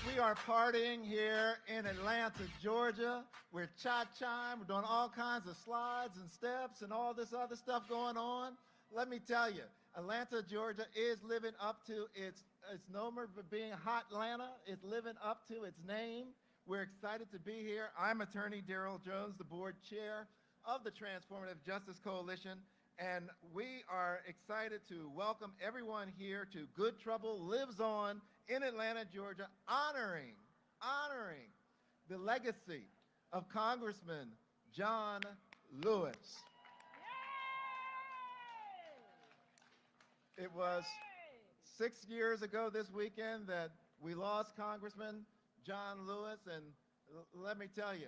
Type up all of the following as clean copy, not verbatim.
We are partying here in Atlanta, Georgia. We're cha-cha, we're doing all kinds of slides and steps and all this other stuff going on. Let me tell you, Atlanta, Georgia is living up to its number for being Hot Atlanta. It's living up to its name. We're excited to be here. I'm Attorney Darrell Jones, the board chair of the Transformative Justice Coalition, and we are excited to welcome everyone here to Good Trouble Lives On in Atlanta, Georgia, honoring the legacy of Congressman John Lewis. It was 6 years ago this weekend that we lost Congressman John Lewis, and let me tell you,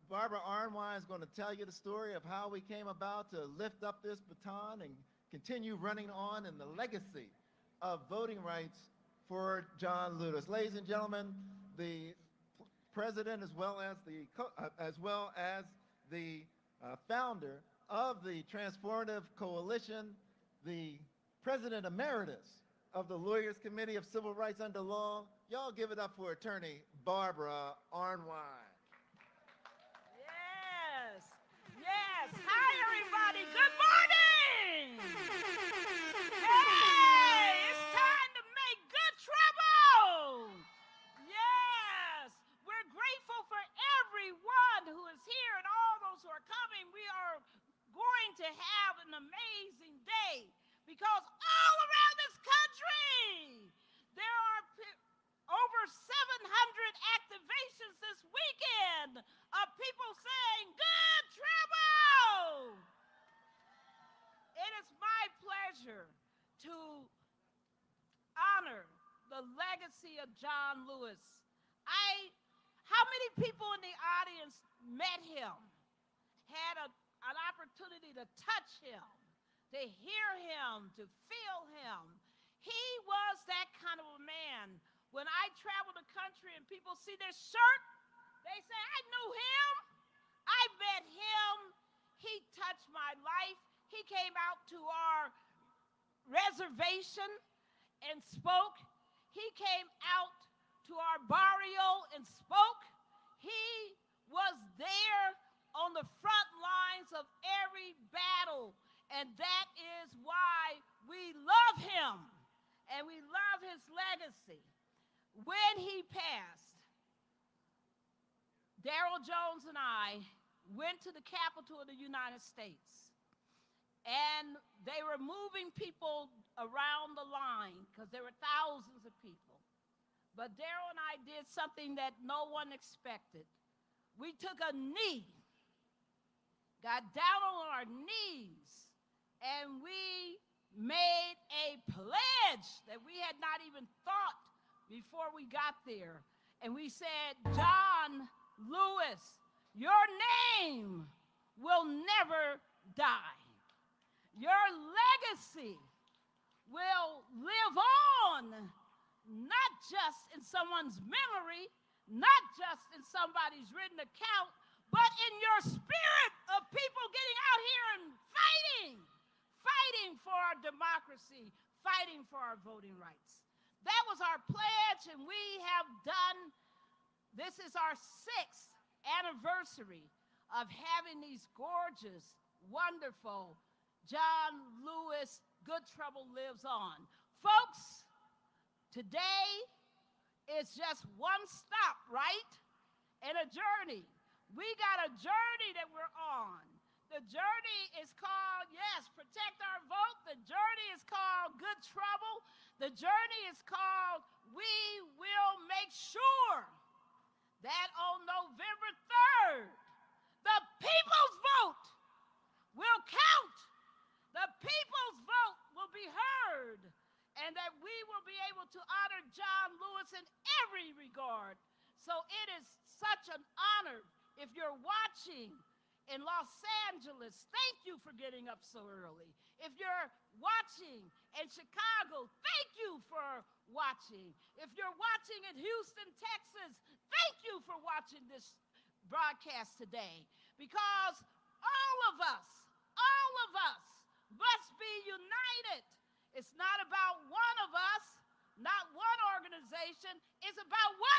Barbara Arnwine is going to tell you the story of how we came about to lift up this baton and continue running on in the legacy of voting rights for John Lewis. Ladies and gentlemen, the president as well as the founder of the Transformative Coalition, the president emeritus of the Lawyers Committee of Civil Rights Under Law. Y'all give it up for attorney Barbara Arnwine. Yes. Hi, everybody. Good morning. Hey, it's time to make good trouble. Yes. We're grateful for everyone who is here and all those who are coming. We are going to have an amazing day because all around this country, there are over 700 activations this weekend of people saying, good trouble! It is my pleasure to honor the legacy of John Lewis. How many people in the audience met him, had an opportunity to touch him, to hear him, to feel him? He was that kind of a man. When I travel the country and people see this shirt, they say, I knew him. I met him. He touched my life. He came out to our reservation and spoke. He came out to our barrio and spoke. He was there on the front lines of every battle, and that is why we love him and we love his legacy. When he passed, Darrell Jones and I went to the Capitol of the United States, and they were moving people around the line because there were thousands of people. But Darrell and I did something that no one expected. We took a knee, got down on our knees, and we made a pledge that we had not even thought before we got there. And we said, John Lewis, your name will never die. Your legacy will live on, not just in someone's memory, not just in somebody's written account, but in your spirit of people getting out here and fighting for our democracy, fighting for our voting rights. That was our pledge, and we have done, this is our 6th anniversary of having these gorgeous, wonderful John Lewis Good Trouble Lives On. Folks, today is just one stop, right? In a journey. We got a journey that we're on. The journey is called, yes, Protect Our Vote. The journey is called Good Trouble. The journey is called We Will Make Sure that on November 3rd, the people's vote will count. The people's vote will be heard, and that we will be able to honor John Lewis in every regard. So it is such an honor. If you're watching in Los Angeles, thank you for getting up so early. If you're watching in Chicago, thank you for watching. If you're watching in Houston, Texas, thank you for watching this broadcast today. Because all of us must be united. It's not about one of us, not one organization. It's about what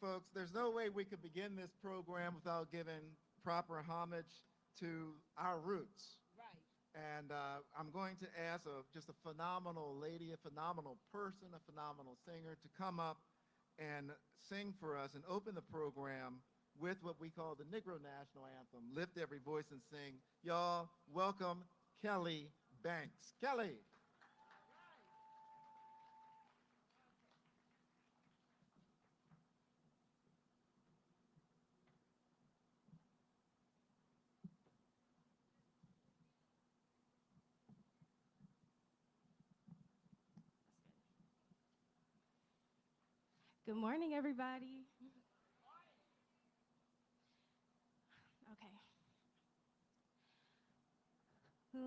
folks, there's no way we could begin this program without giving proper homage to our roots. Right. And I'm going to ask just a phenomenal lady, a phenomenal person, a phenomenal singer to come up and sing for us and open the program with what we call the Negro National Anthem. Lift every voice and sing. Y'all, welcome Kelly Banks. Kelly. Good morning, everybody. Okay.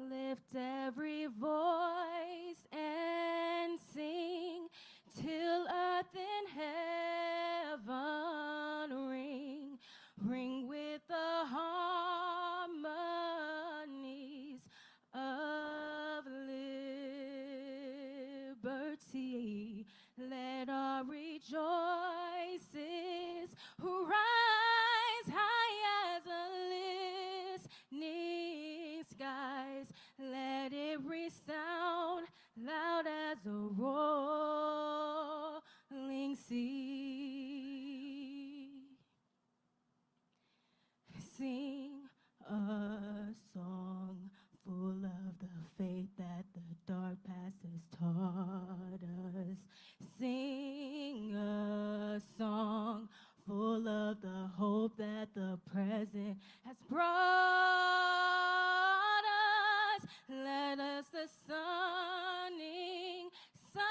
Lift every voice and sing till earth and heaven ring. Ring with the harmonies of liberty. Let our rejoices rise high as a listening skies. Let it resound loud as a rolling sea. Sing a song full of the faith that the dark past has taught us. Sing a song full of the hope that the present has brought us. Let us the sunning sun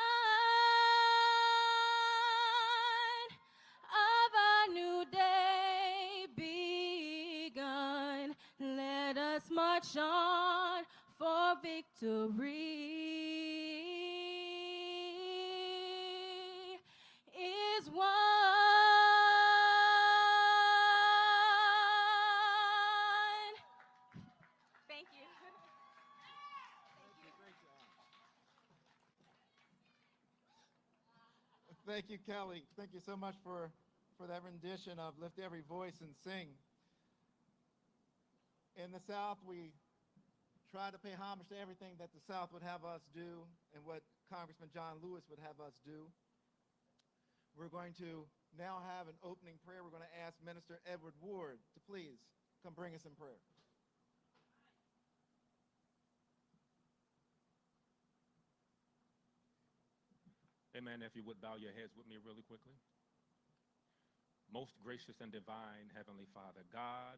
of a new day begun. Let us march on for victory. Is won. Thank you. Thank you, Kelly. Thank you so much for that rendition of Lift Every Voice and Sing. In the South, we try to pay homage to everything that the South would have us do and what Congressman John Lewis would have us do. We're going to now have an opening prayer. We're going to ask Minister Edward Ward to please come bring us in prayer. Amen. If you would bow your heads with me really quickly. Most gracious and divine Heavenly Father, God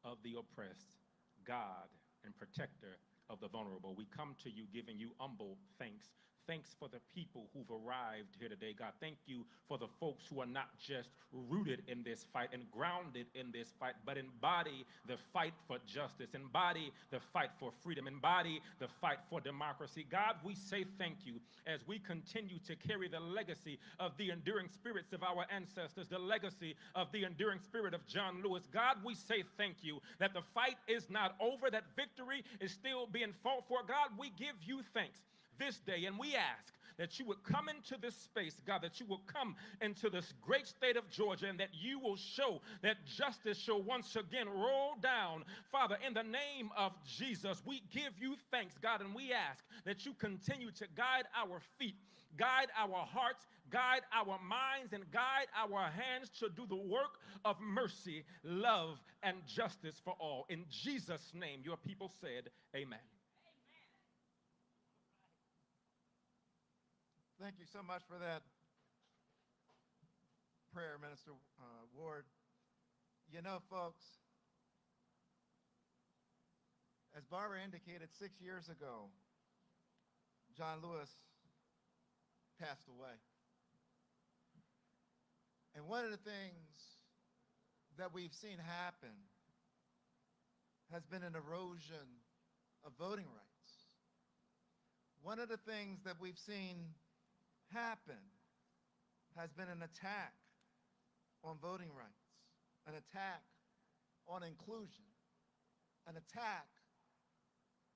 of the oppressed, God and protector of the vulnerable, we come to you giving you humble thanks. Thanks for the people who've arrived here today, God. Thank you for the folks who are not just rooted in this fight and grounded in this fight, but embody the fight for justice, embody the fight for freedom, embody the fight for democracy. God, we say thank you as we continue to carry the legacy of the enduring spirits of our ancestors, the legacy of the enduring spirit of John Lewis. God, we say thank you that the fight is not over, that victory is still being fought for. God, we give you thanks this day, and we ask that you would come into this space, God, that you will come into this great state of Georgia, and that you will show that justice shall once again roll down. Father, in the name of Jesus, we give you thanks, God, and we ask that you continue to guide our feet, guide our hearts, guide our minds, and guide our hands to do the work of mercy, love, and justice for all. In Jesus' name, your people said, amen. Thank you so much for that prayer, Minister Ward. You know, folks, as Barbara indicated, 6 years ago, John Lewis passed away. And one of the things that we've seen happen has been an erosion of voting rights. One of the things that we've seen happen has been an attack on voting rights, an attack on inclusion, an attack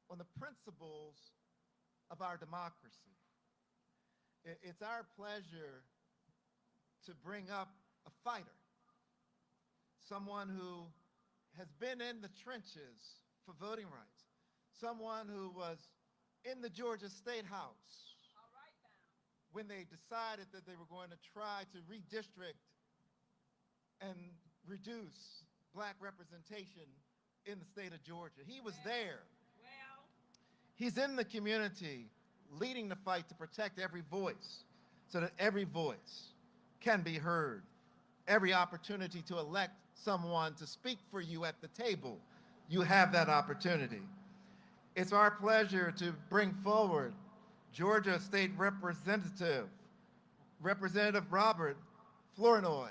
on the principles of our democracy. It's our pleasure to bring up a fighter, someone who has been in the trenches for voting rights, someone who was in the Georgia State House when they decided that they were going to try to redistrict and reduce black representation in the state of Georgia. He was there. He's in the community leading the fight to protect every voice so that every voice can be heard. Every opportunity to elect someone to speak for you at the table, you have that opportunity. It's our pleasure to bring forward Georgia State Representative, Representative Robert Flournoy.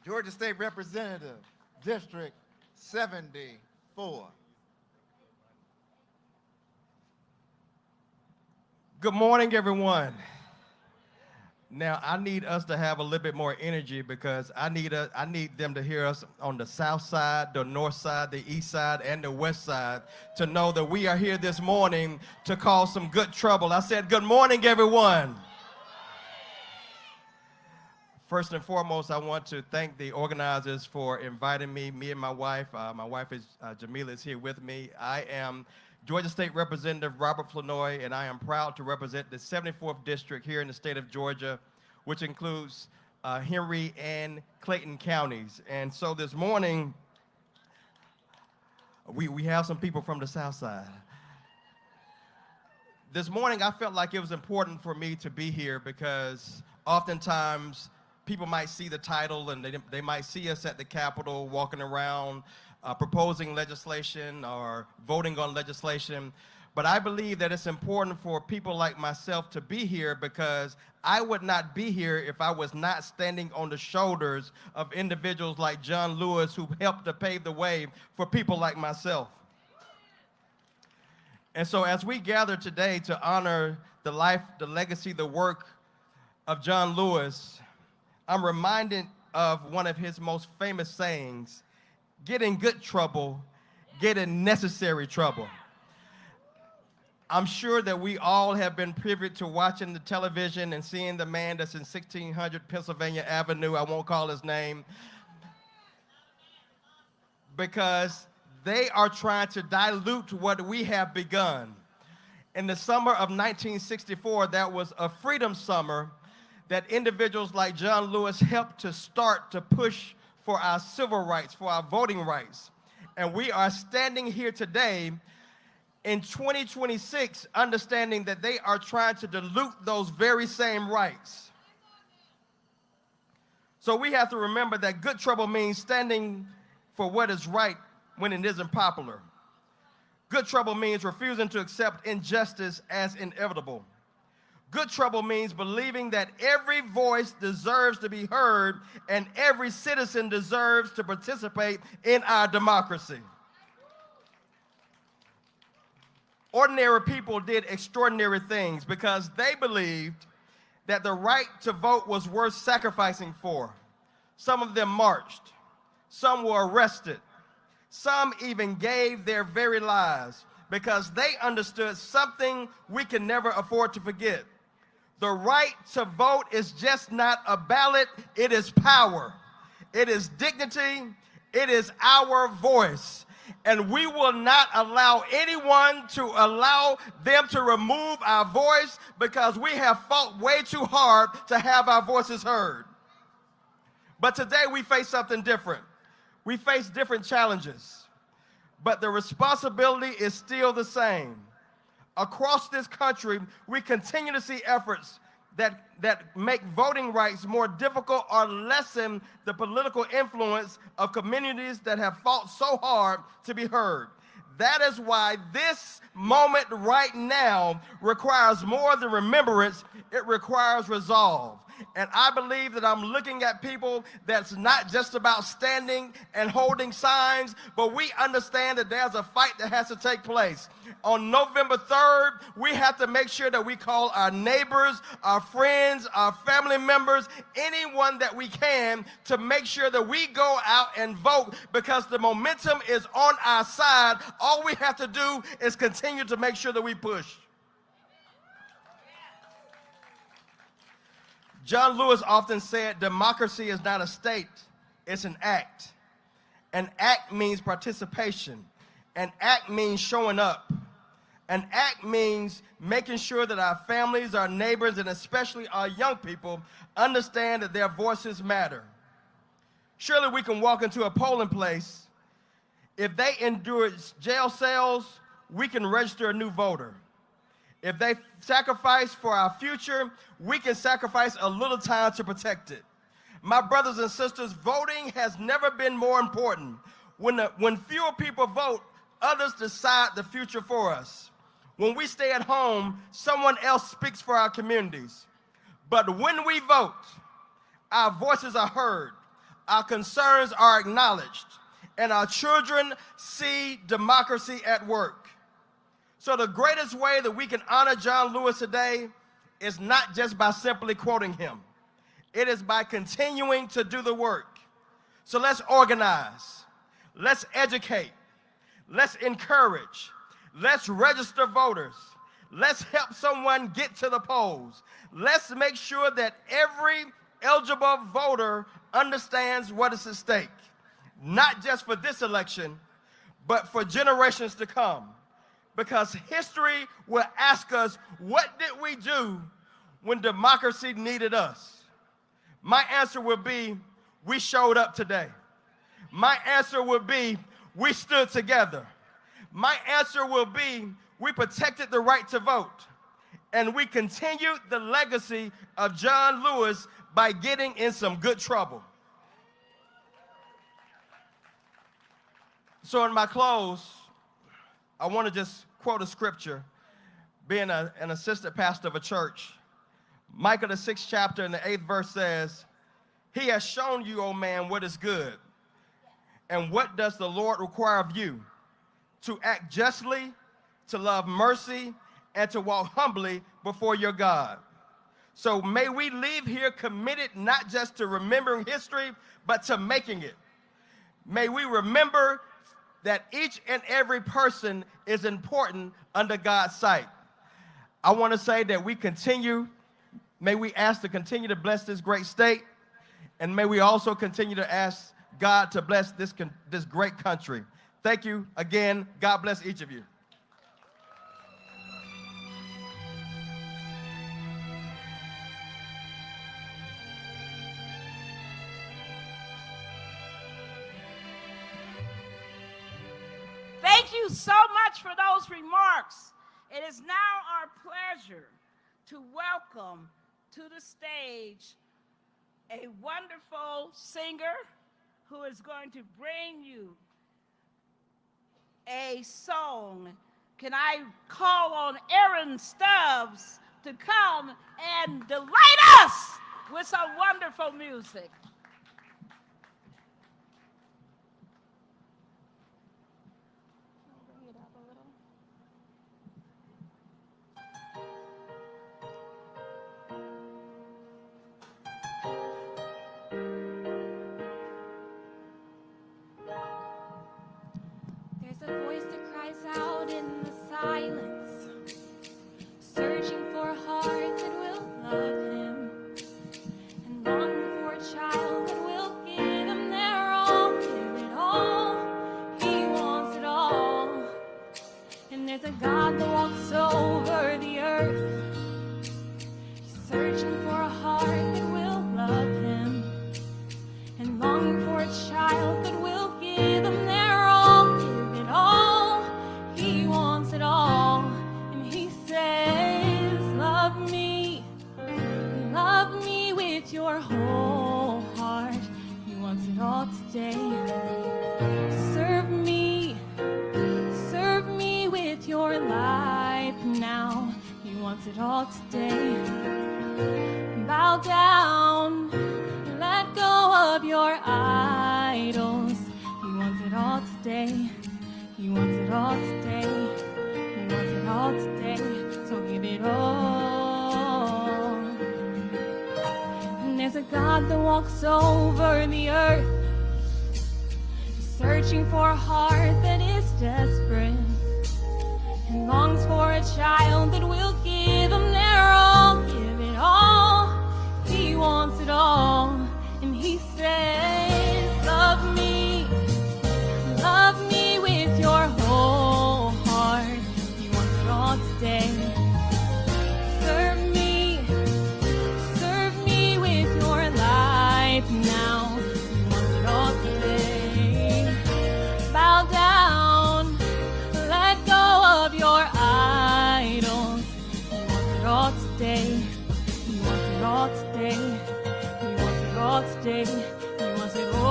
Georgia State Representative, District 74. Good morning, everyone. Now, I need us to have a little bit more energy because I need them to hear us on the south side, the north side, the east side, and the west side to know that we are here this morning to cause some good trouble. I said, good morning, everyone. First and foremost, I want to thank the organizers for inviting me and my wife. My wife is Jamila is here with me. I am Georgia State Representative Robert Flournoy, and I am proud to represent the 74th District here in the state of Georgia, which includes Henry and Clayton counties. And so this morning, we have some people from the south side. This morning, I felt like it was important for me to be here because oftentimes people might see the title and they might see us at the Capitol walking around proposing legislation or voting on legislation. But I believe that it's important for people like myself to be here because I would not be here if I was not standing on the shoulders of individuals like John Lewis who helped to pave the way for people like myself. And so as we gather today to honor the life, the legacy, the work of John Lewis, I'm reminded of one of his most famous sayings: get in good trouble, get in necessary trouble. I'm sure that we all have been privy to watching the television and seeing the man that's in 1600 Pennsylvania Avenue, I won't call his name, because they are trying to dilute what we have begun. In the summer of 1964, that was a freedom summer that individuals like John Lewis helped to start to push for our civil rights, for our voting rights. And we are standing here today in 2026, understanding that they are trying to dilute those very same rights. So we have to remember that good trouble means standing for what is right when it isn't popular. Good trouble means refusing to accept injustice as inevitable. Good trouble means believing that every voice deserves to be heard and every citizen deserves to participate in our democracy. Ordinary people did extraordinary things because they believed that the right to vote was worth sacrificing for. Some of them marched. Some were arrested. Some even gave their very lives because they understood something we can never afford to forget. The right to vote is just not a ballot, it is power. It is dignity, it is our voice. And we will not allow anyone to allow them to remove our voice because we have fought way too hard to have our voices heard. But today we face something different. We face different challenges, but the responsibility is still the same. Across this country, we continue to see efforts that make voting rights more difficult or lessen the political influence of communities that have fought so hard to be heard. That is why this moment right now requires more than remembrance, it requires resolve. And I believe that I'm looking at people that's not just about standing and holding signs, but we understand that there's a fight that has to take place. On November 3rd, we have to make sure that we call our neighbors, our friends, our family members, anyone that we can to make sure that we go out and vote because the momentum is on our side. All we have to do is continue to make sure that we push. John Lewis often said, democracy is not a state, it's an act. An act means participation. An act means showing up. An act means making sure that our families, our neighbors, and especially our young people understand that their voices matter. Surely we can walk into a polling place. If they endure jail cells, we can register a new voter. If they sacrifice for our future, we can sacrifice a little time to protect it. My brothers and sisters, voting has never been more important. When fewer people vote, others decide the future for us. When we stay at home, someone else speaks for our communities. But when we vote, our voices are heard, our concerns are acknowledged, and our children see democracy at work. So the greatest way that we can honor John Lewis today is not just by simply quoting him. It is by continuing to do the work. So let's organize, let's educate, let's encourage, let's register voters, let's help someone get to the polls. Let's make sure that every eligible voter understands what is at stake, not just for this election, but for generations to come. Because history will ask us, what did we do when democracy needed us? My answer will be, we showed up today. My answer will be, we stood together. My answer will be, we protected the right to vote. And we continued the legacy of John Lewis by getting in some good trouble. So in my close, I want to just quote a scripture. Being an assistant pastor of a church, Micah, the 6th chapter and the 8th verse says, he has shown you, O man, what is good. And what does the Lord require of you? To act justly, to love mercy, and to walk humbly before your God. So may we leave here committed not just to remembering history, but to making it. May we remember that each and every person is important under God's sight. I want to say that may we ask to continue to bless this great state, and may we also continue to ask God to bless this great country. Thank you again. God bless each of you. Thank you so much for those remarks. It is now our pleasure to welcome to the stage a wonderful singer who is going to bring you a song. Can I call on Aaron Stubbs to come and delight us with some wonderful music? There's a voice that cries out in the silence, searching for a heart that will love him, and longing for a child that will give him their all, give it all. He wants it all. And there's a God that walks over the earth. He's searching for a heart that will love him, and longing for a child that will give him their all, give it all. He wants it all. And he says, love me with your whole heart. He wants it all today. Serve me with your life now. He wants it all today. Bow down, let go of your idols. He wants it all today. He wants it all today. He wants it all today. So give it all. And there's a God that walks over the earth. He's searching for a heart that is desperate, and longs for a child that will give him their all, give it all. He wants today. He wants it all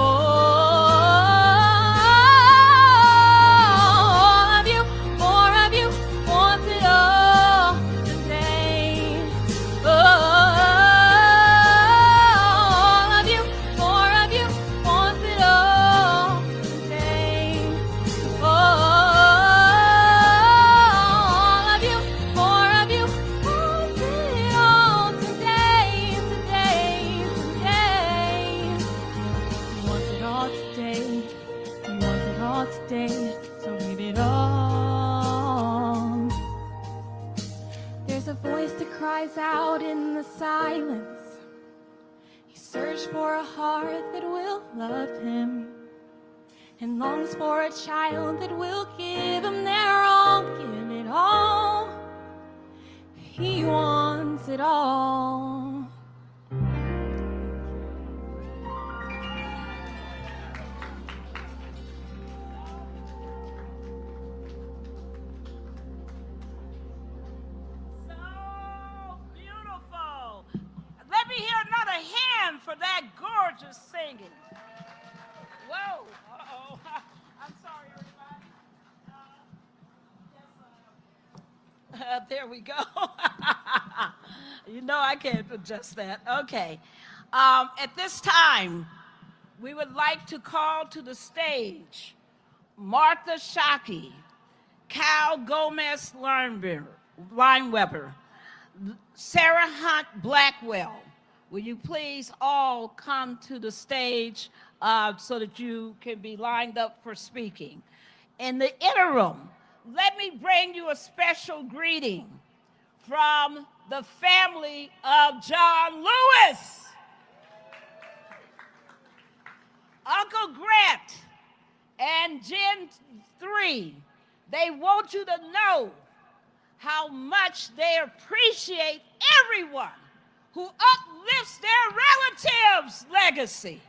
of you, more of you, wants it all today. All of you, more of you, wants it all today. All of you, more of you, wants it all today, today, today. He wants it all today. He wants it all today. So give it all. There's a voice that cries out in the silence. He searched for a heart that will love him and longs for a child that will give him their all. Give it all. He wants it all. So beautiful. Let me hear another hand for that gorgeous singing. Whoa. Uh-oh. I'm sorry, everybody. There we go. You know I can't adjust that. Okay. At this time, we would like to call to the stage Martha Shockey, Cal Gomez Lineweber, Sarah Hunt Blackwell. Will you please all come to the stage so that you can be lined up for speaking? In the interim, let me bring you a special greeting from the family of John Lewis. Uncle Grant and Gen 3, they want you to know how much they appreciate everyone who uplifts their relatives' legacy.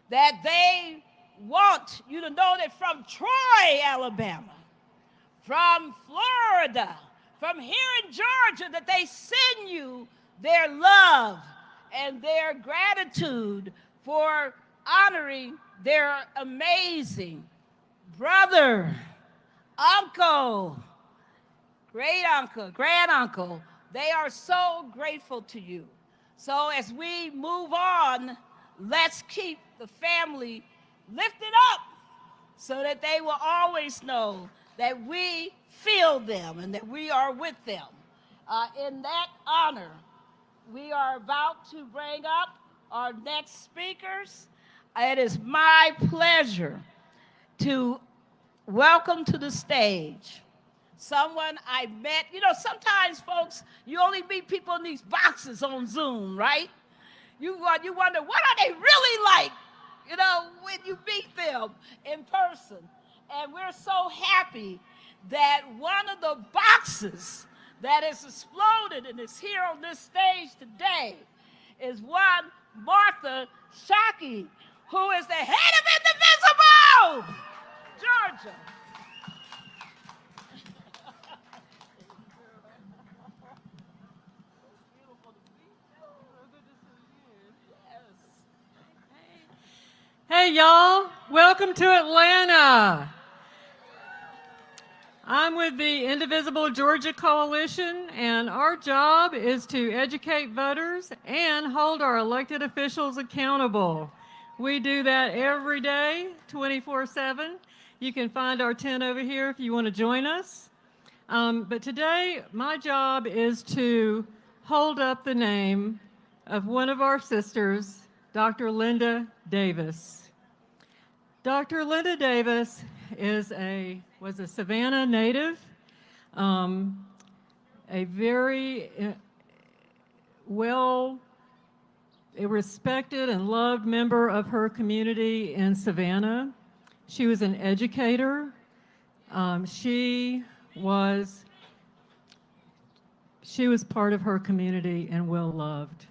That they want you to know that from Troy, Alabama, from Florida, from here in Georgia, that they send you their love and their gratitude for honoring their amazing brother, uncle, great uncle, grand uncle. They are so grateful to you. So as we move on, let's keep the family lifted up so that they will always know that we feel them and that we are with them. In that honor, we are about to bring up our next speakers. It is my pleasure to welcome to the stage someone I met. You know, sometimes, folks, you only meet people in these boxes on Zoom, right? You wonder, what are they really like, you know, when you meet them in person? And we're so happy that one of the boxes that has exploded and is here on this stage today is one Martha Shockey, who is the head of Indivisible, Georgia. Hey, y'all. Welcome to Atlanta. I'm with the Indivisible Georgia Coalition, and our job is to educate voters and hold our elected officials accountable. We do that every day, 24/7. You can find our tent over here if you want to join us. But today, my job is to hold up the name of one of our sisters, Dr. Linda Davis. Dr. Linda Davis was a Savannah native, a very a respected and loved member of her community in Savannah. She was an educator. She was part of her community and well loved.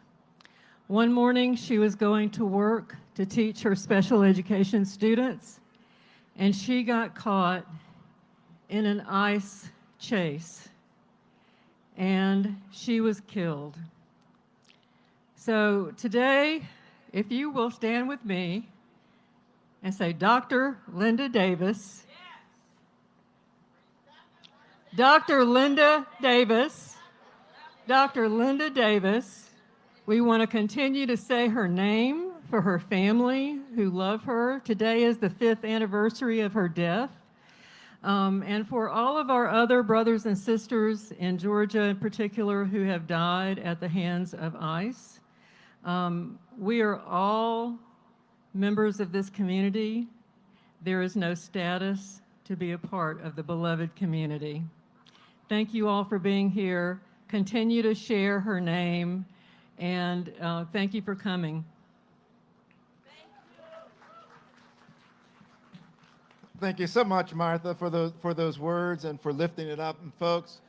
One morning, she was going to work to teach her special education students, and she got caught in an ICE chase, and she was killed. So today if you will stand with me and say, Dr. Linda Davis. Dr. Linda Davis. Dr. Linda Davis. We want to continue to say her name for her family who love her. Today is the 5th anniversary of her death. And for all of our other brothers and sisters in Georgia in particular who have died at the hands of ICE. We are all members of this community. There is no status to be a part of the beloved community. Thank you all for being here. Continue to share her name, and thank you for coming. Thank you so much, Martha, for those words and for lifting it up. And folks,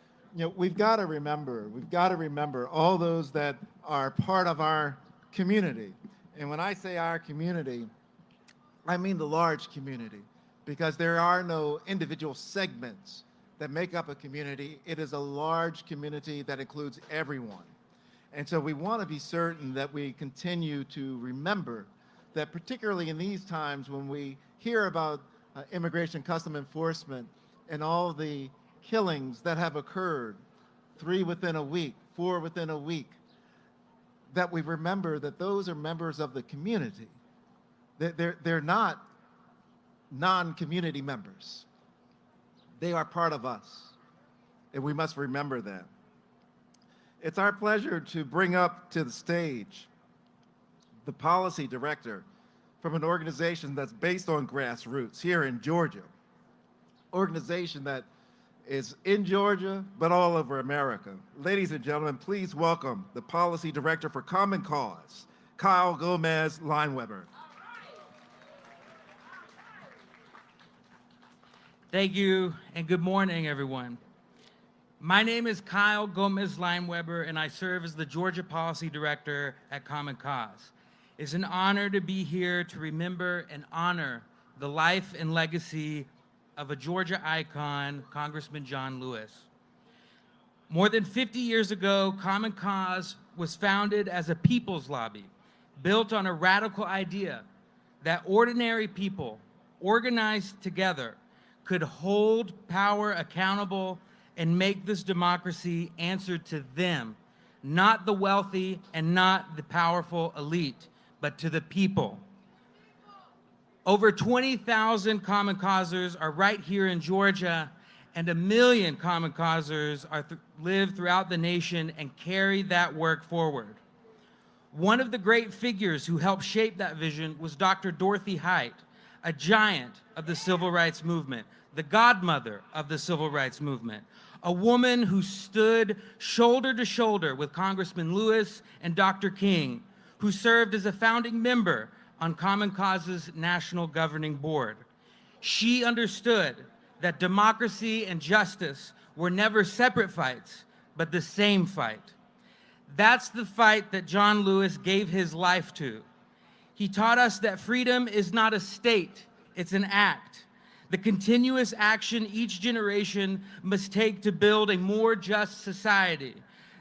we've got to remember all those that are part of our community. And when I say our community, I mean the large community, because there are no individual segments that make up a community. It is a large community that includes everyone. And so we want to be certain that we continue to remember that, particularly in these times when we hear about immigration custom enforcement and all the killings that have occurred, 3 within a week, 4 within a week, that we remember that those are members of the community. They're not non-community members. They are part of us, and we must remember that. It's our pleasure to bring up to the stage the policy director from an organization that's based on grassroots here in Georgia, organization that is in Georgia, but all over America. Ladies and gentlemen, please welcome the policy director for Common Cause, Kyle Gomez Lineweber. Thank you, and good morning, everyone. My name is Kyle Gomez Lineweber, and I serve as the Georgia Policy Director at Common Cause. It's an honor to be here to remember and honor the life and legacy of a Georgia icon, Congressman John Lewis. More than 50 years ago, Common Cause was founded as a people's lobby, built on a radical idea that ordinary people, organized together, could hold power accountable and make this democracy answer to them, not the wealthy and not the powerful elite, but to the people. Over 20,000 Common Causers are right here in Georgia, and 1 million Common Causers live throughout the nation and carry that work forward. One of the great figures who helped shape that vision was Dr. Dorothy Height, a giant of the civil rights movement, the godmother of the civil rights movement, a woman who stood shoulder to shoulder with Congressman Lewis and Dr. King, who served as a founding member on Common Cause's National Governing Board. She understood that democracy and justice were never separate fights, but the same fight. That's the fight that John Lewis gave his life to. He taught us that freedom is not a state, it's an act. The continuous action each generation must take to build a more just society,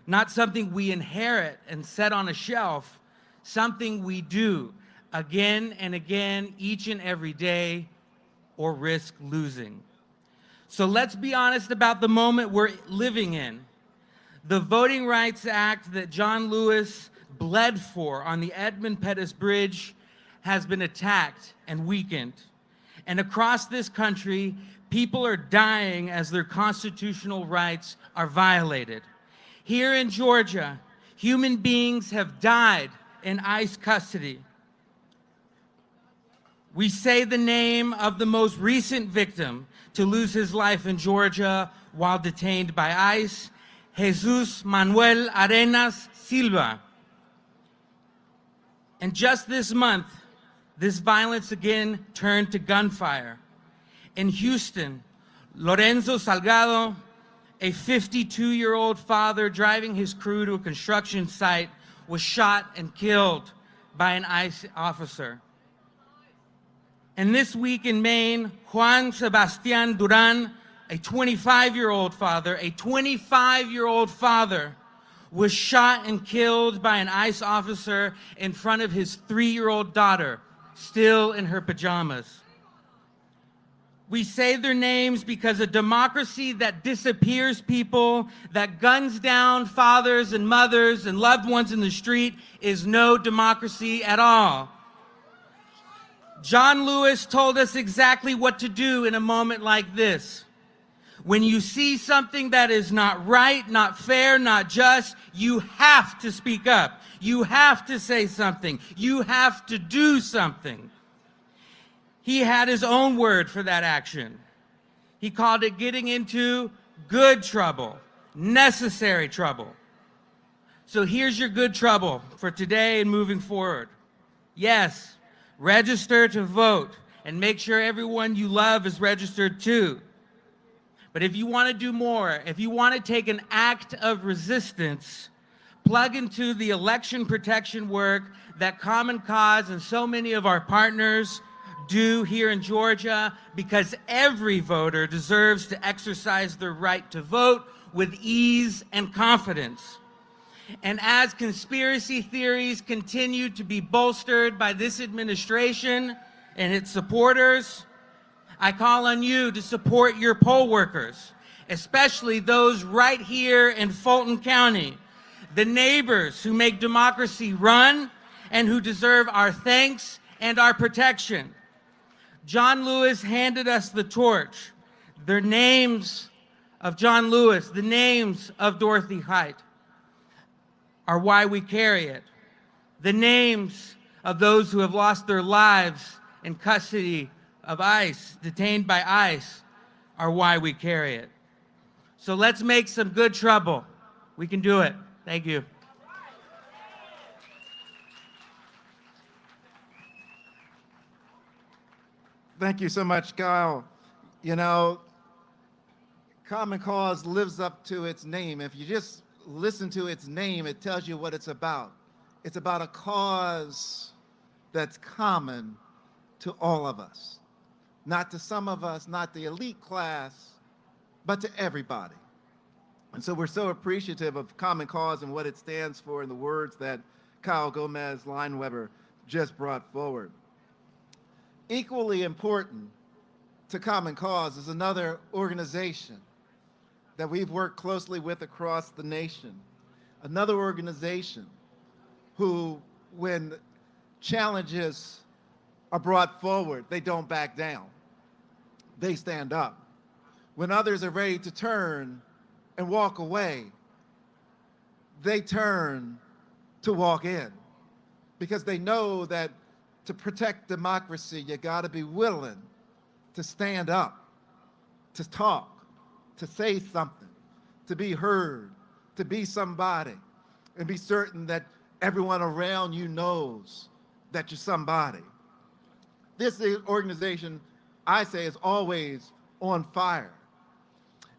not something we inherit and set on a shelf, something we do again and again, each and every day, or risk losing. So let's be honest about the moment we're living in. The Voting Rights Act that John Lewis bled for on the Edmund Pettus Bridge has been attacked and weakened. And across this country, people are dying as their constitutional rights are violated. Here in Georgia, human beings have died in ICE custody. We say the name of the most recent victim to lose his life in Georgia while detained by ICE, Jesus Manuel Arenas Silva. And just this month, this violence again turned to gunfire. In Houston, Lorenzo Salgado, a 52-year-old father driving his crew to a construction site, was shot and killed by an ICE officer. And this week in Maine, Juan Sebastian Duran, a 25-year-old father, was shot and killed by an ICE officer in front of his 3-year-old daughter, still in her pajamas. We say their names because a democracy that disappears people, that guns down fathers and mothers and loved ones in the street is no democracy at all. John Lewis told us exactly what to do in a moment like this. When you see something that is not right, not fair, not just, you have to speak up. You have to say something. You have to do something. He had his own word for that action. He called it getting into good trouble, necessary trouble. So here's your good trouble for today and moving forward. Yes, register to vote and make sure everyone you love is registered too. But if you want to do more, if you want to take an act of resistance, plug into the election protection work that Common Cause and so many of our partners do here in Georgia, because every voter deserves to exercise their right to vote with ease and confidence. And as conspiracy theories continue to be bolstered by this administration and its supporters, I call on you to support your poll workers, especially those right here in Fulton County, the neighbors who make democracy run and who deserve our thanks and our protection. John Lewis handed us the torch. The names of John Lewis, the names of Dorothy Height are why we carry it. The names of those who have lost their lives in custody of ICE, detained by ICE, are why we carry it. So let's make some good trouble. We can do it. Thank you. Thank you so much, Kyle. You know, Common Cause lives up to its name. If you just listen to its name, it tells you what it's about. It's about a cause that's common to all of us. Not to some of us, not the elite class, but to everybody. And so we're so appreciative of Common Cause and what it stands for and the words that Kyle Gomez Lineweber just brought forward. Equally important to Common Cause is another organization that we've worked closely with across the nation. Another organization who, when challenges are brought forward, they don't back down. They stand up. When others are ready to turn and walk away, they turn to walk in, because they know that to protect democracy, you got to be willing to stand up, to talk, to say something, to be heard, to be somebody, and be certain that everyone around you knows that you're somebody. This organization, I say, is always on fire.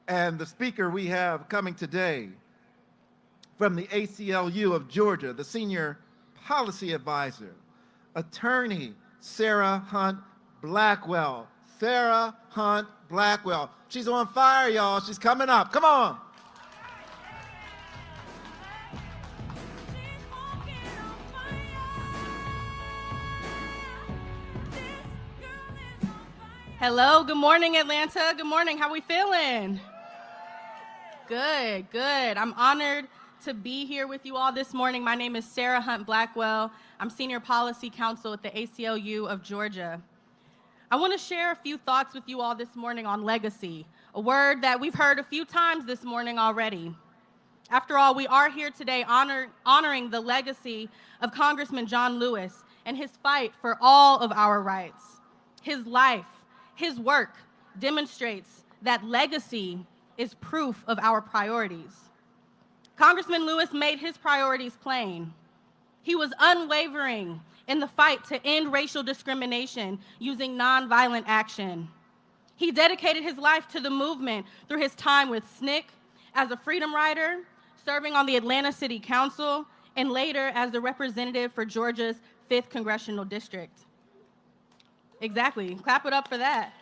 And the speaker we have coming today from the ACLU of Georgia, the senior policy advisor, attorney Sarah Hunt Blackwell. Sarah Hunt Blackwell. She's on fire, y'all. She's coming up. Come on. Hello, good morning, Atlanta. Good morning, how we feeling? Good, good. I'm honored to be here with you all this morning. My name is Sarah Hunt Blackwell. I'm Senior Policy Counsel at the ACLU of Georgia. I want to share a few thoughts with you all this morning on legacy, a word that we've heard a few times this morning already. After all, we are here today honoring the legacy of Congressman John Lewis and his fight for all of our rights. His life, his work demonstrates that legacy is proof of our priorities. Congressman Lewis made his priorities plain. He was unwavering in the fight to end racial discrimination using nonviolent action. He dedicated his life to the movement through his time with SNCC as a freedom rider, serving on the Atlanta City Council, and later as the representative for Georgia's 5th Congressional District. Exactly, clap it up for that.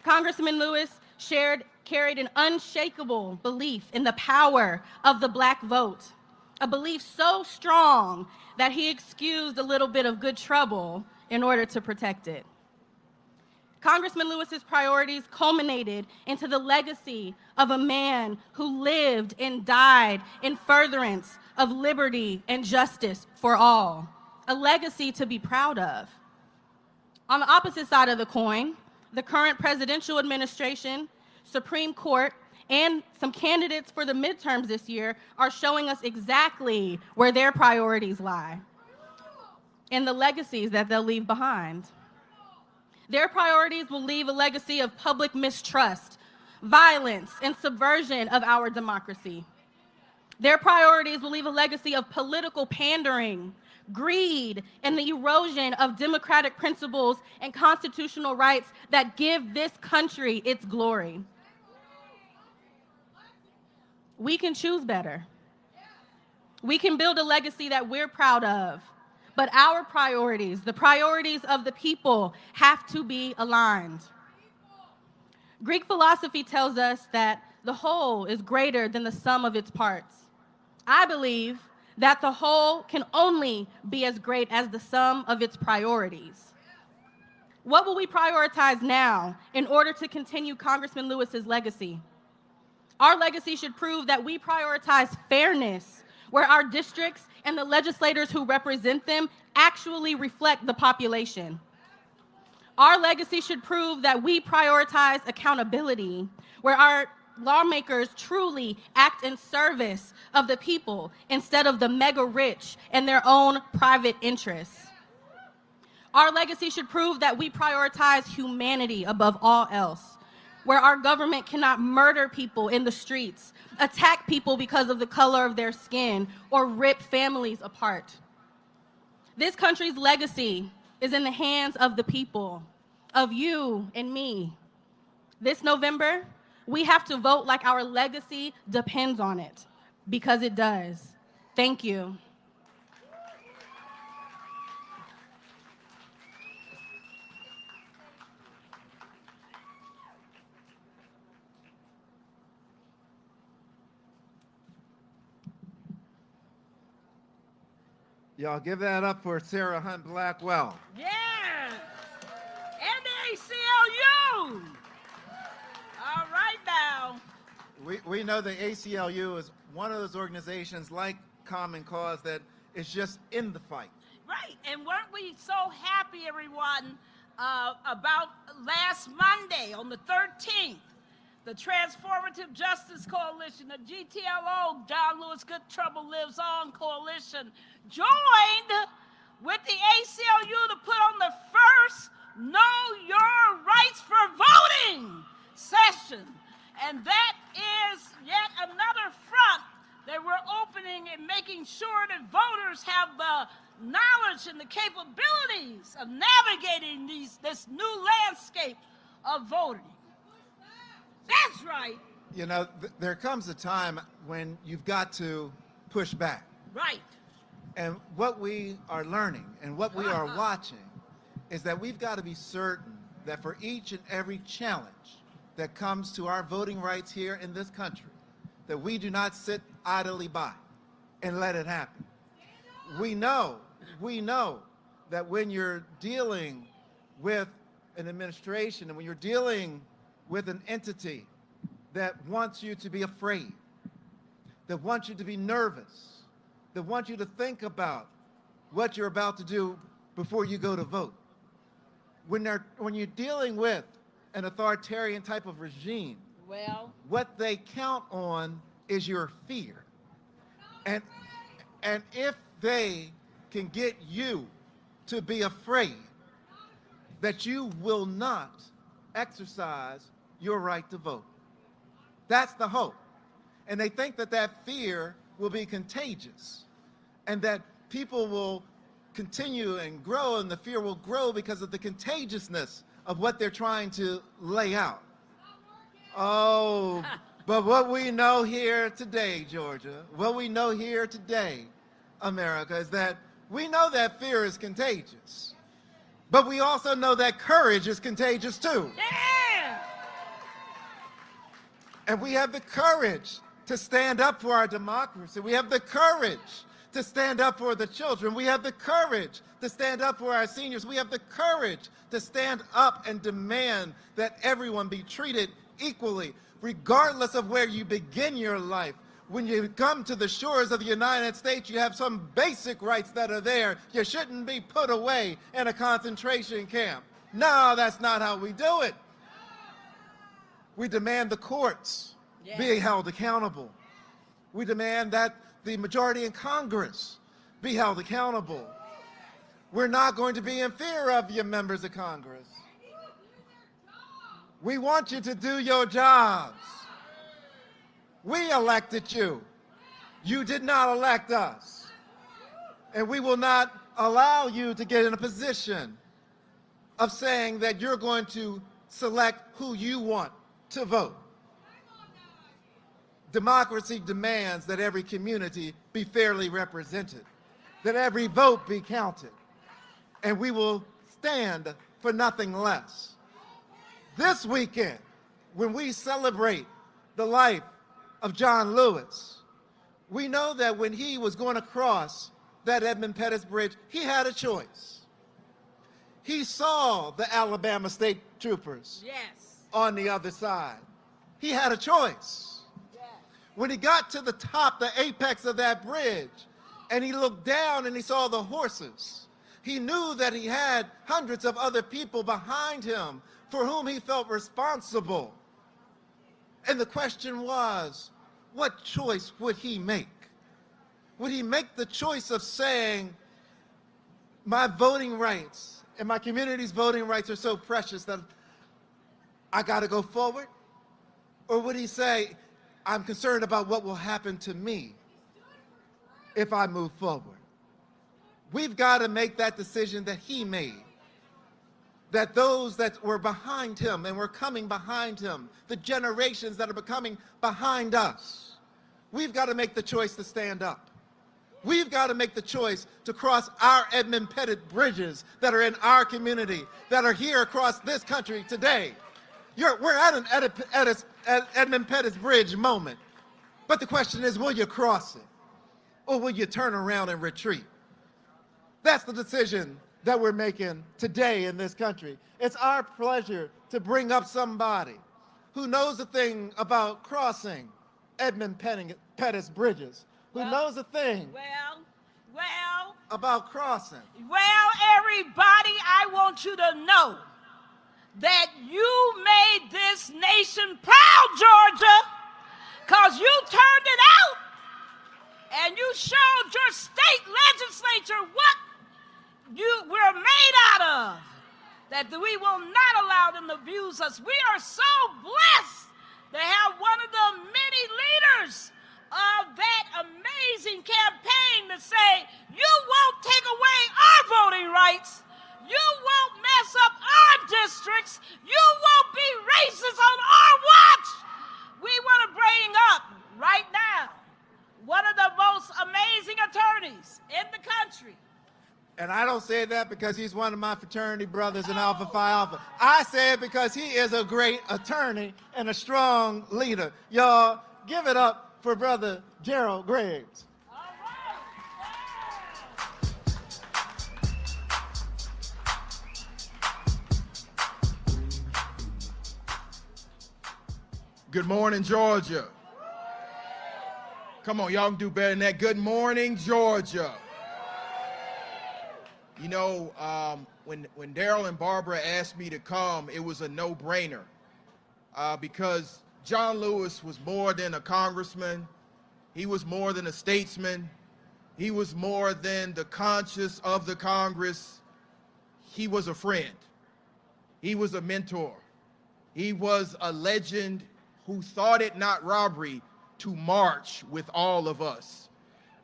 Congressman Lewis shared carried an unshakable belief in the power of the Black vote, a belief so strong that he excused a little bit of good trouble in order to protect it. Congressman Lewis's priorities culminated into the legacy of a man who lived and died in furtherance of liberty and justice for all, a legacy to be proud of. On the opposite side of the coin, the current presidential administration, Supreme Court, and some candidates for the midterms this year are showing us exactly where their priorities lie and the legacies that they'll leave behind. Their priorities will leave a legacy of public mistrust, violence, and subversion of our democracy. Their priorities will leave a legacy of political pandering, greed, and the erosion of democratic principles and constitutional rights that give this country its glory. We can choose better. We can build a legacy that we're proud of. But our priorities, the priorities of the people, have to be aligned. Greek philosophy tells us that the whole is greater than the sum of its parts. I believe that the whole can only be as great as the sum of its priorities. What will we prioritize now in order to continue Congressman Lewis's legacy? Our legacy should prove that we prioritize fairness, where our districts and the legislators who represent them actually reflect the population. Our legacy should prove that we prioritize accountability, where our lawmakers truly act in service of the people instead of the mega rich and their own private interests. Our legacy should prove that we prioritize humanity above all else, where our government cannot murder people in the streets, attack people because of the color of their skin, or rip families apart. This country's legacy is in the hands of the people, of you and me. This November, we have to vote like our legacy depends on it, because it does. Thank you. Y'all give that up for Sarah Hunt Blackwell. Yeah. And the ACLU. All right now. We know the ACLU is one of those organizations like Common Cause that is just in the fight. Right, and weren't we so happy, everyone, about last Monday on the 13th, the Transformative Justice Coalition, the GTLO, John Lewis Good Trouble Lives On Coalition, joined with the ACLU to put on the first Know Your Rights for Voting session. And that is yet another front that we're opening and making sure that voters have the knowledge and the capabilities of navigating this new landscape of voting. That's right. You know, there comes a time when you've got to push back. Right. And what we are learning and what we are watching is that we've got to be certain that for each and every challenge that comes to our voting rights here in this country, that we do not sit idly by and let it happen. We know that when you're dealing with an administration and when you're dealing with an entity that wants you to be afraid, that wants you to be nervous, that wants you to think about what you're about to do before you go to vote. When you're dealing with an authoritarian type of regime, Well, what they count on is your fear. And if they can get you to be afraid that you will not exercise your right to vote, that's the hope. And they think that that fear will be contagious and that people will continue and grow, and the fear will grow because of the contagiousness of what they're trying to lay out. Oh, but what we know here today, Georgia, what we know here today, America, is that we know that fear is contagious, but we also know that courage is contagious too. yeah. And we have the courage to stand up for our democracy. We have the courage to stand up for the children. We have the courage to stand up for our seniors. We have the courage to stand up and demand that everyone be treated equally, regardless of where you begin your life. When you come to the shores of the United States, you have some basic rights that are there. You shouldn't be put away in a concentration camp. No, that's not how we do it. We demand the courts be held accountable. We demand that the majority in Congress be held accountable. We're not going to be in fear of you, members of Congress. We want you to do your jobs. We elected you. You did not elect us. And we will not allow you to get in a position of saying that you're going to select who you want to vote. Democracy demands that every community be fairly represented, that every vote be counted, and we will stand for nothing less. This weekend, when we celebrate the life of John Lewis, we know that when he was going across that Edmund Pettus Bridge, he had a choice. He saw the Alabama State Troopers on the other side. He had a choice. When he got to the top, the apex of that bridge, and he looked down and he saw the horses, he knew that he had hundreds of other people behind him for whom he felt responsible. And the question was, what choice would he make? Would he make the choice of saying, my voting rights and my community's voting rights are so precious that I got to go forward? Or would he say, I'm concerned about what will happen to me if I move forward? We've got to make that decision that he made, that those that were behind him and were coming behind him, the generations that are becoming behind us, we've got to make the choice to stand up. We've got to make the choice to cross our Edmund Pettus bridges that are in our community, that are here across this country today. We're at an Edmund Pettus Bridge moment. But the question is, will you cross it? Or will you turn around and retreat? That's the decision that we're making today in this country. It's our pleasure to bring up somebody who knows a thing about crossing Edmund Pettus bridges, who knows a thing about crossing. Well, everybody, I want you to know that you made this nation proud, Georgia, because you turned it out and you showed your state legislature what you were made out of, that we will not allow them to abuse us. We are so blessed to have one of the many leaders of that amazing campaign to say, you won't take away our voting rights. You won't mess up our districts. You won't be racist on our watch. We want to bring up right now one of the most amazing attorneys in the country. And I don't say that because he's one of my fraternity brothers in Alpha Phi Alpha. I say it because he is a great attorney and a strong leader. Y'all, give it up for Brother Gerald Graves. Good morning, Georgia. Come on, y'all can do better than that. Good morning, Georgia. You know, when Daryl and Barbara asked me to come, it was a no-brainer because John Lewis was more than a congressman. He was more than a statesman. He was more than the conscience of the Congress. He was a friend. He was a mentor. He was a legend who thought it not robbery to march with all of us.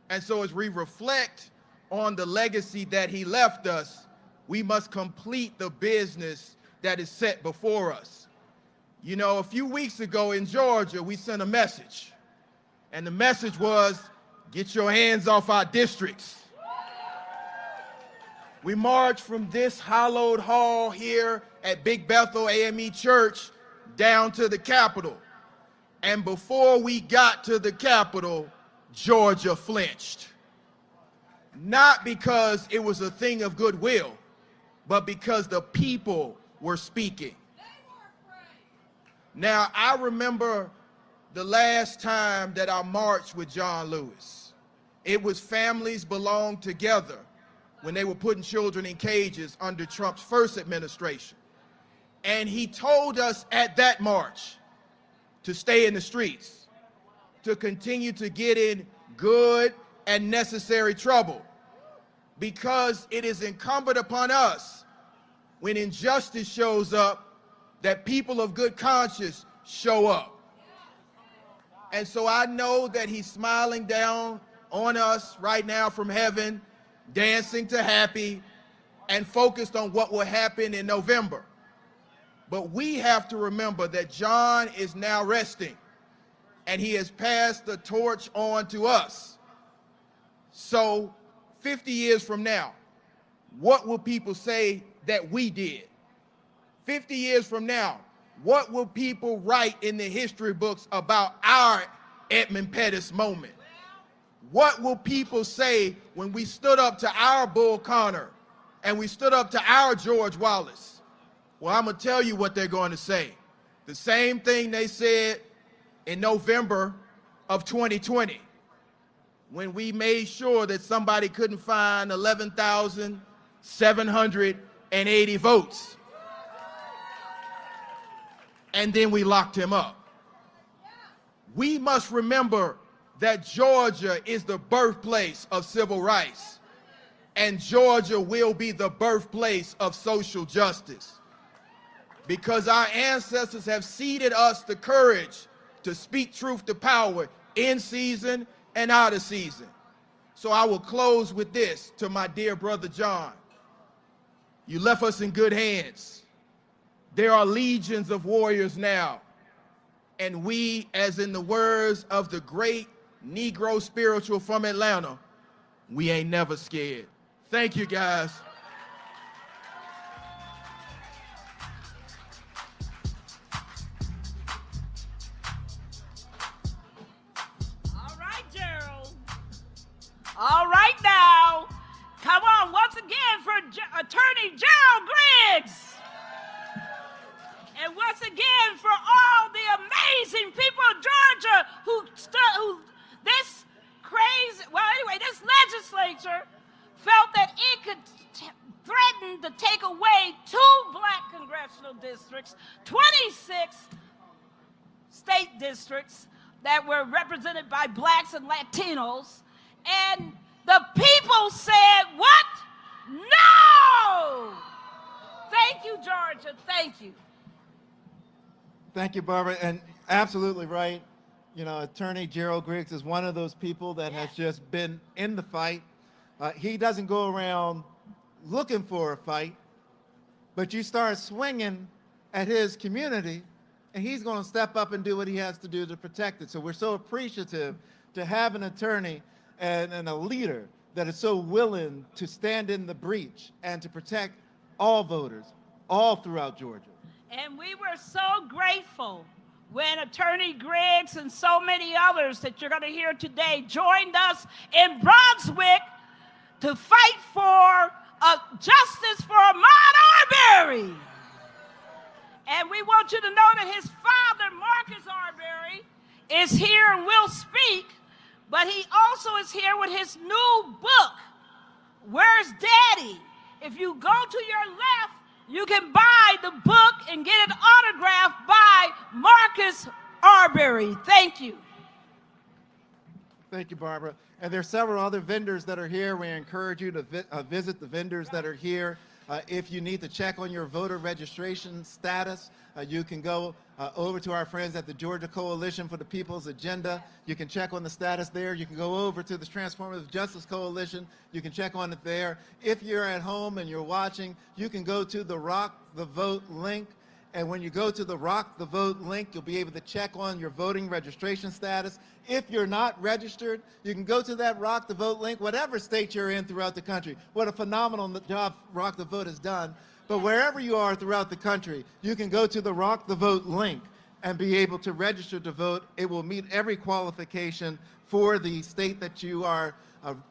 And so as we reflect on the legacy that he left us, we must complete the business that is set before us. You know, a few weeks ago in Georgia, we sent a message, and the message was, get your hands off our districts. We marched from this hallowed hall here at Big Bethel A.M.E. Church down to the Capitol. And before we got to the Capitol, Georgia flinched. Not because it was a thing of goodwill, but because the people were speaking. Now, I remember the last time that I marched with John Lewis. It was Families Belong Together when they were putting children in cages under Trump's first administration. And he told us at that march to stay in the streets, to continue to get in good and necessary trouble, because it is incumbent upon us when injustice shows up that people of good conscience show up. And so I know that he's smiling down on us right now from heaven, dancing to happy, and focused on what will happen in November. But we have to remember that John is now resting, and he has passed the torch on to us. So 50 years from now, what will people say that we did? 50 years from now, what will people write in the history books about our Edmund Pettus moment? What will people say when we stood up to our Bull Connor and we stood up to our George Wallace? Well, I'm going to tell you what they're going to say. The same thing they said in November of 2020, when we made sure that somebody couldn't find 11,780 votes. And then we locked him up. We must remember that Georgia is the birthplace of civil rights, and Georgia will be the birthplace of social justice, because our ancestors have ceded us the courage to speak truth to power in season and out of season. So I will close with this to my dear brother John. You left us in good hands. There are legions of warriors now, and we, as in the words of the great Negro spiritual from Atlanta, we ain't never scared. Thank you, guys. All right, Gerald. All right now. Come on, once again for Attorney Gerald Griggs. And once again for all the amazing people of Georgia who this legislature felt that it could threaten to take away 2 black congressional districts, 26 state districts that were represented by blacks and Latinos, and the people said, what? No! Thank you, Georgia, thank you. Thank you, Barbara, and absolutely right. You know, Attorney Gerald Griggs is one of those people that has just been in the fight. He doesn't go around looking for a fight, but you start swinging at his community, and he's going to step up and do what he has to do to protect it. So we're so appreciative to have an attorney and a leader that is so willing to stand in the breach and to protect all voters all throughout Georgia. And we were so grateful when Attorney Griggs and so many others that you're going to hear today joined us in Brunswick to fight for justice for Ahmaud Arbery. And we want you to know that his father, Marcus Arbery, is here and will speak, but he also is here with his new book, Where's Daddy? If you go to your left, you can buy the book and get it autographed by Marcus Arbery. Thank you. Thank you, Barbara. And there are several other vendors that are here. We encourage you to visit the vendors that are here. If you need to check on your voter registration status, you can go over to our friends at the Georgia Coalition for the People's Agenda. You can check on the status there. You can go over to the Transformative Justice Coalition. You can check on it there. If you're at home and you're watching, you can go to the Rock the Vote link. And when you go to the Rock the Vote link, you'll be able to check on your voting registration status. If you're not registered, you can go to that Rock the Vote link, whatever state you're in throughout the country. What a phenomenal job Rock the Vote has done. But wherever you are throughout the country, you can go to the Rock the Vote link and be able to register to vote. It will meet every qualification for the state that you are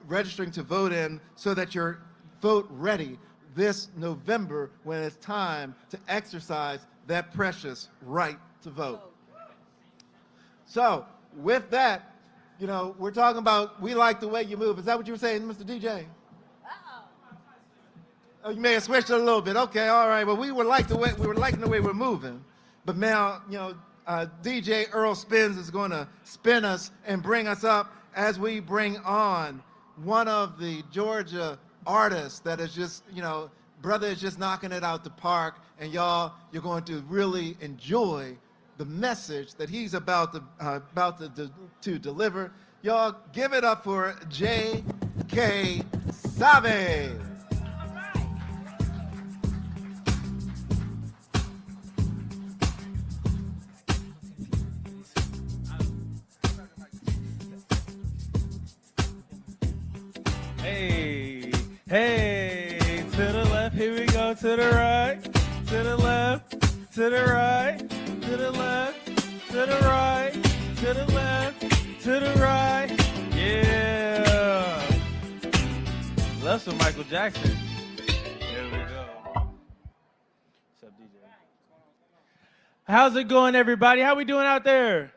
registering to vote in, so that you're vote ready this November when it's time to exercise that precious right to vote. So with that, you know, we're talking about we like the way you move. Is that what you were saying, Mr. DJ? Oh, you may have switched it a little bit. Okay, all right. Well, we were liking the way we're moving. But now, you know, DJ Earl Spins is going to spin us and bring us up as we bring on one of the Georgia artists that is just, you know, brother is just knocking it out the park, and y'all, you're going to really enjoy the message that he's about to deliver. Y'all, give it up for J.K. Civic. Hey, hey, to the left, here we go, to the right, to the left, to the right, to the left, to the right, to the left, to the right, yeah. Love some Michael Jackson. Here we go. What's up, DJ? How's it going, everybody? How we doing out there?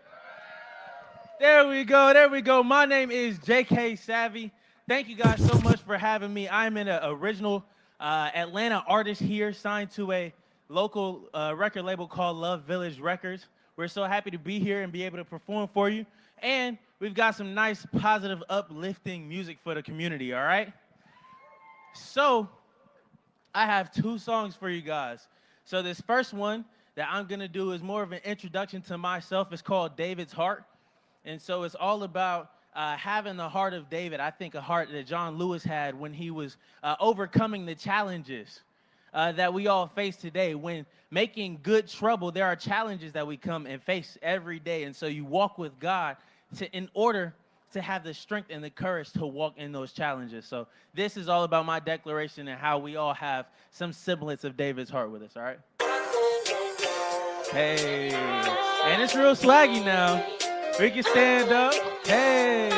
There we go, there we go. My name is J.K. Savvy. Thank you guys so much for having me. I'm an original Atlanta artist here, signed to a local record label called Love Village Records. We're so happy to be here and be able to perform for you. And we've got some nice, positive, uplifting music for the community, all right? So I have 2 songs for you guys. So this first one that I'm gonna do is more of an introduction to myself. It's called David's Heart. And so it's all about having the heart of David. I think a heart that John Lewis had when he was overcoming the challenges that we all face today. When making good trouble, there are challenges that we come and face every day. And so you walk with God in order to have the strength and the courage to walk in those challenges. So this is all about my declaration and how we all have some semblance of David's heart with us, all right? Hey, and it's real swaggy now. We can stand up, hey,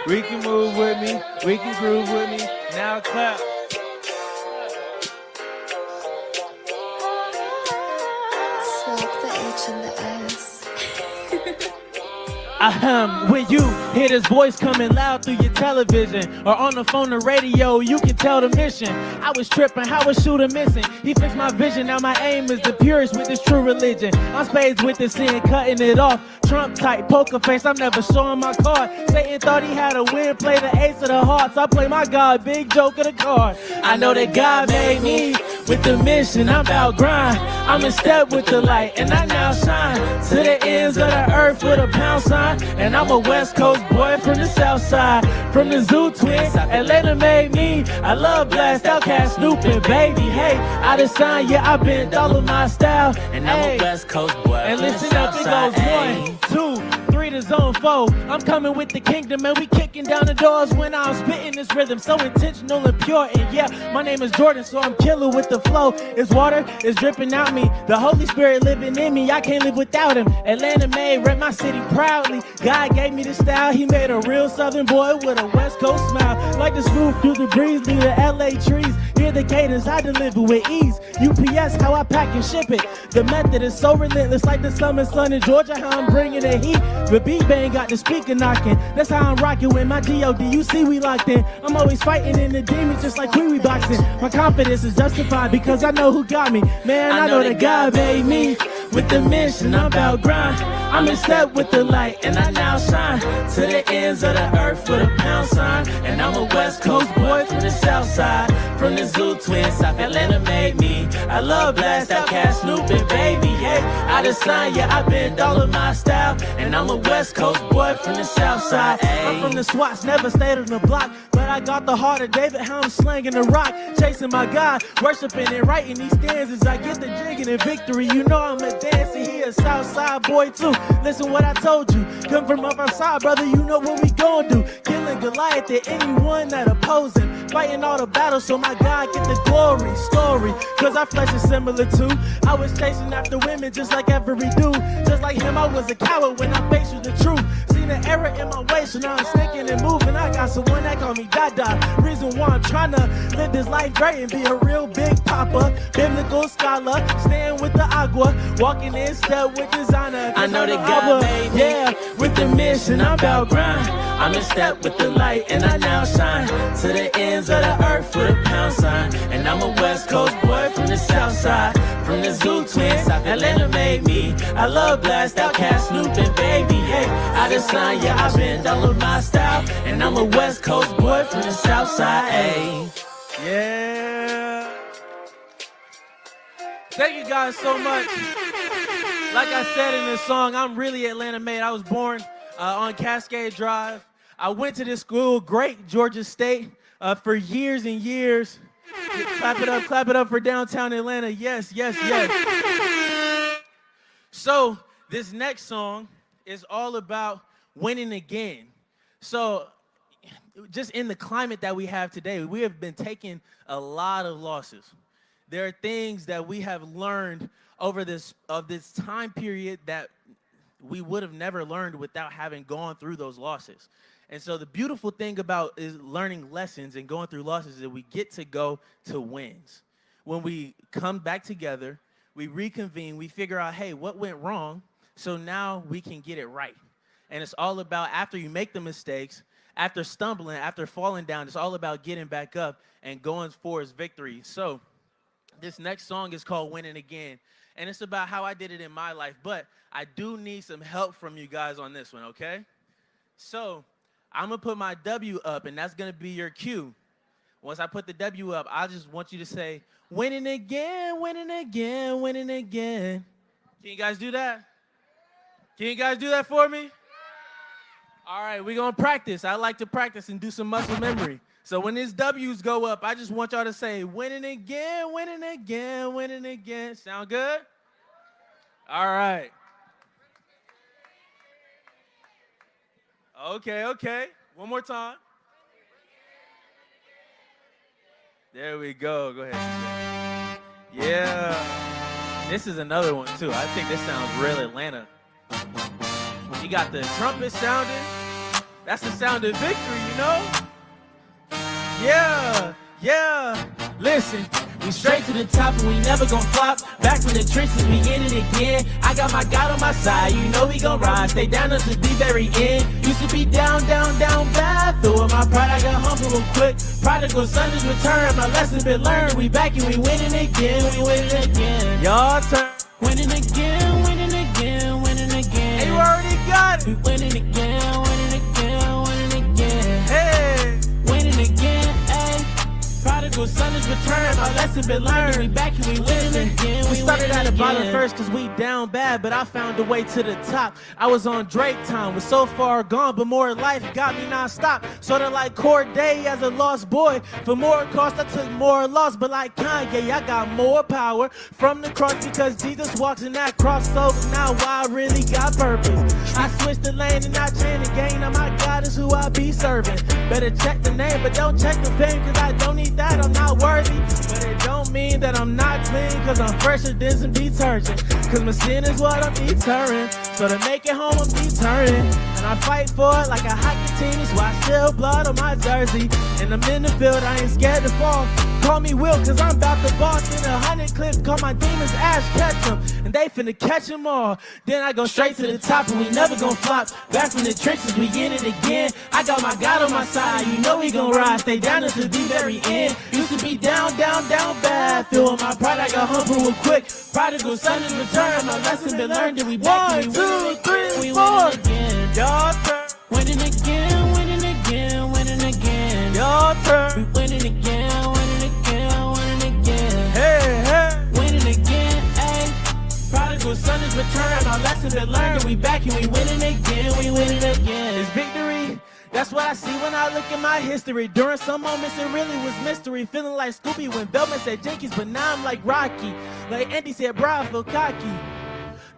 we can move with me, we can groove with me, now clap. Swap the H and the S. When you hear this voice coming loud through your television or on the phone or radio, you can tell the mission. I was tripping, how was shooter missing? He fixed my vision, now my aim is the purest with this true religion. I'm spades with the sin, cutting it off. Trump type, poker face, I'm never showing my card. Satan thought he had a win, play the ace of the hearts. I play my God, big joke of the card. I know that God made me with the mission, I'm about grind. I'm in step with the light, and I now shine to the ends of the earth with a pound sign. And I'm a West Coast boy from the South Side, from the Zoo Twins. Atlanta made me. I love Blast, Outkast, Snoop, and Baby. Hey, I design, yeah, I been all of my style. And I'm a West Coast boy. And listen up, it goes 1, 2, 3 to zone 4. I'm coming with the kingdom, and we kicking down the doors when I'm spitting this rhythm. So intentional and pure. And yeah, my name is Jordan, so I'm killer with the flow. It's water, it's dripping out me. The Holy Spirit living in me, I can't live without him. Atlanta made, rep my city proudly. God gave me the style, he made a real southern boy with a West Coast smile. Like the smooth through the breeze, through the LA trees. Hear the cadence, I deliver with ease. UPS, how I pack and ship it. The method is so relentless, like the summer sun in Georgia, how I'm bringing the heat. The beat bang got the speaker knocking. That's how I'm rocking with my G.O.D. You see we locked in. I'm always fighting in the demons just like Pee Wee boxing. My confidence is justified because I know who got me. Man, I know that God made me with the mission, I'm about grind. I'm in step with the light, and I now shine to the ends of the earth with a pound sign. And I'm a West Coast boy from the South Side, from the Zoo Twins, South Atlanta made me. I love Blast, Outkast, Snoop, and Baby. Yeah, I design, yeah, I bend all of my style. And I'm a West Coast boy from the South Side. I'm from the Swats, never stayed on the block, but I got the heart of David, how I'm slanging the rock, chasing my God, worshiping and writing these stanzas. I get the jigging and victory. You know I'm a dancer, he a South Side boy too. Listen what I told you, come from up outside, brother, you know what we gon' do. Killing Goliath and anyone that oppose him, fighting all the battles so my my God, get the glory story. Cause our flesh is similar to. I was chasing after women just like every dude. Just like him, I was a coward when I faced with the truth. Seen the error in my way, so now I'm sticking and moving. I got someone that call me Dada. Reason why I'm trying to live this life great and be a real big papa. Biblical scholar, staying with the agua. Walking in step with designer. I know that God made me. Yeah, with the mission, I'm about grind. I'm in step with the light and I now shine to the ends of the earth with a pound sign. And I'm a West Coast boy from the South Side, from the Zoo Twins, South Atlanta made me. I love Blast, Outkast, Snoop and Baby. Hey, I design, yeah, I bend all of my style. And I'm a West Coast boy from the South Side. Hey. Yeah. Thank you guys so much. Like I said in this song, I'm really Atlanta made. I was born on Cascade Drive. I went to this school, great Georgia State, for years and years. Clap it up for downtown Atlanta. Yes, yes, yes. So this next song is all about winning again. So just in the climate that we have today, we have been taking a lot of losses. There are things that we have learned over this time period that we would have never learned without having gone through those losses. And so the beautiful thing about is learning lessons and going through losses is that we get to go to wins. When we come back together, we reconvene, we figure out, hey, what went wrong? So now we can get it right. And it's all about, after you make the mistakes, after stumbling, after falling down, it's all about getting back up and going for its victory. So this next song is called Winning Again. And it's about how I did it in my life. But I do need some help from you guys on this one, okay? So I'm going to put my W up, and that's going to be your cue. Once I put the W up, I just want you to say, winning again, winning again, winning again. Can you guys do that? Can you guys do that for me? All right, we're going to practice. I like to practice and do some muscle memory. So when these W's go up, I just want y'all to say, winning again, winning again, winning again. Sound good? All right. Okay, okay. One more time. There we go. Go ahead. Yeah. This is another one, too. I think this sounds real Atlanta. You got the trumpet sounding. That's the sound of victory, you know? Yeah, yeah. Listen. We straight to the top and we never gon' flop. Back from the trenches, we in it again. I got my God on my side, you know we gon' ride. Stay down until the very end. Used to be down, down, down bad. Through my pride, I got humble real quick. Prodigal son is returned, my lesson been learned. We back and we winning again, we winning again. Y'all turn. Winning again, winning again, winning again. And you already got it. We winning again, winning again, winning again. Hey. Winning again, ayy. Prodigal son is returned, my lesson been learned. We back and we winning again. We started at the bottom first cause we down bad, but I found a way to the top. I was on Drake time, was so far gone, but more life got me non-stop. Sorta like Corday as a lost boy. For more cost, I took more loss, but like Kanye, I got more power from the cross because Jesus walks in that cross. So now I really got purpose. I switched the lane and I changed the game. Now my God is who I be serving. Better check the name, but don't check the fame, cause I don't need that, I'm not worthy. But it don't mean that I'm not clean, cause I'm fresher than some detergent. Cause my sin is what I'm deterring. So to make it home, I'm deterring. And I fight for it like a hockey team, that's why I still blood on my jersey. And I'm in the field, I ain't scared to fall. Call me Will, cause I'm about to boss. In 100 clips, call my demons Ash, catch them. And they finna catch them all. Then I go straight to the top and we never gon' flop. Back from the trenches, we in it again. I got my God on my side, you know we gon' ride. Stay down until the very end. Used to be down, down, down bad. Feeling my pride, I got humble real quick. Prodigal son is returned, my lesson been learned. And we back, 1, 2, 3, 4. Y'all turn. Winning again, winning again, winning again. Y'all turn. We winning again, winning again, winning again. Hey, hey. Winning again, ayy. Prodigal son is returned, our lesson been learned. And we back and we winning again, we winning again. It's victory. That's what I see when I look at my history. During some moments it really was mystery. Feeling like Scooby when Velma said Jenkins, but now I'm like Rocky. Like Andy said, bro, I feel cocky.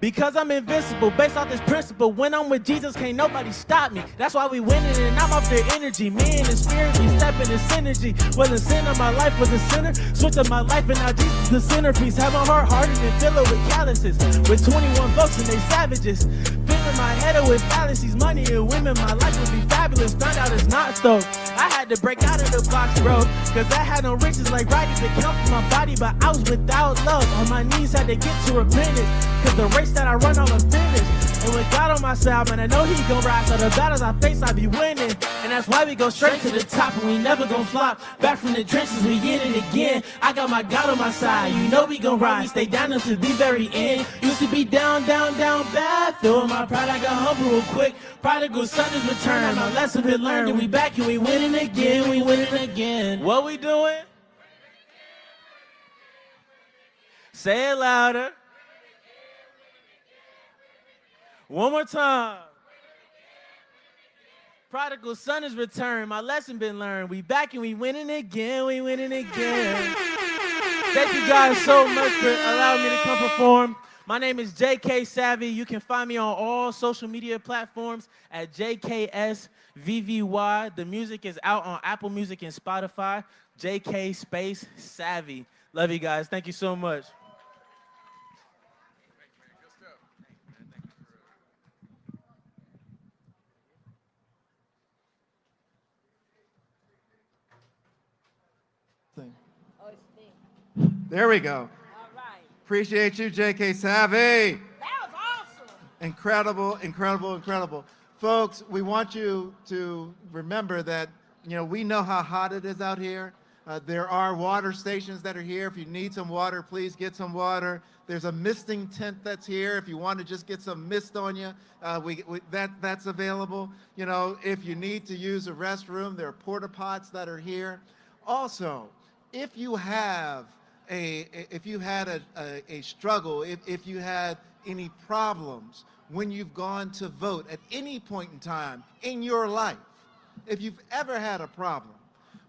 Because I'm invincible, based off this principle. When I'm with Jesus, can't nobody stop me. That's why we winning and I'm off their energy. Me and the spirit, we stepping in synergy. Wasn't sin of my life, was a sinner. Switch up my life and now Jesus is the centerpiece. Have my heart hardened and fill it with calluses. With 21 folks and they savages. Filling my head up with fallacies. Money and women, my life would be fabulous. Found out it's not so. I had to break out of the box, bro. Cause I had no riches like writing to count for my body. But I was without love. On my knees, had to get to repentance. Cause the race that I run, I'm finished. And with God on my side, man, I know he gon' rise. So the battles I face, I be winning. And that's why we go straight to the top. And we never gon' flop. Back from the trenches, we in it again. I got my God on my side. You know we gon' rise. Stay down until the very end. Used to be down, down, down bad. Throwing my pride, I got humble real quick. Prodigal son is returned. My lesson been learned. And we back and we winning again. We winning again. What we doing? Say it louder. One more time. Prodigal son is returned. My lesson been learned. We back and we winning again. We winning again. Thank you guys so much for allowing me to come perform. My name is JK Savvy. You can find me on all social media platforms at JKSVVY. The music is out on Apple Music and Spotify. JK space Savvy. Love you guys. Thank you so much. There we go. All right. Appreciate you, J.K. Savvy. That was awesome. Incredible, incredible, incredible. Folks, we want you to remember that, we know how hot it is out here. There are water stations that are here. If you need some water, please get some water. There's a misting tent that's here. If you want to just get some mist on you, that's available. If you need to use a restroom, there are porta pots that are here. Also, if you had a struggle, if you had any problems when you've gone to vote at any point in time in your life, if you've ever had a problem,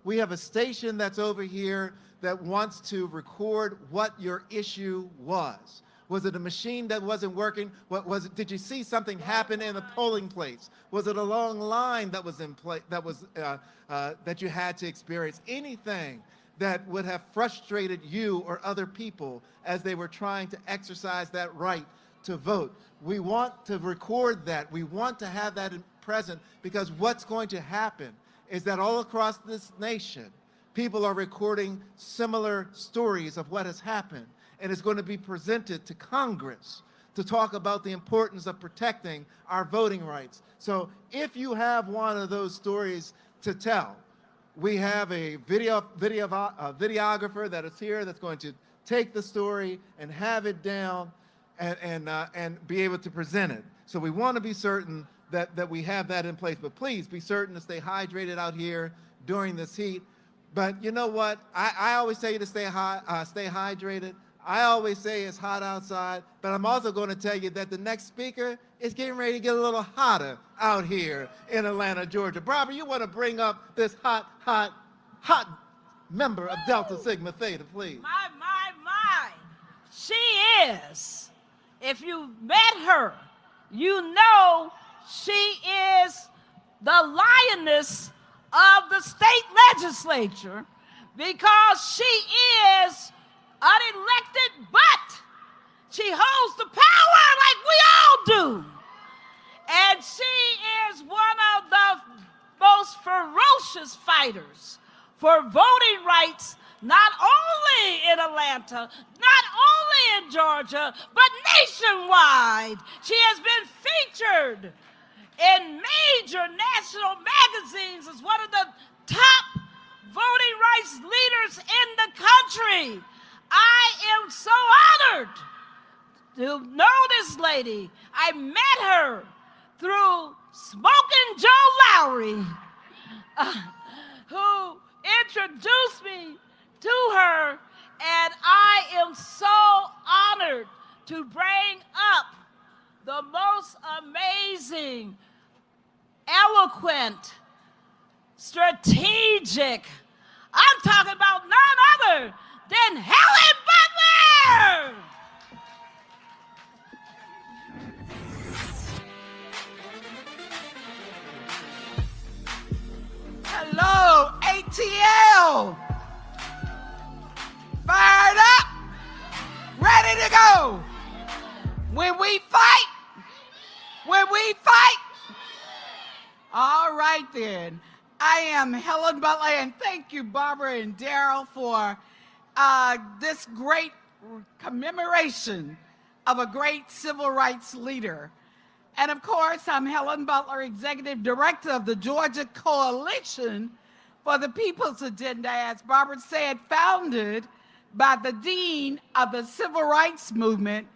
we have a station that's over here that wants to record what your issue was. Was it a machine that wasn't working? What was it? Did you see something happen in a polling place? Was it a long line that was in place that you had to experience? Anything that would have frustrated you or other people as they were trying to exercise that right to vote. We want to record that. We want to have that present, because what's going to happen is that all across this nation, people are recording similar stories of what has happened, and it's going to be presented to Congress to talk about the importance of protecting our voting rights. So if you have one of those stories to tell, we have a videographer that is here that's going to take the story and have it down and be able to present it. So we want to be certain that we have that in place. But please be certain to stay hydrated out here during this heat. But you know what? I always say to stay hydrated. I always say it's hot outside, but I'm also going to tell you that the next speaker is getting ready to get a little hotter out here in Atlanta, Georgia. Barbara, you want to bring up this hot member of Delta Sigma Theta, please. My. She is. If you met her, you know she is the lioness of the state legislature, because she is unelected, but she holds the power like we all do. And she is one of the most ferocious fighters for voting rights, not only in Atlanta, not only in Georgia, but nationwide. She has been featured in major national magazines as one of the top voting rights leaders in the country. I am so honored to know this lady. I met her through Smoking Joe Lowry, who introduced me to her, and I am so honored to bring up the most amazing, eloquent, strategic, I'm talking about none other than Helen Butler! ATL. Fired up, ready to go. When we fight, all right then. I am Helen Butler, and thank you, Barbara and Daryl, for this great commemoration of a great civil rights leader. And of course, I'm Helen Butler, Executive Director of the Georgia Coalition for the People's Agenda, as Barbara said, founded by the Dean of the Civil Rights Movement,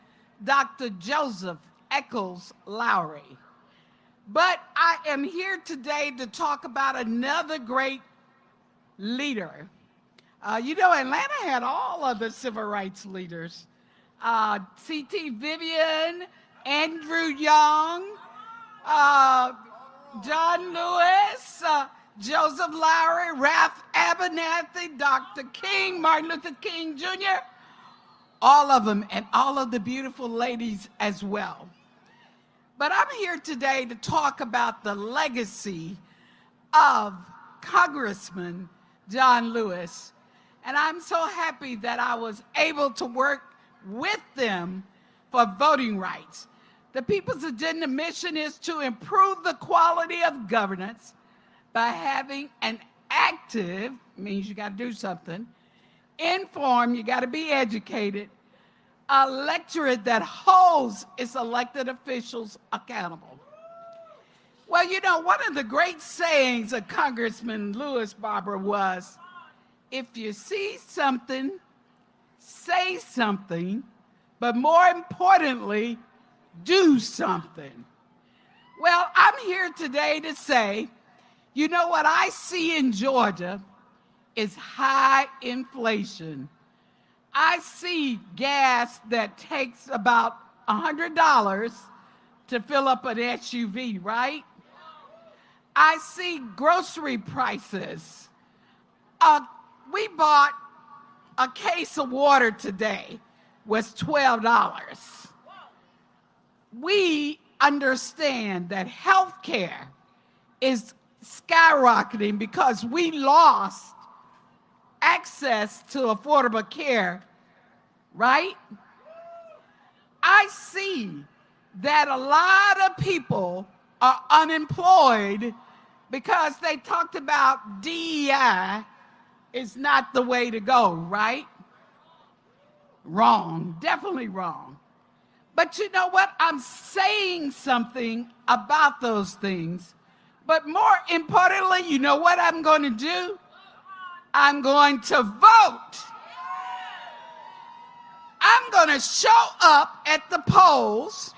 Dr. Joseph Eccles Lowry. But I am here today to talk about another great leader. You know, Atlanta had all of the civil rights leaders. C.T. Vivian, Andrew Young, John Lewis, Joseph Lowry, Ralph Abernathy, Dr. King, Martin Luther King Jr., all of them, and all of the beautiful ladies as well. But I'm here today to talk about the legacy of Congressman John Lewis. And I'm so happy that I was able to work with them for voting rights. The People's Agenda mission is to improve the quality of governance by having an active, means you got to do something, informed, you got to be educated, electorate that holds its elected officials accountable. Well, you know, one of the great sayings of Congressman Lewis, Barbara, was, if you see something, say something, but more importantly, do something. Well, I'm here today to say, you know what I see in Georgia is high inflation. I see gas that takes about $100 to fill up an SUV, right? I see grocery prices. We bought a case of water today was $12. We understand that healthcare is skyrocketing because we lost access to affordable care, right? I see that a lot of people are unemployed because they talked about DEI is not the way to go, right? Wrong, definitely wrong. But you know what? I'm saying something about those things. But more importantly, you know what I'm going to do? I'm going to vote. I'm going to show up at the polls.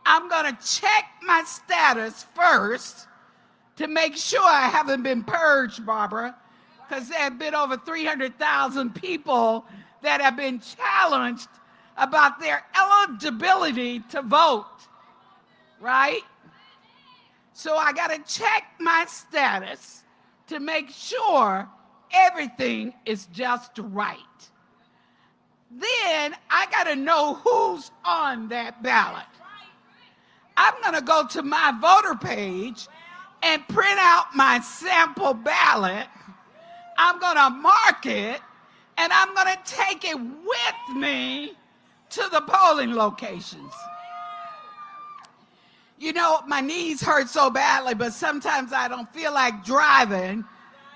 I'm going to check my status first to make sure I haven't been purged, Barbara, because there have been over 300,000 people that have been challenged about their eligibility to vote, right? So I got to check my status to make sure everything is just right. Then I got to know who's on that ballot. I'm going to go to my voter page and print out my sample ballot. I'm going to mark it, and I'm going to take it with me to the polling locations. You know, my knees hurt so badly, but sometimes I don't feel like driving.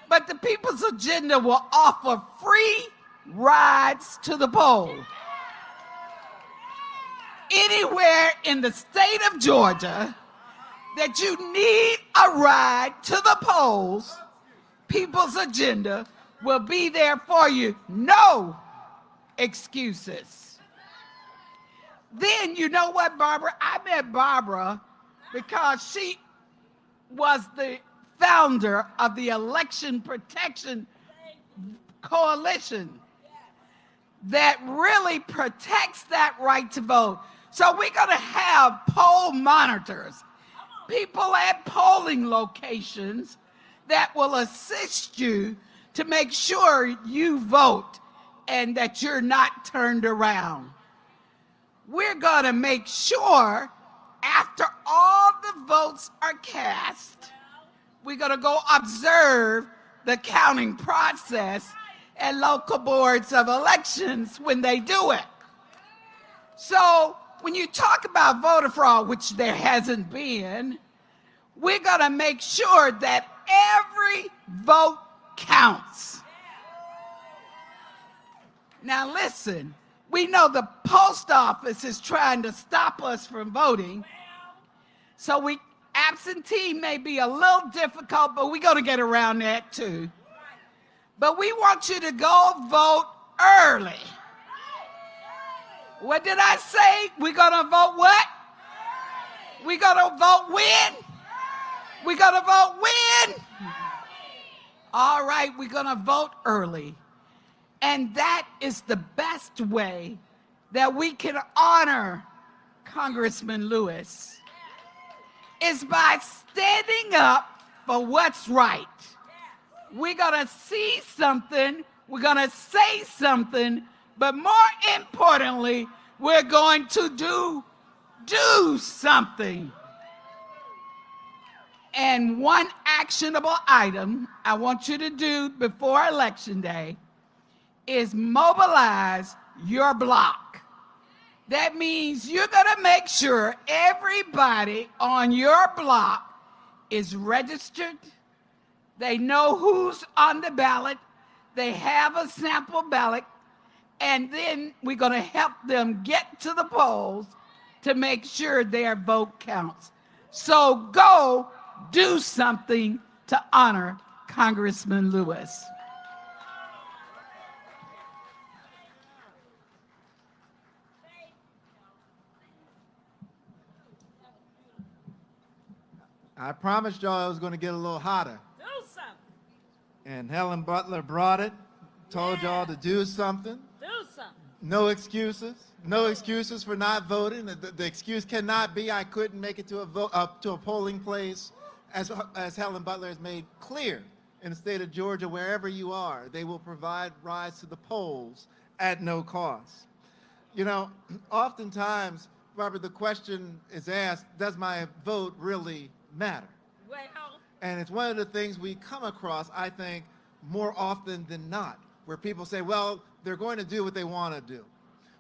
But the People's Agenda will offer free rides to the poll. Anywhere in the state of Georgia that you need a ride to the polls, People's Agenda will be there for you. No excuses. Then, you know what, Barbara? I met Barbara because she was the founder of the Election Protection Coalition that really protects that right to vote. So we're going to have poll monitors, people at polling locations that will assist you to make sure you vote and that you're not turned around. We're going to make sure after all the votes are cast, we're going to go observe the counting process at local boards of elections when they do it. So when you talk about voter fraud, which there hasn't been, we're going to make sure that every vote counts. Now listen, we know the post office is trying to stop us from voting. So absentee may be a little difficult, but we're going to get around that too. But we want you to go vote early. What did I say? We're going to vote what? We're going to vote when? We're going to vote when? All right, we're going to vote early. And that is the best way that we can honor Congressman Lewis, is by standing up for what's right. We're going to see something, we're going to say something, but more importantly, we're going to do something. And one actionable item I want you to do before Election Day is mobilize your block. That means you're going to make sure everybody on your block is registered. They know who's on the ballot. They have a sample ballot. And then we're going to help them get to the polls to make sure their vote counts. So go do something to honor Congressman Lewis. I promised y'all it was going to get a little hotter. Do something. And Helen Butler brought it, told y'all to do something. Do something. No excuses. No excuses for not voting. The excuse cannot be I couldn't make it to a polling place, as Helen Butler has made clear in the state of Georgia. Wherever you are, they will provide rides to the polls at no cost. You know, oftentimes, Robert, the question is asked, does my vote really matter? Well, and it's one of the things we come across, I think, more often than not, where people say, well, they're going to do what they want to do.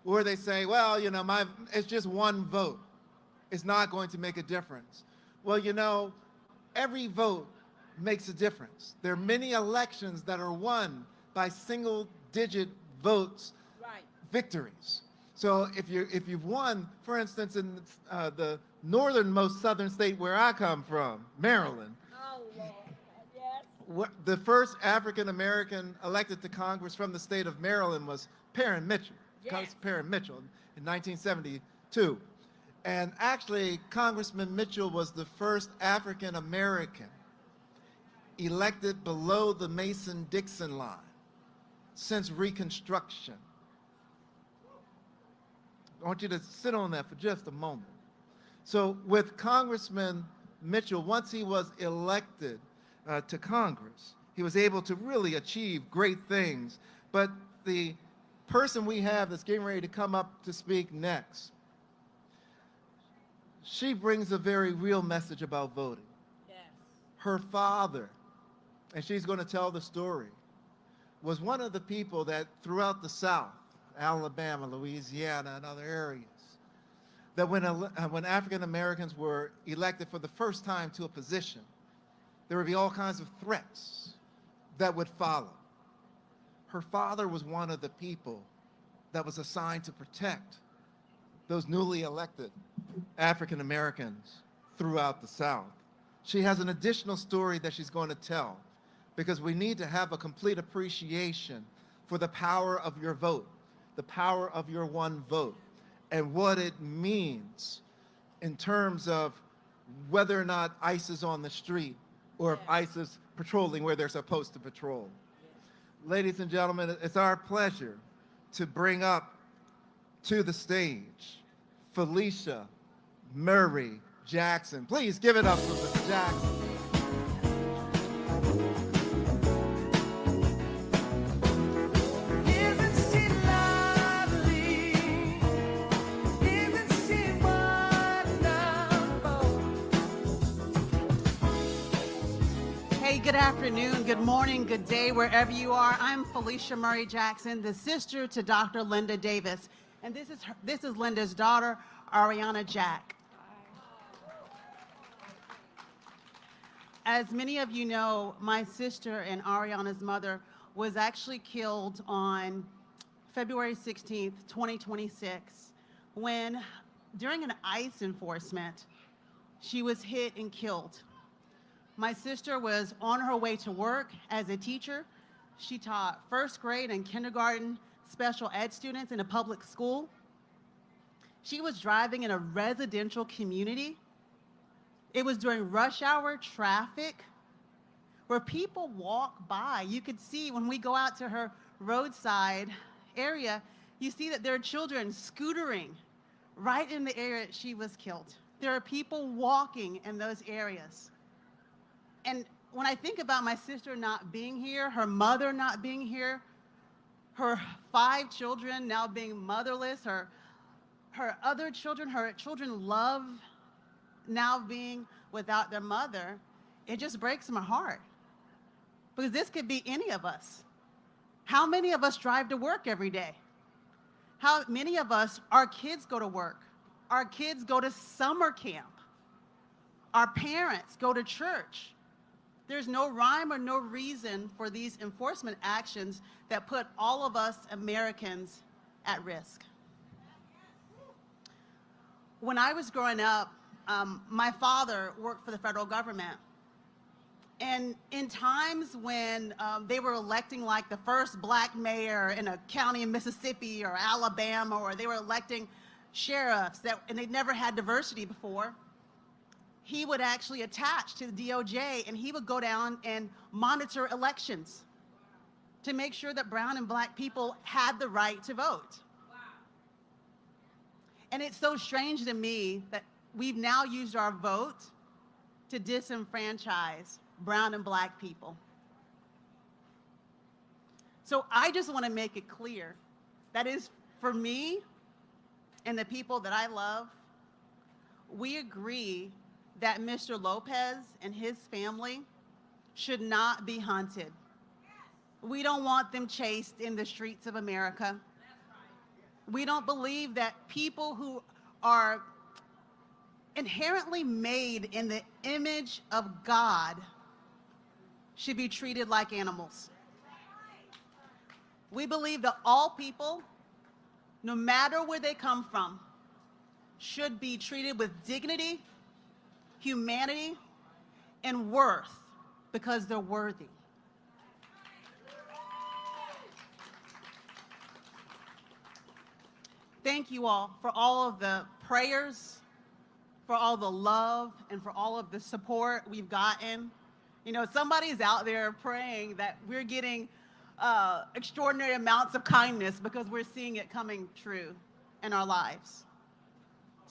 Or they say, well, you know, it's just one vote. It's not going to make a difference. Well, you know, every vote makes a difference. There are many elections that are won by single-digit votes, right. Victories. So if you've won, for instance, in the northernmost southern state where I come from, Maryland, Oh, Lord. Yes. the first African-American elected to Congress from the state of Maryland was Perrin Mitchell. Yes. Perrin Mitchell in 1972. And actually, Congressman Mitchell was the first African-American elected below the Mason-Dixon line since Reconstruction. I want you to sit on that for just a moment. So with Congressman Mitchell, once he was elected to Congress, he was able to really achieve great things. But the person we have that's getting ready to come up to speak next, she brings a very real message about voting. Yes. Her father, and she's going to tell the story, was one of the people that throughout the South, Alabama, Louisiana, and other areas, that when African Americans were elected for the first time to a position, there would be all kinds of threats that would follow. Her father was one of the people that was assigned to protect those newly elected African Americans throughout the South. She has an additional story that she's going to tell, because we need to have a complete appreciation for the power of your vote, the power of your one vote, and what it means in terms of whether or not ICE is on the street or if ICE is patrolling where they're supposed to patrol. Ladies and gentlemen, it's our pleasure to bring up to the stage Felicia Murray Jackson. Please give it up for Ms. Jackson. Hey, good afternoon, good morning, good day, wherever you are. I'm Felicia Murray Jackson, the sister to Dr. Linda Davis. And this is Linda's daughter, Ariana Jack. As many of you know, my sister and Ariana's mother was actually killed on February 16th, 2026, when, during an ICE enforcement, she was hit and killed. My sister was on her way to work as a teacher. She taught first grade and kindergarten special ed students in a public school. She was driving in a residential community. It was during rush hour traffic where people walk by. You could see when we go out to her roadside area, you see that there are children scootering right in the area she was killed. There are people walking in those areas. And when I think about my sister not being here, her mother not being here, her 5 children now being motherless, her other children, her children love now being without their mother, it just breaks my heart. Because this could be any of us. How many of us drive to work every day? How many of us, our kids go to work? Our kids go to summer camp. Our parents go to church. There's no rhyme or no reason for these enforcement actions that put all of us Americans at risk. When I was growing up, my father worked for the federal government. And in times when they were electing like the first black mayor in a county in Mississippi or Alabama, or they were electing sheriffs and they'd never had diversity before, he would actually attach to the DOJ and he would go down and monitor elections to make sure that brown and black people had the right to vote. And it's so strange to me that we've now used our vote to disenfranchise brown and black people. So I just want to make it clear that is, for me and the people that I love, we agree that Mr. Lopez and his family should not be hunted. We don't want them chased in the streets of America. We don't believe that people who are inherently made in the image of God should be treated like animals. We believe that all people, no matter where they come from, should be treated with dignity, humanity, and worth because they're worthy. Thank you all for all of the prayers, for all the love, and for all of the support we've gotten. You know, somebody's out there praying that we're getting extraordinary amounts of kindness because we're seeing it coming true in our lives.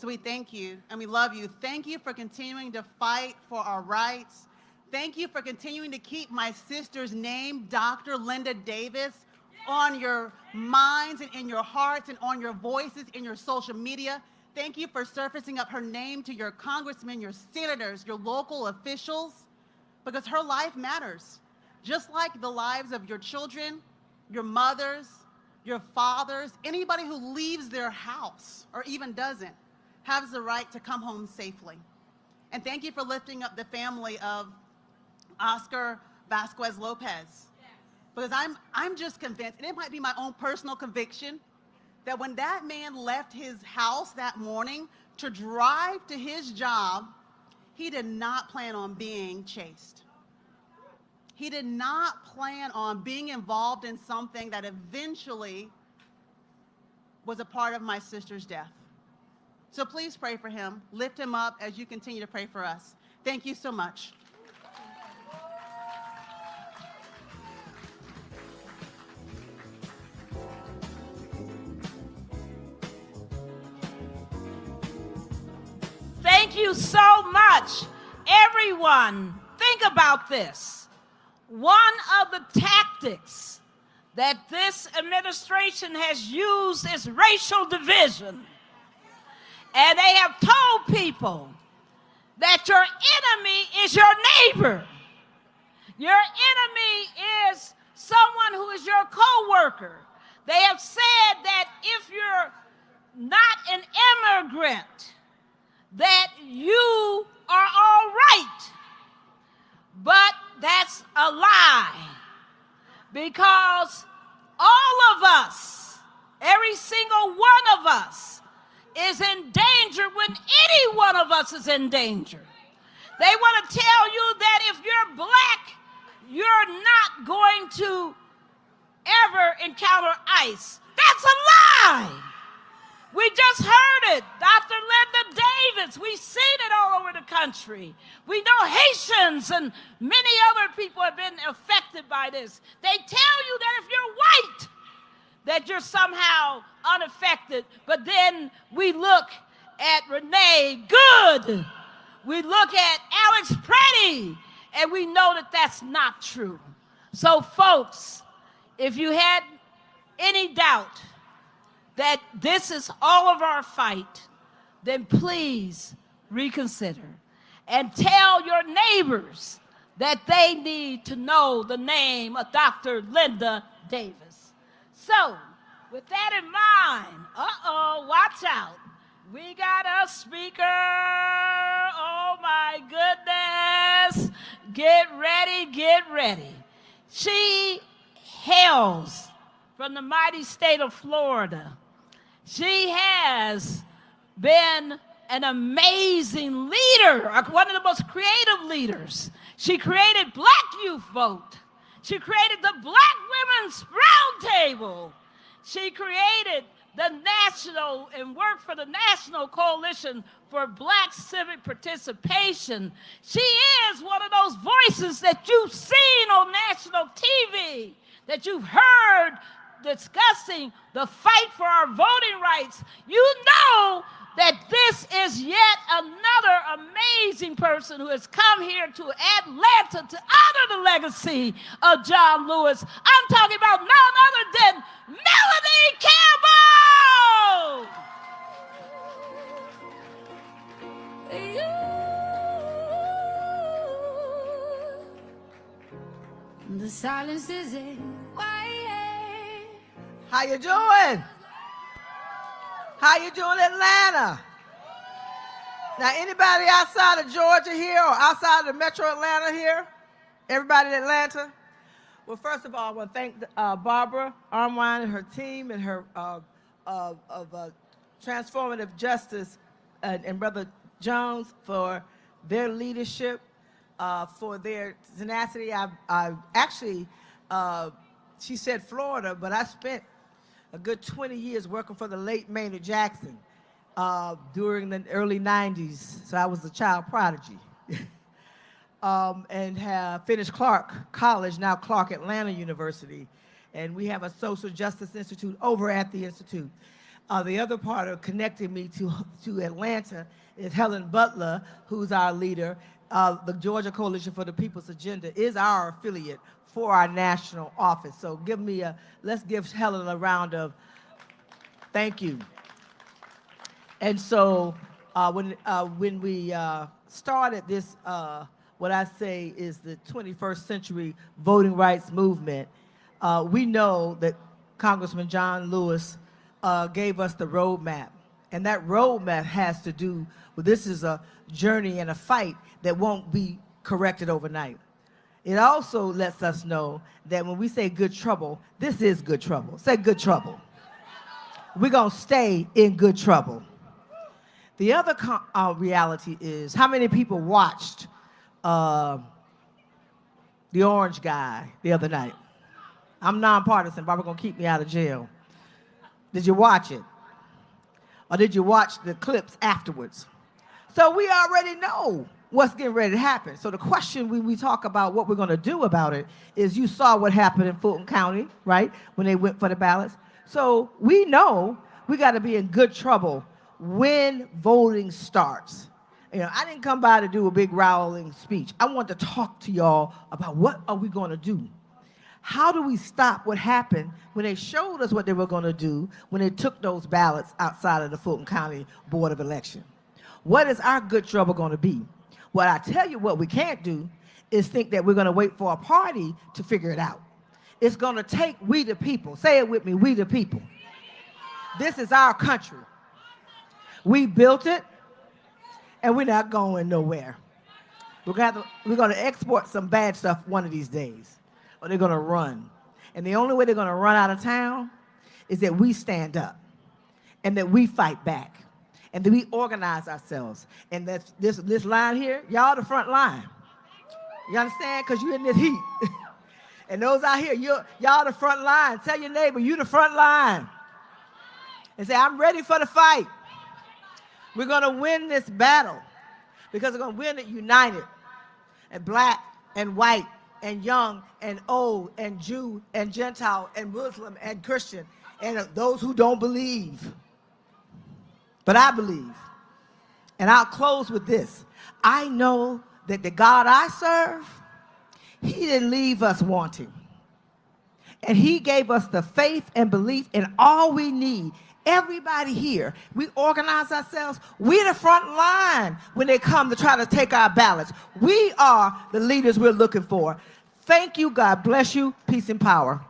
So we thank you and we love you. Thank you for continuing to fight for our rights. Thank you for continuing to keep my sister's name, Dr. Linda Davis, on your minds and in your hearts and on your voices in your social media. Thank you for surfacing up her name to your congressmen, your senators, your local officials, because her life matters. Just like the lives of your children, your mothers, your fathers, anybody who leaves their house or even doesn't has the right to come home safely. And thank you for lifting up the family of Oscar Vasquez Lopez. Because I'm just convinced, and it might be my own personal conviction, that when that man left his house that morning to drive to his job, he did not plan on being chased. He did not plan on being involved in something that eventually was a part of my sister's death. So please pray for him. Lift him up as you continue to pray for us. Thank you so much. Thank you so much. Everyone, think about this. One of the tactics that this administration has used is racial division. And they have told people that your enemy is your neighbor. Your enemy is someone who is your co-worker. They have said that if you're not an immigrant, that you are all right. But that's a lie, because all of us, every single one of us, is in danger when any one of us is in danger. They want to tell you that if you're black, you're not going to ever encounter ICE. That's a lie. We just heard it. Dr. Linda Davis, we've seen it all over the country. We know Haitians and many other people have been affected by this. They tell you that if you're white, that you're somehow unaffected. But then we look at Renee Good. We look at Alex Preddy, and we know that that's not true. So, folks, if you had any doubt that this is all of our fight, then please reconsider and tell your neighbors that they need to know the name of Dr. Linda Davis. So, with that in mind, watch out. We got a speaker. Oh my goodness. Get ready, get ready. She hails from the mighty state of Florida. She has been an amazing leader, one of the most creative leaders. She created Black Youth Vote. She created the Black Women's Roundtable. She created the national and worked for the National Coalition for Black Civic Participation. She is one of those voices that you've seen on national TV, that you've heard discussing the fight for our voting rights. You know that this is yet another amazing person who has come here to Atlanta to honor the legacy of John Lewis. I'm talking about none other than Melanie Campbell! The silence is in quiet. How you doing? How you doing, Atlanta? Now, anybody outside of Georgia here or outside of the metro Atlanta here? Everybody in Atlanta? Well, first of all, I want to thank Barbara Armwine and her team and her transformative justice and Brother Jones for their leadership, for their tenacity. I actually, she said Florida, but I spent a good 20 years working for the late Maynard Jackson during the early 90s. So I was a child prodigy. And have finished Clark College, now Clark Atlanta University. And we have a social justice institute over at the institute. The other part of connecting me to Atlanta is Helen Butler, who's our leader. The Georgia Coalition for the People's Agenda is our affiliate for our national office. So let's give Helen a round of thank you. And so when we started this, what I say is the 21st century voting rights movement, we know that Congressman John Lewis gave us the roadmap. And that roadmap has to do with this is a journey and a fight that won't be corrected overnight. It also lets us know that when we say good trouble, this is good trouble. Say good trouble. We're going to stay in good trouble. The other reality is, how many people watched the orange guy the other night? I'm nonpartisan. Barbara going to keep me out of jail. Did you watch it? Or did you watch the clips afterwards? So we already know what's getting ready to happen. So the question when we talk about what we're going to do about it is, you saw what happened in Fulton County, right, when they went for the ballots. So we know we got to be in good trouble when voting starts. You know, I didn't come by to do a big rowling speech. I want to talk to y'all about what are we going to do. How do we stop what happened when they showed us what they were going to do when they took those ballots outside of the Fulton County Board of Election? What is our good trouble going to be? Well, I tell you what we can't do is think that we're going to wait for a party to figure it out. It's going to take we the people. Say it with me, we the people. This is our country. We built it, and we're not going nowhere. We're going to export some bad stuff one of these days, or they're going to run. And the only way they're going to run out of town is that we stand up, and that we fight back, and that we organize ourselves. And that's this line here, y'all the front line. You understand? Because you're in this heat. And those out here, y'all the front line. Tell your neighbor, you the front line. And say, I'm ready for the fight. We're going to win this battle because we're going to win it united. And black and white and young and old and Jew and Gentile and Muslim and Christian and those who don't believe. But I believe. And I'll close with this. I know that the God I serve, he didn't leave us wanting. And he gave us the faith and belief in all we need. Everybody here, we organize ourselves. We're the front line when they come to try to take our ballots. We are the leaders we're looking for. Thank you. God bless you. Peace and power.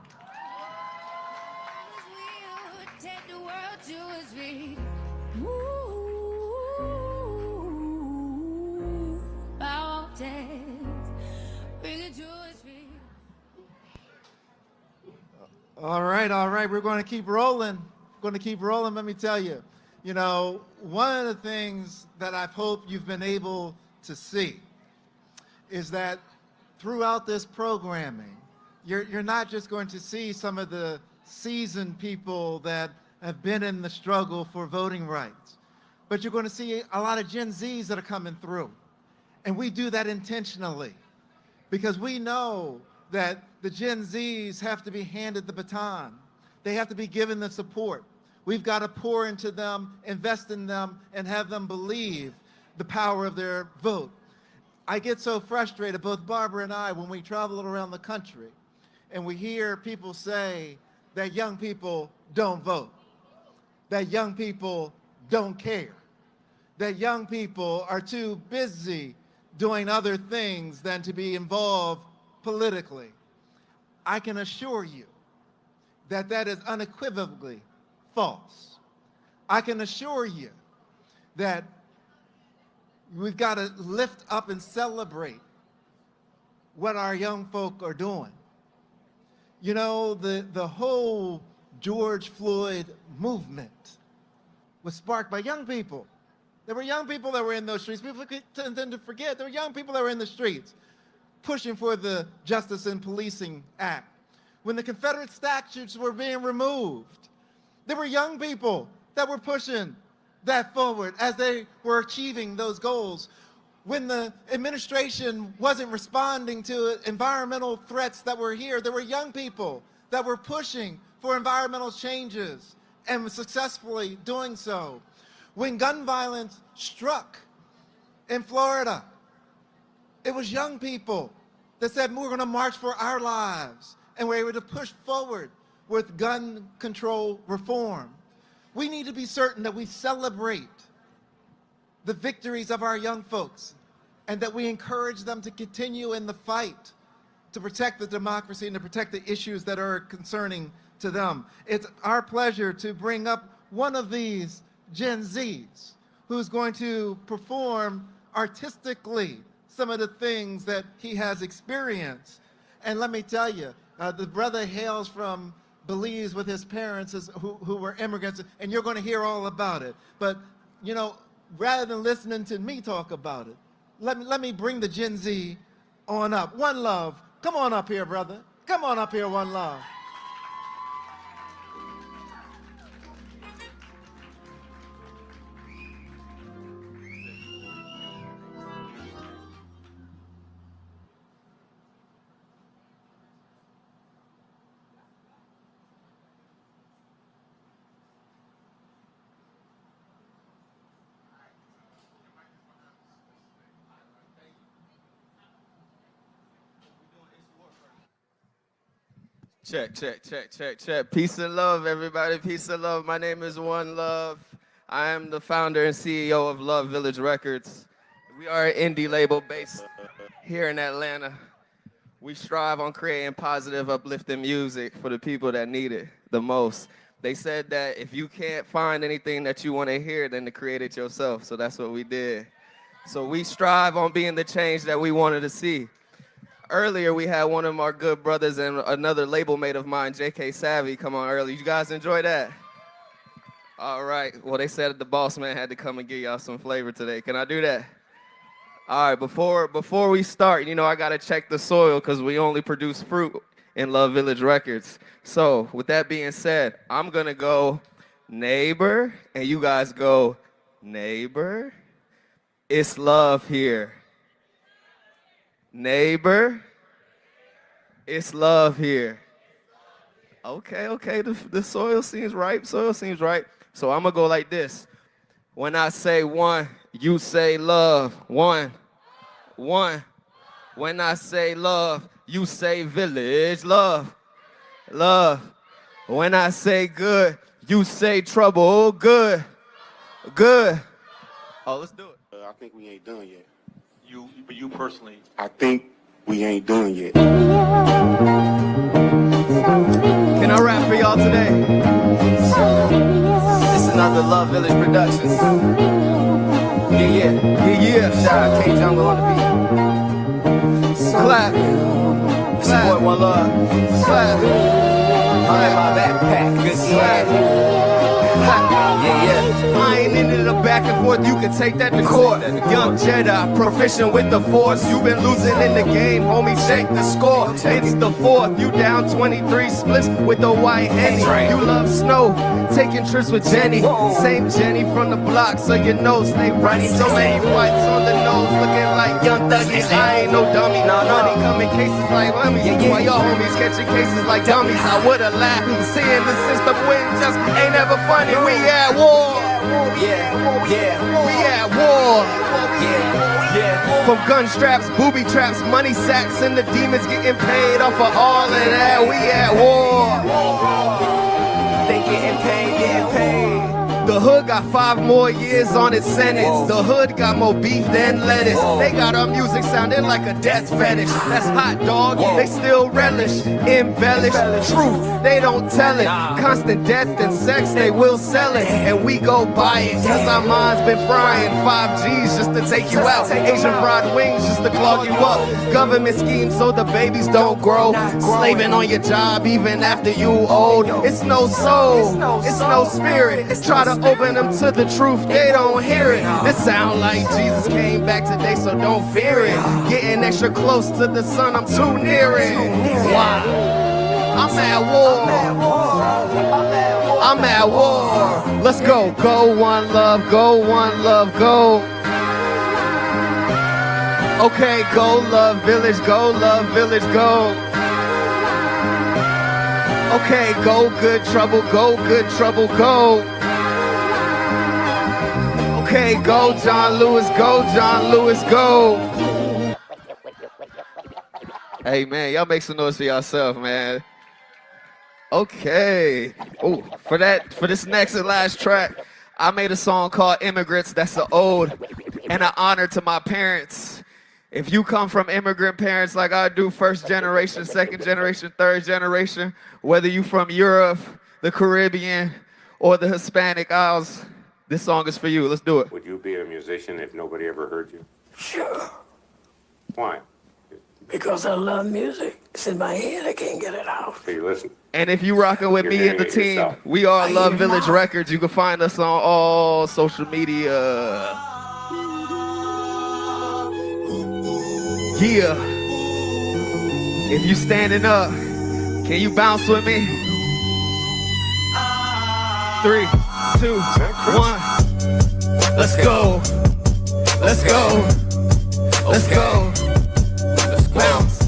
All right. We're going to keep rolling. Let me tell you. You know, one of the things that I hope you've been able to see is that throughout this programming, you're not just going to see some of the seasoned people that have been in the struggle for voting rights, but you're going to see a lot of Gen Zs that are coming through. And we do that intentionally because we know that the Gen Zs have to be handed the baton. They have to be given the support. We've got to pour into them, invest in them, and have them believe the power of their vote. I get so frustrated, both Barbara and I, when we travel around the country and we hear people say that young people don't vote, that young people don't care, that young people are too busy doing other things than to be involved politically. I can assure you that that is unequivocally false. I can assure you that we've got to lift up and celebrate what our young folk are doing. You know, the whole George Floyd movement was sparked by young people. There were young people that were in those streets. People tend to forget there were young people that were in the streets pushing for the Justice and Policing Act. When the Confederate statues were being removed, there were young people that were pushing that forward as they were achieving those goals. When the administration wasn't responding to environmental threats that were here, there were young people that were pushing for environmental changes and were successfully doing so. When gun violence struck in Florida, it was young people that said, we're going to march for our lives, and we're able to push forward with gun control reform. We need to be certain that we celebrate the victories of our young folks and that we encourage them to continue in the fight to protect the democracy and to protect the issues that are concerning to them. It's our pleasure to bring up one of these Gen Zs who's going to perform artistically some of the things that he has experienced. And let me tell you, the brother hails from Belize with his parents who were immigrants, and you're going to hear all about it. But, you know, rather than listening to me talk about it, let me bring the Gen Z on up. One Love, come on up here, brother. Come on up here, One Love. Check. Peace and love, everybody. Peace and love. My name is One Love. I am the founder and CEO of Love Village Records. We are an indie label based here in Atlanta, we strive on creating positive, uplifting music for the people that need it the most. They said that if you can't find anything that you want to hear, then to create it yourself. So that's what we did. So we strive on being the change that we wanted to see. Earlier, we had one of our good brothers and another label mate of mine, J.K. Savvy, come on early. You guys enjoy that? All right. Well, they said the boss man had to come and give y'all some flavor today. Can I do that? All right. Before we start, you know, I got to check the soil because we only produce fruit in Love Village Records. So with that being said, I'm going to go neighbor, and you guys go neighbor. It's love here. Neighbor, it's love here. Okay, the soil seems right, So I'm gonna go like this. When I say one, you say love. One. When I say love, you say village. Love. When I say good, you say trouble. Good. Oh, let's do it. I think we ain't done yet. You personally? I think we ain't done yet. Can I rap for y'all today? This is another Love Village Productions. Yeah. Shout out K Jungle on the beat. Clap. Support one love. Clap. I'm in my backpack. Good slap. Yeah. I ain't into the back and forth, you can take that to court. Young Jedi, proficient with the force. You been losing in the game, homie, shake the score. It's the fourth, you down 23 splits with the white Henny. You love snow, taking trips with Jenny. Same Jenny from the block, so your nose stay runny. So many whites on the nose, looking like young thuggies. I ain't no dummy, money come in cases like lemons. While your homies catching cases like dummies. I would've laughed, seeing the system win just ain't ever funny. We at war. We at war. From gun straps, booby traps, money sacks, and the demons getting paid off of all of that. We at war. They getting paid. The hood got 5 more years on its sentence. The hood got more beef than lettuce. They got our music sounding like a death fetish. That's hot dog, they still relish. Embellish, truth, they don't tell it. Constant death and sex, they will sell it. And we go buy it, cause our minds been frying. 5 G's just to take you out. Asian fried wings just to clog you up. Government schemes so the babies don't grow. Slaving on your job even after you old. It's no soul, it's no spirit. Try to open them to the truth, they don't hear it. It sound like Jesus came back today, so don't fear it. Getting extra close to the sun, I'm too near it. Why? I'm at war. Let's go. Go one love, go. Okay, go Love Village, go. Okay, go good trouble, go. Okay, go John Lewis, go. Hey man, y'all make some noise for yourself, man. Okay. Oh, for this next and last track, I made a song called Immigrants. That's an ode and an honor to my parents. If you come from immigrant parents like I do, first generation, second generation, third generation, whether you from Europe, the Caribbean, or the Hispanic Isles, this song is for you. Let's do it. Would you be a musician if nobody ever heard you? Sure. Why? Because I love music. It's in my head. I can't get it out. Hey, listen. And if you rocking with me and the team, we are Love Village Records. You can find us on all social media. Yeah. If you standing up, can you bounce with me? 3, 2, 1. Let's go. Bounce.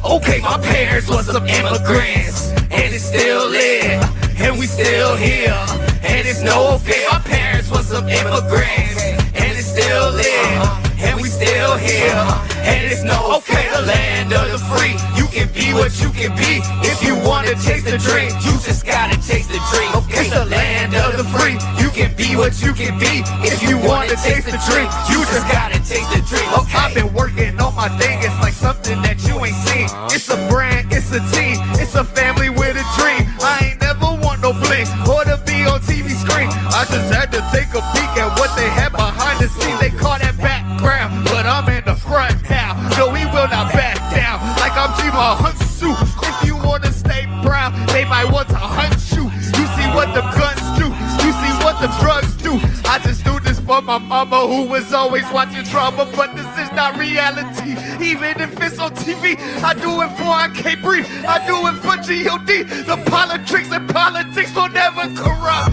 Okay, my parents was some immigrants, and it's still lit, and we still here, and it's no fear. My parents was some immigrants, and it's still lit, and we still here, and it's no okay. The land of the free, you can be what you can be. If you wanna taste the drink, you just gotta taste the drink. It's the land of the free, you can be be what you can be. If you want to taste the drink, you just gotta taste the drink. Oh, I've been working on my thing, it's like something that you ain't seen. It's a brand, it's a team, it's a family with a dream. I ain't never want no bling or to be on TV screen. I just had to take a peek at what they had behind the scenes. They call that background, but I'm in the front now. No, we will not back down. Like I'm G-Ma Hunsu. If you wanna stay proud, they might want to hunt you. You see what the guns do, you see what the drugs do. I just do this for my mama who was always watching drama, but this is not reality. Even if it's on TV, I do it for I can't breathe. I do it for G.O.D. The politics and politics will never corrupt.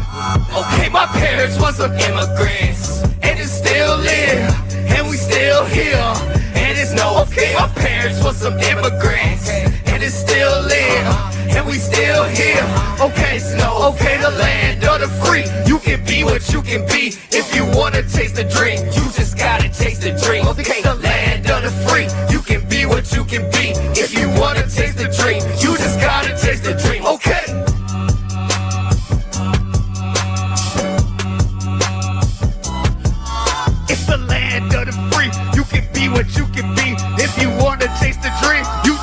Okay, my parents was some immigrants, and it's still live, and we still here. And it's no okay, my parents was some immigrants, and it's still live, and we still here. Okay, it's no okay, the land of the free. You can be what you can be. If you wanna taste the drink, you just gotta taste the drink. Okay, the land of the free. You can be what you can be. If you wanna taste the drink, you just gotta taste the drink. Okay. It's the land of the free. You can be what you can be. If you wanna taste the drink, you.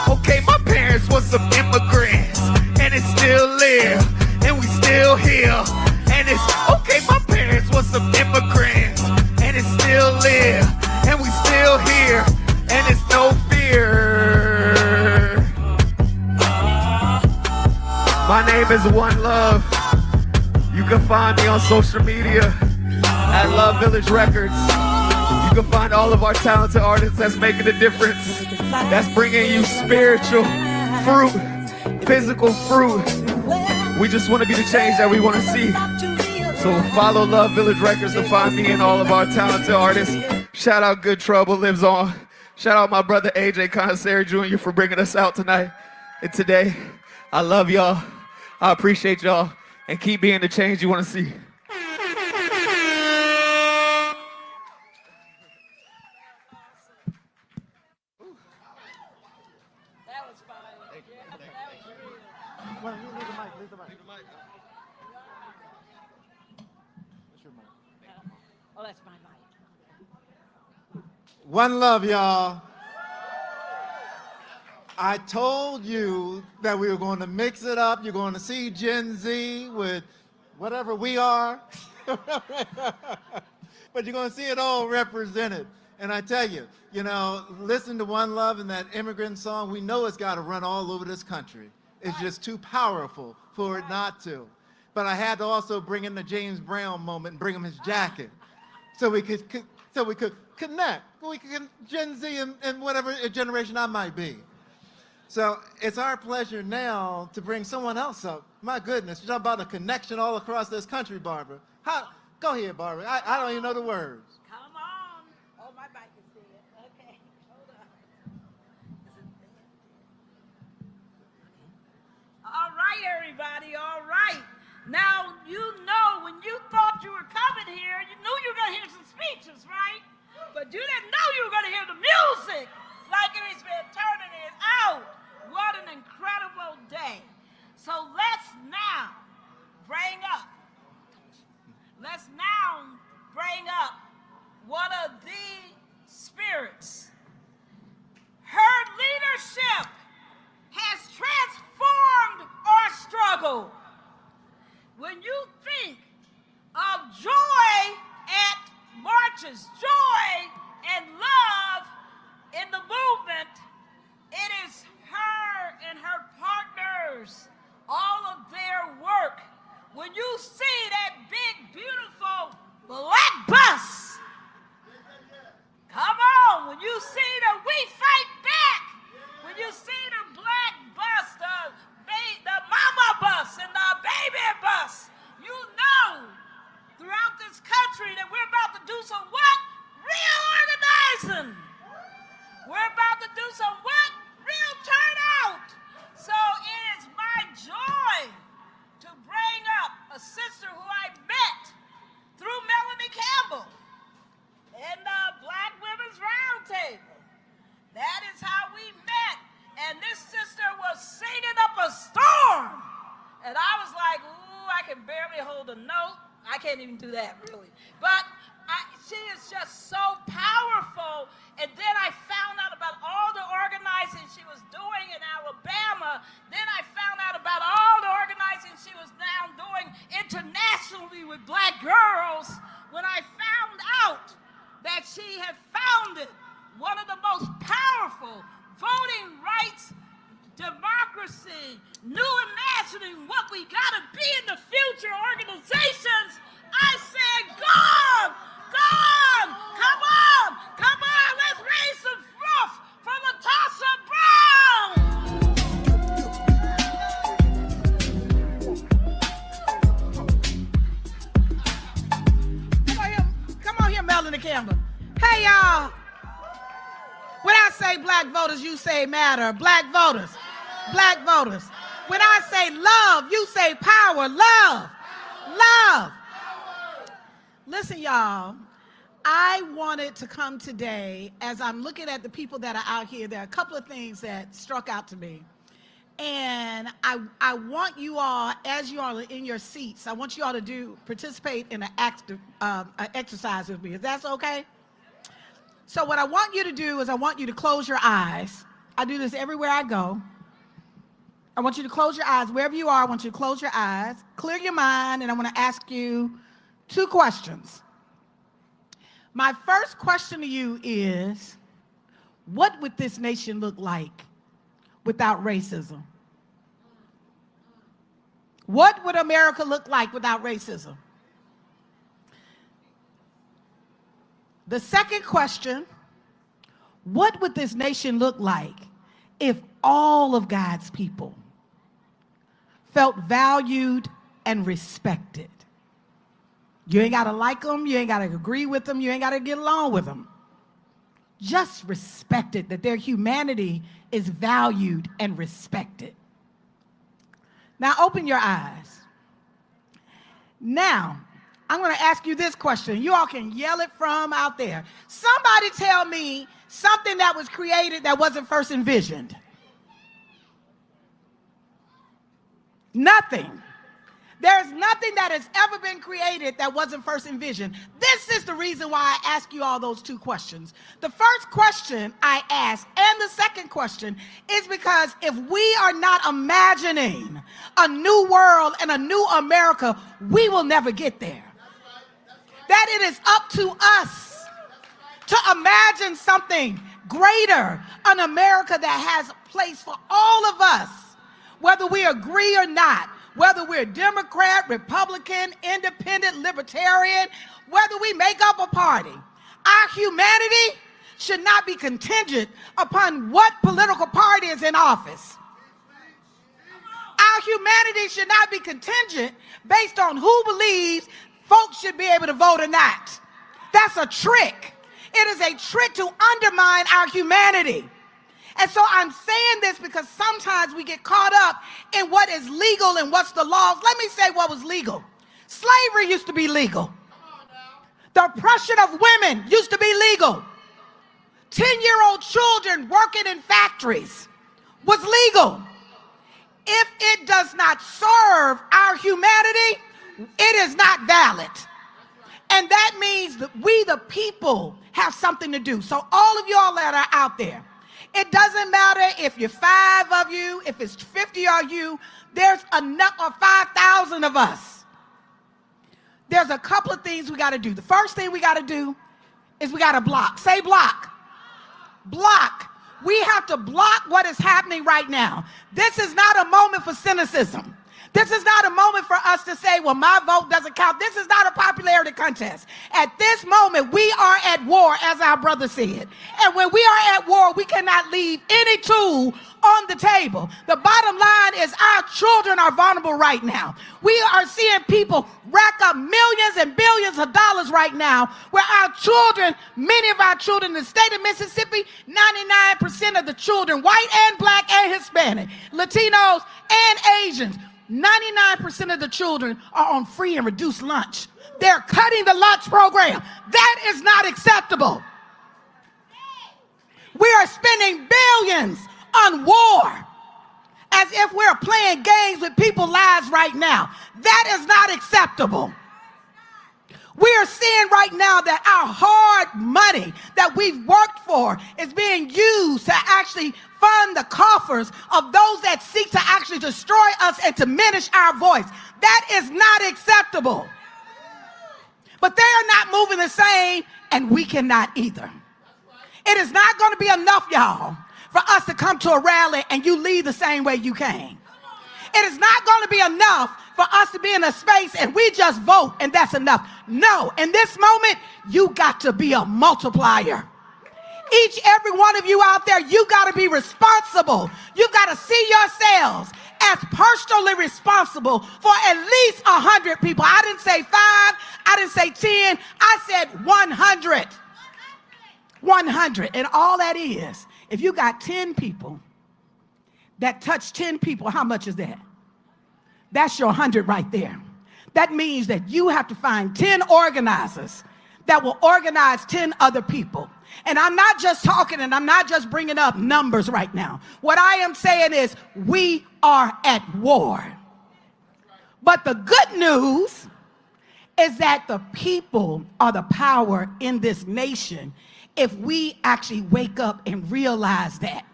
Okay, my parents was some immigrants, and it's still live, and we still here. And it's okay, my parents was some immigrants, and it's still live, and we still here. And it's no fear. My name is One Love. You can find me on social media at Love Village Records. You can find all of our talented artists that's making a difference, that's bringing you spiritual fruit, physical fruit. We just want to be the change that we want to see. So follow Love Village Records to find me and all of our talented artists. Shout out Good Trouble Lives On. Shout out my brother AJ Commissary Jr. for bringing us out tonight and today. I love y'all. I appreciate y'all. And keep being the change you want to see. Well, you leave the mic, leave the mic. What's your mic? Oh, that's my mic. One love, y'all. I told you that we were going to mix it up. You're going to see Gen Z with whatever we are. But you're going to see it all represented. And I tell you, listen to One Love and that immigrant song. We know it's got to run all over this country. It's just too powerful for it not to. But I had to also bring in the James Brown moment and bring him his jacket so we could connect. We could Gen Z and whatever generation I might be. So it's our pleasure now to bring someone else up. My goodness, you're talking about a connection all across this country, Barbara. Go ahead, Barbara. I don't even know the words. Come on. Oh, my mic is dead. Okay, hold on. All right, everybody, all right. Now, when you thought you were coming here, you knew you were going to hear some speeches, right? But you didn't know you were going to hear the music like it's been turning it out. What an incredible day. So let's now bring up one of the spirits. Her leadership has transformed our struggle. When you think of joy at marches, joy and love in the movement, it is her and her partners all yell in the camera. Hey, y'all. When I say black voters, you say matter. Black voters. Black voters. When I say love, you say power. Love. Love. Listen, y'all. I wanted to come today, as I'm looking at the people that are out here, there are a couple of things that struck out to me. And I want you all, as you all are in your seats, I want you all to participate in an exercise with me. If that's okay? So what I want you to do is I want you to close your eyes. I do this everywhere I go. I want you to close your eyes. Wherever you are, I want you to close your eyes, clear your mind, and I want to ask you 2 questions. My first question to you is, what would this nation look like without racism? What would America look like without racism? The second question, what would this nation look like if all of God's people felt valued and respected? You ain't got to like them. You ain't got to agree with them. You ain't got to get along with them. Just respect it, that their humanity is valued and respected. Now, open your eyes. Now, I'm going to ask you this question. You all can yell it from out there. Somebody tell me something that was created that wasn't first envisioned. Nothing. There's nothing that has ever been created that wasn't first envisioned. This is the reason why I ask you all those 2 questions. The first question I ask and the second question is because if we are not imagining a new world and a new America, we will never get there. That it is up to us to imagine something greater, an America that has a place for all of us, whether we agree or not. Whether we're Democrat, Republican, Independent, Libertarian, whether we make up a party, our humanity should not be contingent upon what political party is in office. Our humanity should not be contingent based on who believes folks should be able to vote or not. That's a trick. It is a trick to undermine our humanity. And so I'm saying this because sometimes we get caught up in what is legal and what's the laws. Let me say what was legal. Slavery used to be legal. The oppression of women used to be legal. 10-year-old children working in factories was legal. If it does not serve our humanity, it is not valid. And that means that we, the people, have something to do. So all of y'all that are out there, it doesn't matter if you're 5 of you, if it's 50 of you, there's enough, or 5,000 of us. There's a couple of things we got to do. The first thing we got to do is we got to block. Say block. Block. We have to block what is happening right now. This is not a moment for cynicism. This is not a moment for us to say, well, my vote doesn't count. This is not a popularity contest. At this moment, we are at war, as our brother said. And when we are at war, we cannot leave any tool on the table. The bottom line is our children are vulnerable right now. We are seeing people rack up millions and billions of dollars right now where our children, many of our children in the state of Mississippi, 99% of the children, white and black and Hispanic, Latinos and Asians, 99% of the children are on free and reduced lunch. They're cutting the lunch program. That is not acceptable. We are spending billions on war as if we're playing games with people's lives right now. That is not acceptable. We are seeing right now that our hard money that we've worked for is being used to actually fund the coffers of those that seek to actually destroy us and diminish our voice. That is not acceptable. But they are not moving the same, and we cannot either. It is not going to be enough, y'all, for us to come to a rally and you leave the same way you came. It is not going to be enough for us to be in a space and we just vote and that's enough. No, in this moment, you got to be a multiplier. Every one of you out there, you got to be responsible. You got to see yourselves that's personally responsible for at least 100 people. I didn't say 5, I didn't say 10, I said 100. 100. And all that is, if you got 10 people that touch 10 people, how much is that? That's your 100 right there. That means that you have to find 10 organizers that will organize 10 other people. And I'm not just talking and I'm not just bringing up numbers right now. What I am saying is we are at war. But the good news is that the people are the power in this nation if we actually wake up and realize that.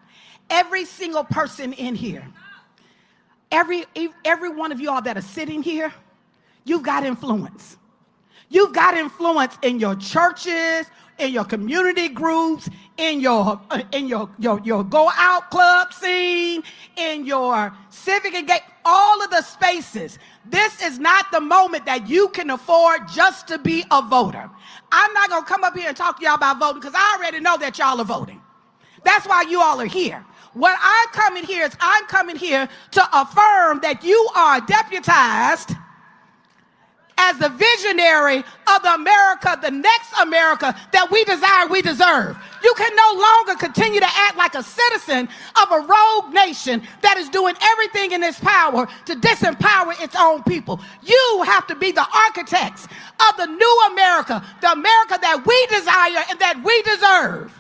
Every single person in here, every one of y'all that are sitting here, you've got influence. You've got influence in your churches, in your community groups, in your go out club scene, in your civic engagement, all of the spaces. This is not the moment that you can afford just to be a voter. I'm not going to come up here and talk to y'all about voting because I already know that y'all are voting. That's why you all are here. What I'm coming here is I'm coming here to affirm that you are deputized as the visionary of the America, the next America that we desire, we deserve. You can no longer continue to act like a citizen of a rogue nation that is doing everything in its power to disempower its own people. You have to be the architects of the new America, the America that we desire and that we deserve.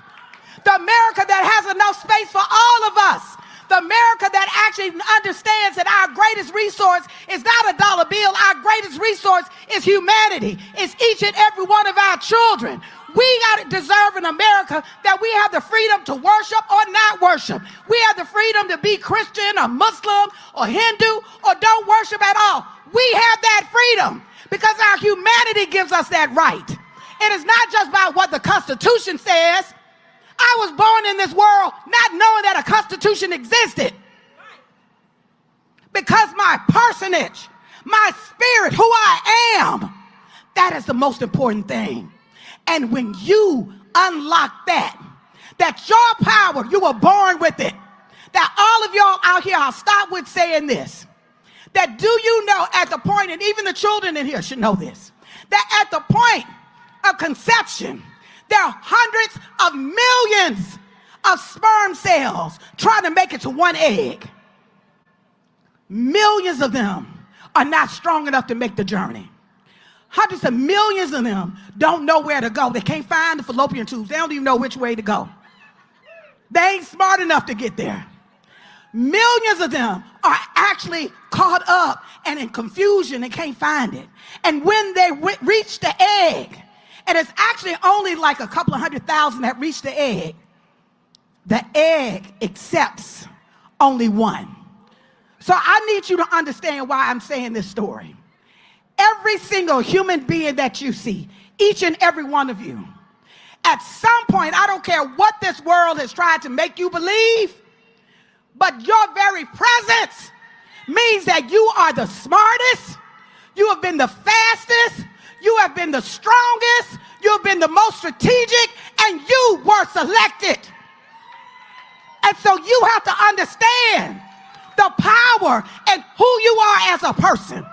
The America that has enough space for all of us. The America that actually understands that our greatest resource is not a dollar bill. Our greatest resource is humanity. It's each and every one of our children. We got to deserve an America that we have the freedom to worship or not worship. We have the freedom to be Christian or Muslim or Hindu or don't worship at all. We have that freedom because our humanity gives us that right. It is not just about what the Constitution says. I was born in this world not knowing that a constitution existed. Because my personage, my spirit, who I am, that is the most important thing. And when you unlock that your power, you were born with it. That all of y'all out here, I'll stop with saying this. That do you know at the point, and even the children in here should know this, that at the point of conception, there are hundreds of millions of sperm cells trying to make it to one egg. Millions of them are not strong enough to make the journey. Hundreds of millions of them don't know where to go. They can't find the fallopian tubes. They don't even know which way to go. They ain't smart enough to get there. Millions of them are actually caught up and in confusion and can't find it. And when they reach the egg, and it's actually only like a couple of 100,000 that reach the egg accepts only one. So I need you to understand why I'm saying this story. Every single human being that you see, each and every one of you, at some point, I don't care what this world has tried to make you believe, but your very presence means that you are the smartest, you have been the fastest, you have been the strongest, you have been the most strategic, and you were selected. And so you have to understand the power and who you are as a person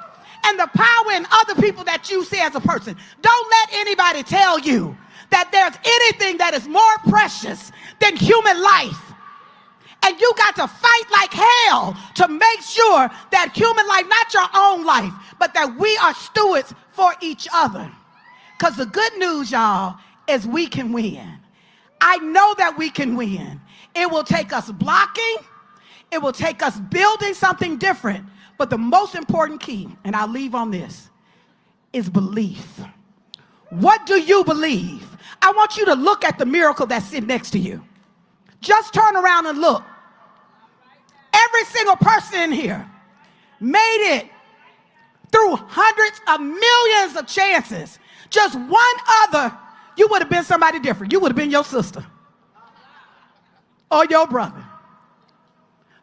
and the power in other people that you see as a person. Don't let anybody tell you that there's anything that is more precious than human life. And you got to fight like hell to make sure that human life, not your own life, but that we are stewards for each other. Because the good news, y'all, is we can win. I know that we can win. It will take us blocking. It will take us building something different. But the most important key, and I'll leave on this, is belief. What do you believe? I want you to look at the miracle that's sitting next to you. Just turn around and look. Every single person in here made it through hundreds of millions of chances. Just one other, you would have been somebody different. You would have been your sister or your brother.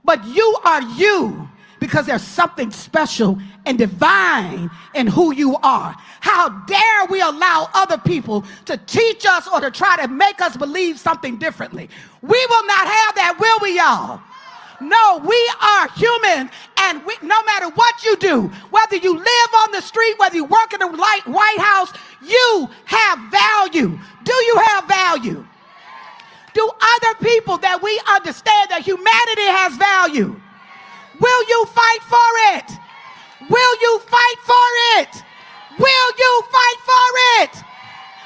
But you are you because there's something special and divine in who you are. How dare we allow other people to teach us or to try to make us believe something differently? We will not have that, will we, y'all? No, we are human, and no matter what you do, whether you live on the street, whether you work in the White House, you have value. Do you have value? Do other people that we understand that humanity has value? Will you fight for it? Will you fight for it? Will you fight for it?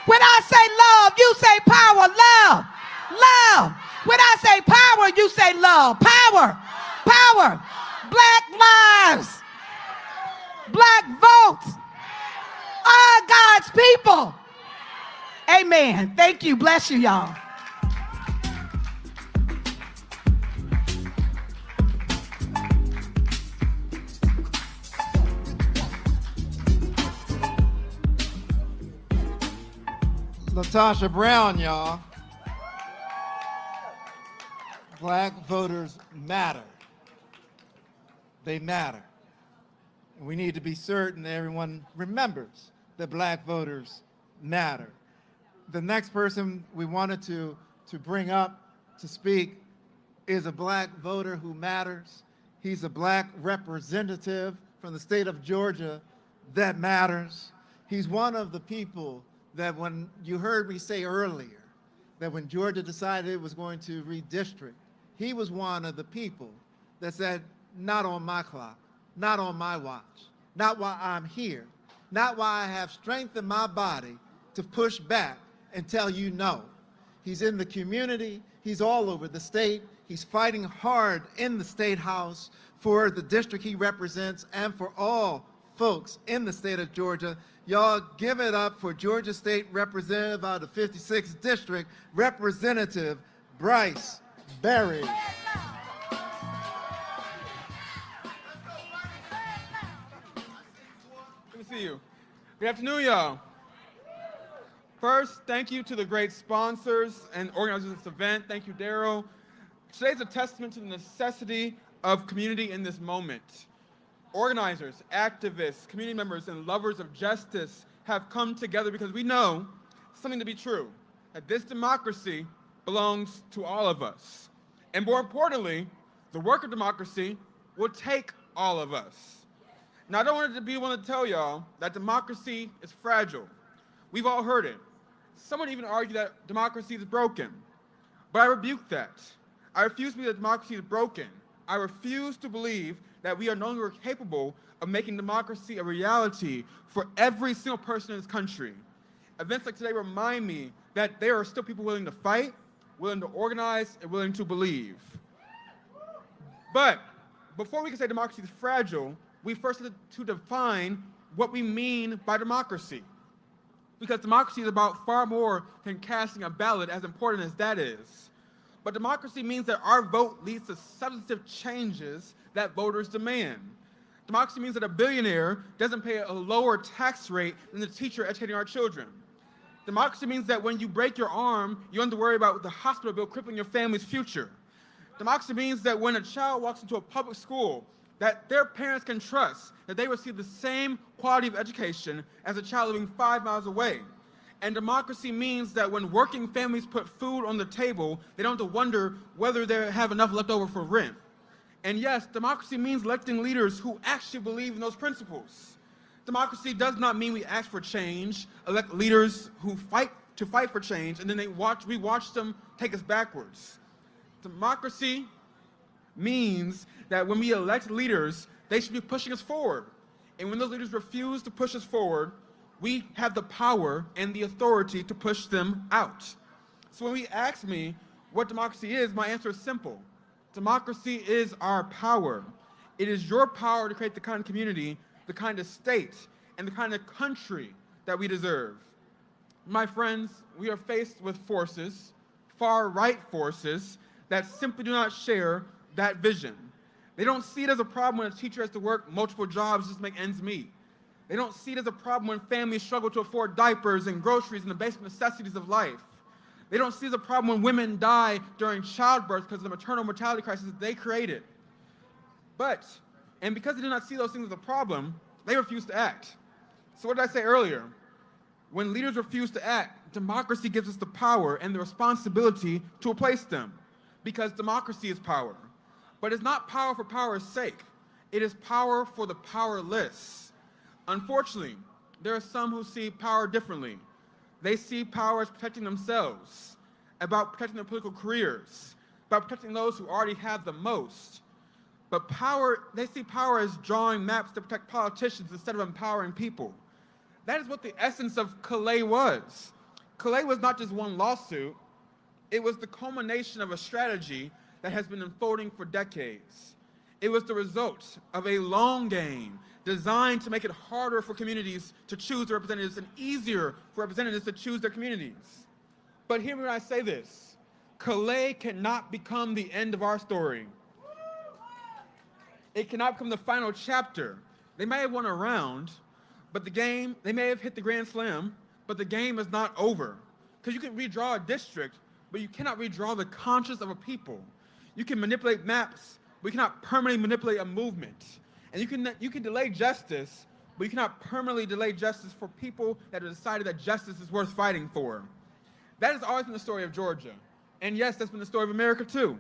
When I say love, you say power. Love. Love. When I say power, you say love. Power. Power. Black lives. Black votes. All God's people. Amen. Thank you. Bless you, y'all. Natasha Brown, y'all. Black voters matter. They matter. And we need to be certain that everyone remembers that black voters matter. The next person we wanted to bring up to speak is a black voter who matters. He's a black representative from the state of Georgia that matters. He's one of the people that when you heard me say earlier that when Georgia decided it was going to redistrict, he was one of the people that said, not on my clock, not on my watch, not while I'm here, not while I have strength in my body to push back and tell you no. He's in the community, he's all over the state, he's fighting hard in the State House for the district he represents and for all folks in the state of Georgia. Y'all give it up for Georgia State Representative out of the 56th District, Representative Bryce Berry. Good to see you. Good afternoon, y'all. First, thank you to the great sponsors and organizers of this event. Thank you, Daryl. Today's a testament to the necessity of community in this moment. Organizers, activists, community members, and lovers of justice have come together because we know something to be true, that this democracy belongs to all of us. And more importantly, the work of democracy will take all of us. Now, I don't want to be one to tell y'all that democracy is fragile. We've all heard it. Someone even argued that democracy is broken. But I rebuke that. I refuse to believe that democracy is broken. I refuse to believe that we are no longer capable of making democracy a reality for every single person in this country. Events like today remind me that there are still people willing to fight, willing to organize, and willing to believe. But before we can say democracy is fragile, we first have to define what we mean by democracy. Because democracy is about far more than casting a ballot, as important as that is. But democracy means that our vote leads to substantive changes that voters demand. Democracy means that a billionaire doesn't pay a lower tax rate than the teacher educating our children. Democracy means that when you break your arm, you don't have to worry about the hospital bill crippling your family's future. Democracy means that when a child walks into a public school, that their parents can trust that they receive the same quality of education as a child living 5 miles away. And democracy means that when working families put food on the table, they don't have to wonder whether they have enough left over for rent. And yes, democracy means electing leaders who actually believe in those principles. Democracy does not mean we ask for change, elect leaders who fight for change, and then we watch them take us backwards. Democracy means that when we elect leaders, they should be pushing us forward. And when those leaders refuse to push us forward, we have the power and the authority to push them out. So when you ask me what democracy is, my answer is simple. Democracy is our power. It is your power to create the kind of community, the kind of state, and the kind of country that we deserve. My friends, we are faced with forces, far-right forces, that simply do not share that vision. They don't see it as a problem when a teacher has to work multiple jobs just to make ends meet. They don't see it as a problem when families struggle to afford diapers and groceries and the basic necessities of life. They don't see it as a problem when women die during childbirth because of the maternal mortality crisis that they created. And because they do not see those things as a problem, they refuse to act. So what did I say earlier? When leaders refuse to act, democracy gives us the power and the responsibility to replace them, because democracy is power. But it's not power for power's sake. It is power for the powerless. Unfortunately, there are some who see power differently. They see power as protecting themselves, about protecting their political careers, about protecting those who already have the most. But they see power as drawing maps to protect politicians instead of empowering people. That is what the essence of Calais was. Calais was not just one lawsuit, it was the culmination of a strategy that has been unfolding for decades. It was the result of a long game designed to make it harder for communities to choose their representatives and easier for representatives to choose their communities. But hear me when I say this. Calais cannot become the end of our story. It cannot become the final chapter. They may have won a round, but they may have hit the grand slam, but the game is not over. Because you can redraw a district, but you cannot redraw the conscience of a people. You can manipulate maps, but you cannot permanently manipulate a movement. And you can delay justice, but you cannot permanently delay justice for people that have decided that justice is worth fighting for. That has always been the story of Georgia. And yes, that's been the story of America too.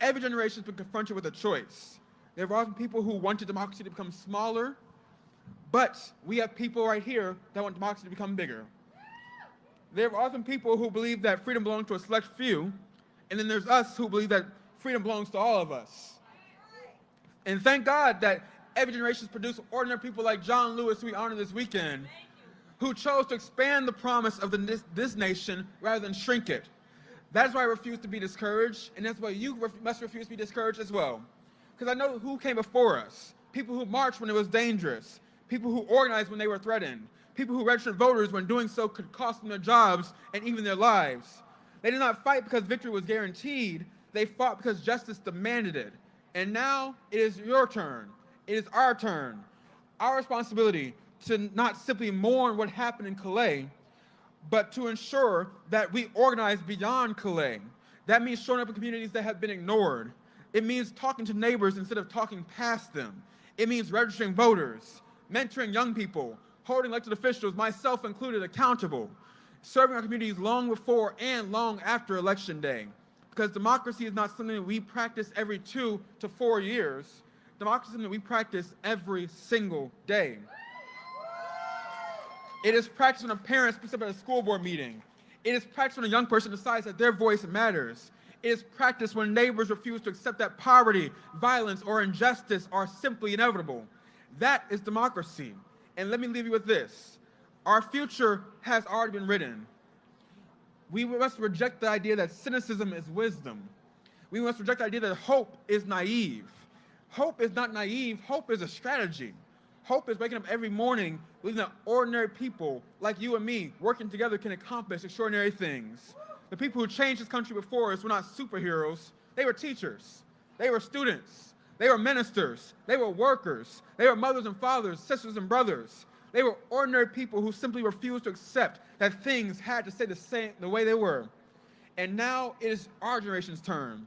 Every generation has been confronted with a choice. There have always been people who wanted democracy to become smaller, but we have people right here that want democracy to become bigger. There have always been people who believe that freedom belongs to a select few, and then there's us who believe that freedom belongs to all of us. And thank God that every generation has produced ordinary people like John Lewis, who we honor this weekend, who chose to expand the promise of this nation rather than shrink it. That's why I refuse to be discouraged, and that's why you must refuse to be discouraged as well. Because I know who came before us. People who marched when it was dangerous. People who organized when they were threatened. People who registered voters when doing so could cost them their jobs and even their lives. They did not fight because victory was guaranteed. They fought because justice demanded it. And now it is your turn. It is our turn. Our responsibility to not simply mourn what happened in Calais, but to ensure that we organize beyond Calais. That means showing up in communities that have been ignored. It means talking to neighbors instead of talking past them. It means registering voters, mentoring young people, holding elected officials, myself included, accountable, serving our communities long before and long after Election Day. Because democracy is not something that we practice every 2 to 4 years. Democracy is something that we practice every single day. It is practiced when a parent speaks up at a school board meeting. It is practiced when a young person decides that their voice matters. It is practiced when neighbors refuse to accept that poverty, violence, or injustice are simply inevitable. That is democracy. And let me leave you with this. Our future has already been written. We must reject the idea that cynicism is wisdom. We must reject the idea that hope is naive. Hope is not naive. Hope is a strategy. Hope is waking up every morning believing that ordinary people like you and me working together can accomplish extraordinary things. The people who changed this country before us were not superheroes. They were teachers. They were students. They were ministers. They were workers. They were mothers and fathers, sisters and brothers. They were ordinary people who simply refused to accept that things had to stay the way they were. And now it is our generation's turn.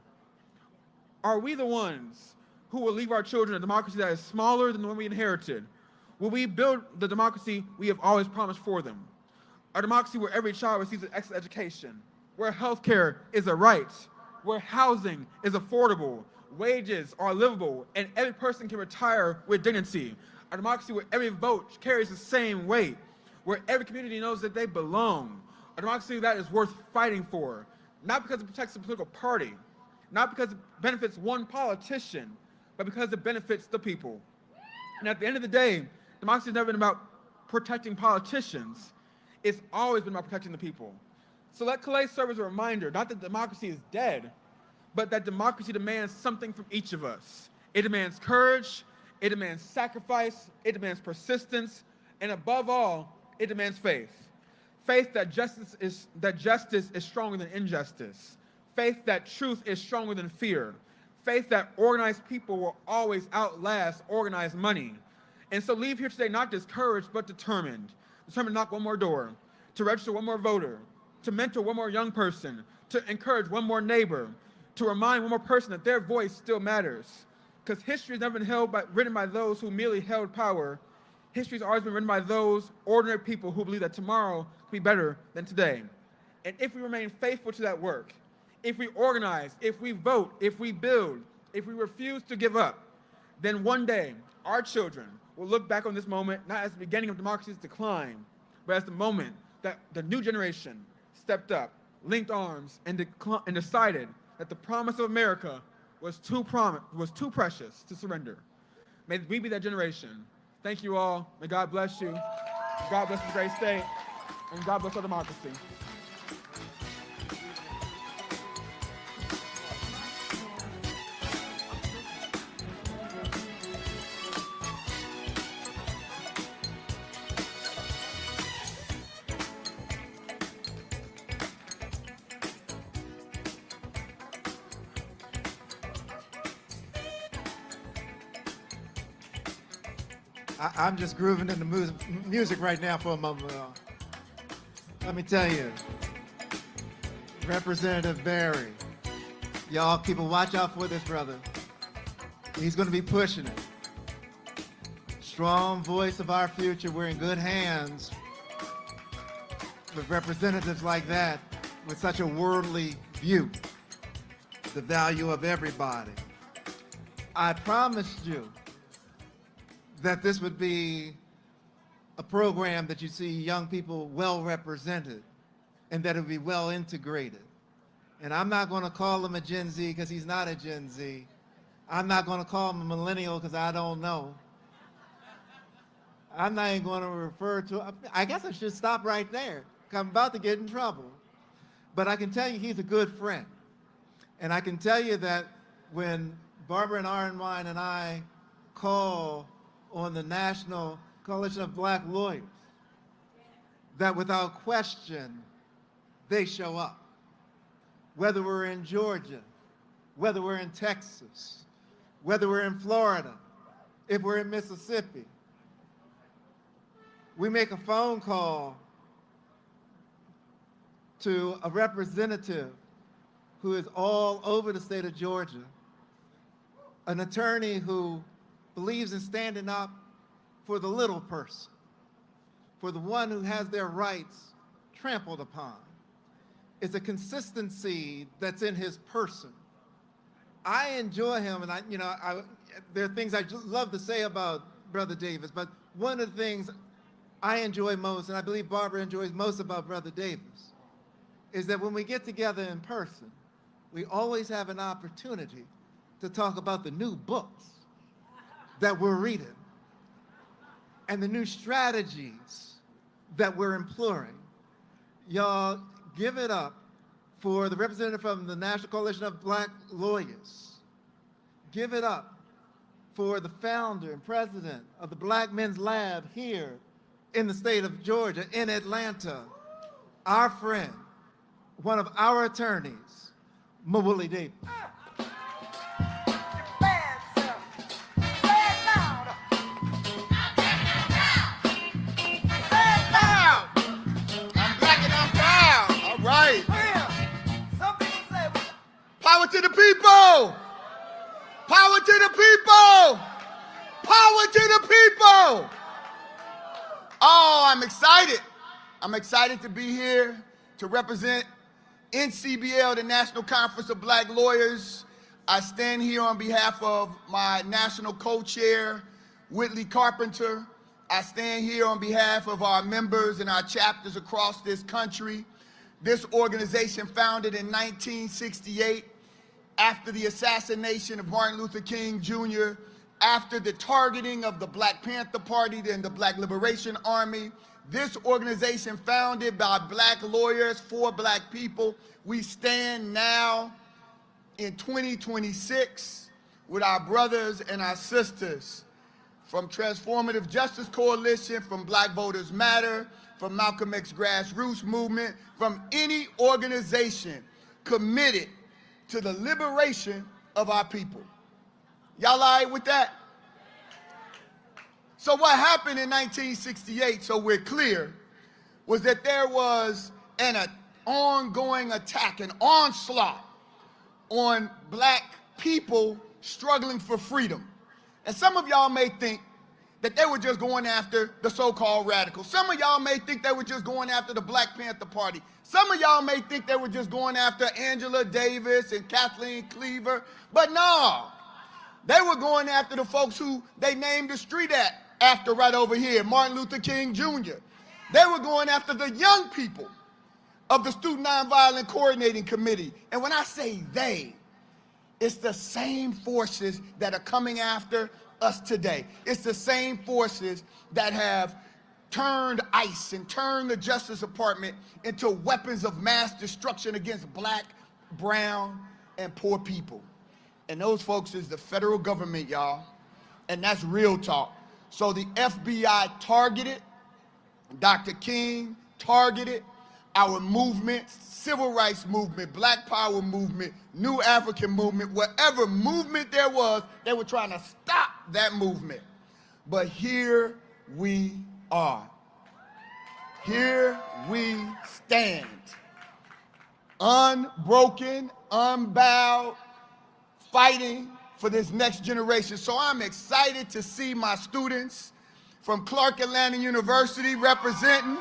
Are we the ones who will leave our children a democracy that is smaller than the one we inherited? Will we build the democracy we have always promised for them? A democracy where every child receives an excellent education, where healthcare is a right, where housing is affordable, wages are livable, and every person can retire with dignity. A democracy where every vote carries the same weight, where every community knows that they belong. A democracy that is worth fighting for, not because it protects a political party, not because it benefits one politician, but because it benefits the people. And at the end of the day, democracy has never been about protecting politicians. It's always been about protecting the people. So let Calais serve as a reminder, not that democracy is dead, but that democracy demands something from each of us. It demands courage, it demands sacrifice, it demands persistence, and above all, it demands faith. Faith that justice is stronger than injustice. Faith that truth is stronger than fear. Faith that organized people will always outlast organized money. And so leave here today not discouraged, but determined. Determined to knock one more door, to register one more voter, to mentor one more young person, to encourage one more neighbor, to remind one more person that their voice still matters. Because history has never been written by those who merely held power. History has always been written by those ordinary people who believe that tomorrow will be better than today. And if we remain faithful to that work, if we organize, if we vote, if we build, if we refuse to give up, then one day our children will look back on this moment not as the beginning of democracy's decline, but as the moment that the new generation stepped up, linked arms, and decided that the promise of America was too precious to surrender. May we be that generation. Thank you all. May God bless you. God bless the great state. And God bless our democracy. I'm just grooving in the music right now for a moment. Let me tell you, Representative Barry, y'all keep a watch out for this brother. He's going to be pushing it. Strong voice of our future. We're in good hands with representatives like that with such a worldly view, the value of everybody. I promised you that this would be a program that you see young people well represented and that it would be well integrated. And I'm not going to call him a Gen Z because he's not a Gen Z. I'm not going to call him a millennial because I don't know. I'm not even going to refer to, I guess I should stop right there because I'm about to get in trouble. But I can tell you he's a good friend. And I can tell you that when Barbara and Arnwine and I call on the National Coalition of Black Lawyers, that without question, they show up. Whether we're in Georgia, whether we're in Texas, whether we're in Florida, if we're in Mississippi, we make a phone call to a representative who is all over the state of Georgia, an attorney who believes in standing up for the little person, for the one who has their rights trampled upon. It's a consistency that's in his person. I enjoy him, and there are things I love to say about Brother Davis, but one of the things I enjoy most, and I believe Barbara enjoys most about Brother Davis, is that when we get together in person, we always have an opportunity to talk about the new books that we're reading and the new strategies that we're employing. Y'all give it up for the representative from the National Coalition of Black Lawyers. Give it up for the founder and president of the Black Men's Lab here in the state of Georgia, in Atlanta, our friend, one of our attorneys, Mawuli Davis. Power to the people! Power to the people! Power to the people! Oh, I'm excited. I'm excited to be here to represent NCBL, the National Conference of Black Lawyers. I stand here on behalf of my national co-chair, Whitley Carpenter. I stand here on behalf of our members and our chapters across this country. This organization, founded in 1968, after the assassination of Martin Luther King Jr., after the targeting of the Black Panther Party and the Black Liberation Army, this organization, founded by black lawyers for black people, we stand now in 2026 with our brothers and our sisters from Transformative Justice Coalition, from Black Voters Matter, from Malcolm X Grassroots Movement, from any organization committed to the liberation of our people. Y'all all right with that? So what happened in 1968, so we're clear, was that there was an ongoing attack, an onslaught on black people struggling for freedom. And some of y'all may think that they were just going after the so-called radicals. Some of y'all may think they were just going after the Black Panther Party. Some of y'all may think they were just going after Angela Davis and Kathleen Cleaver. But no, They were going after the folks who they named the street after right over here, Martin Luther King Jr. They were going after the young people of the Student Nonviolent Coordinating Committee. And when I say they, it's the same forces that are coming after us today. It's the same forces that have turned ICE and turned the Justice Department into weapons of mass destruction against black, brown, and poor people. And those folks is the federal government, y'all. And that's real talk. So the FBI targeted Dr. King, targeted our movement, civil rights movement, black power movement, new African movement, whatever movement there was, they were trying to stop that movement. But here we are. Here we stand. Unbroken, unbowed, fighting for this next generation. So I'm excited to see my students from Clark Atlanta University representing.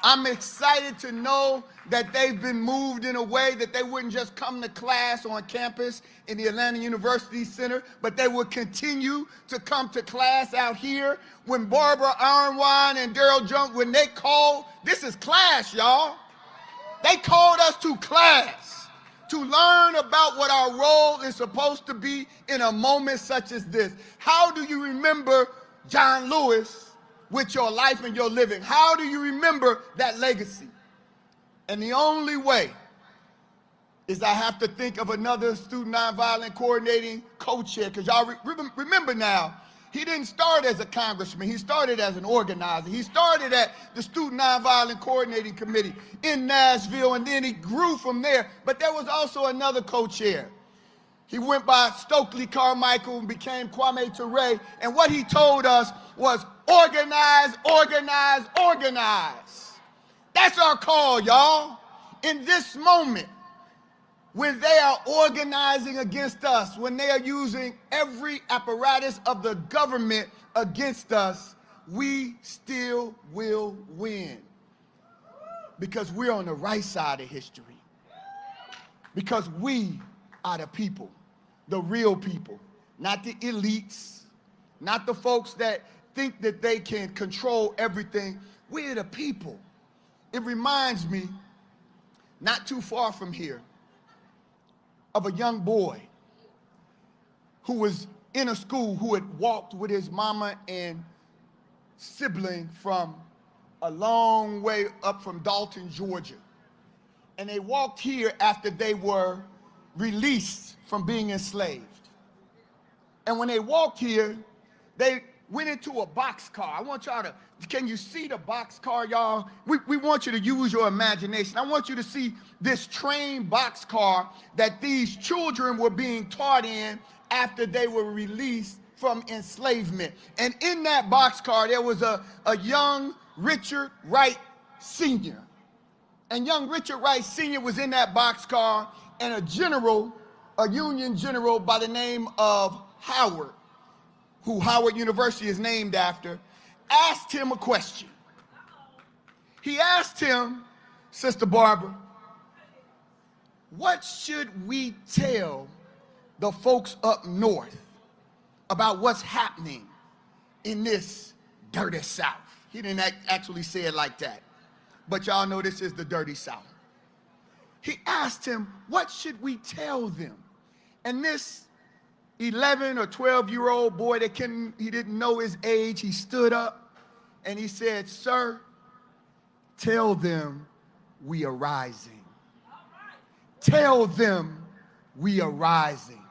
I'm excited to know that they've been moved in a way that they wouldn't just come to class on campus in the Atlanta University Center, but they would continue to come to class out here. When Barbara Ironwine and Daryl Junk, when they called, this is class, y'all. They called us to class to learn about what our role is supposed to be in a moment such as this. How do you remember John Lewis with your life and your living? How do you remember that legacy? And the only way is I have to think of another Student Nonviolent Coordinating co-chair, because y'all remember now, he didn't start as a congressman. He started as an organizer. He started at the Student Nonviolent Coordinating Committee in Nashville, and then he grew from there. But there was also another co-chair. He went by Stokely Carmichael and became Kwame Ture. And what he told us was organize, organize, organize. That's our call, y'all. In this moment, when they are organizing against us, when they are using every apparatus of the government against us, we still will win. Because we're on the right side of history. Because we are the people, the real people, not the elites, not the folks that think that they can control everything. We're the people. It reminds me, not too far from here, of a young boy who was in a school who had walked with his mama and sibling from a long way up from Dalton, Georgia. And they walked here after they were released from being enslaved. And when they walked here, they went into a boxcar. I want y'all to, can you see the boxcar, y'all? We want you to use your imagination. I want you to see this train boxcar that these children were being taught in after they were released from enslavement. And in that boxcar, there was a young Richard Wright Sr. And young Richard Wright Sr. was in that boxcar, and a general, a Union general by the name of Howard, who Howard University is named after, asked him a question. He asked him, Sister Barbara, what should we tell the folks up north about what's happening in this dirty South? He didn't actually say it like that, but y'all know this is the dirty South. He asked him, what should we tell them? And this 11 or 12-year-old boy that he didn't know his age, he stood up and he said, sir, tell them we are rising. Tell them we are rising.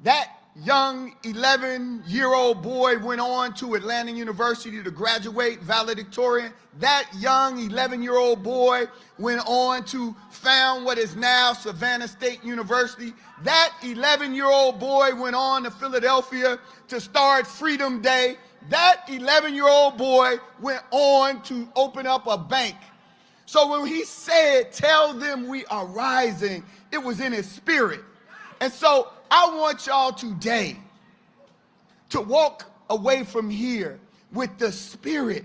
That young 11-year-old boy went on to Atlanta University to graduate valedictorian. That young 11-year-old boy went on to found what is now Savannah State University. That 11-year-old boy went on to Philadelphia to start Freedom Day. That 11-year-old boy went on to open up a bank. So when he said, tell them we are rising, it was in his spirit. And so I want y'all today to walk away from here with the spirit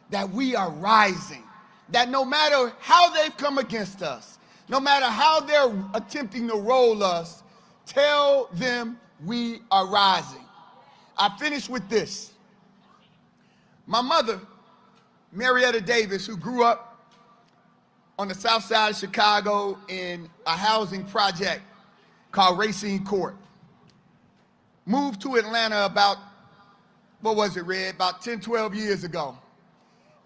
that we are rising, that no matter how they've come against us, no matter how they're attempting to roll us, Tell them we are rising. I finish with this. My mother, Marietta Davis, who grew up on the south side of Chicago in a housing project called Racine Court, moved to Atlanta about, what was it, Red? About 10, 12 years ago.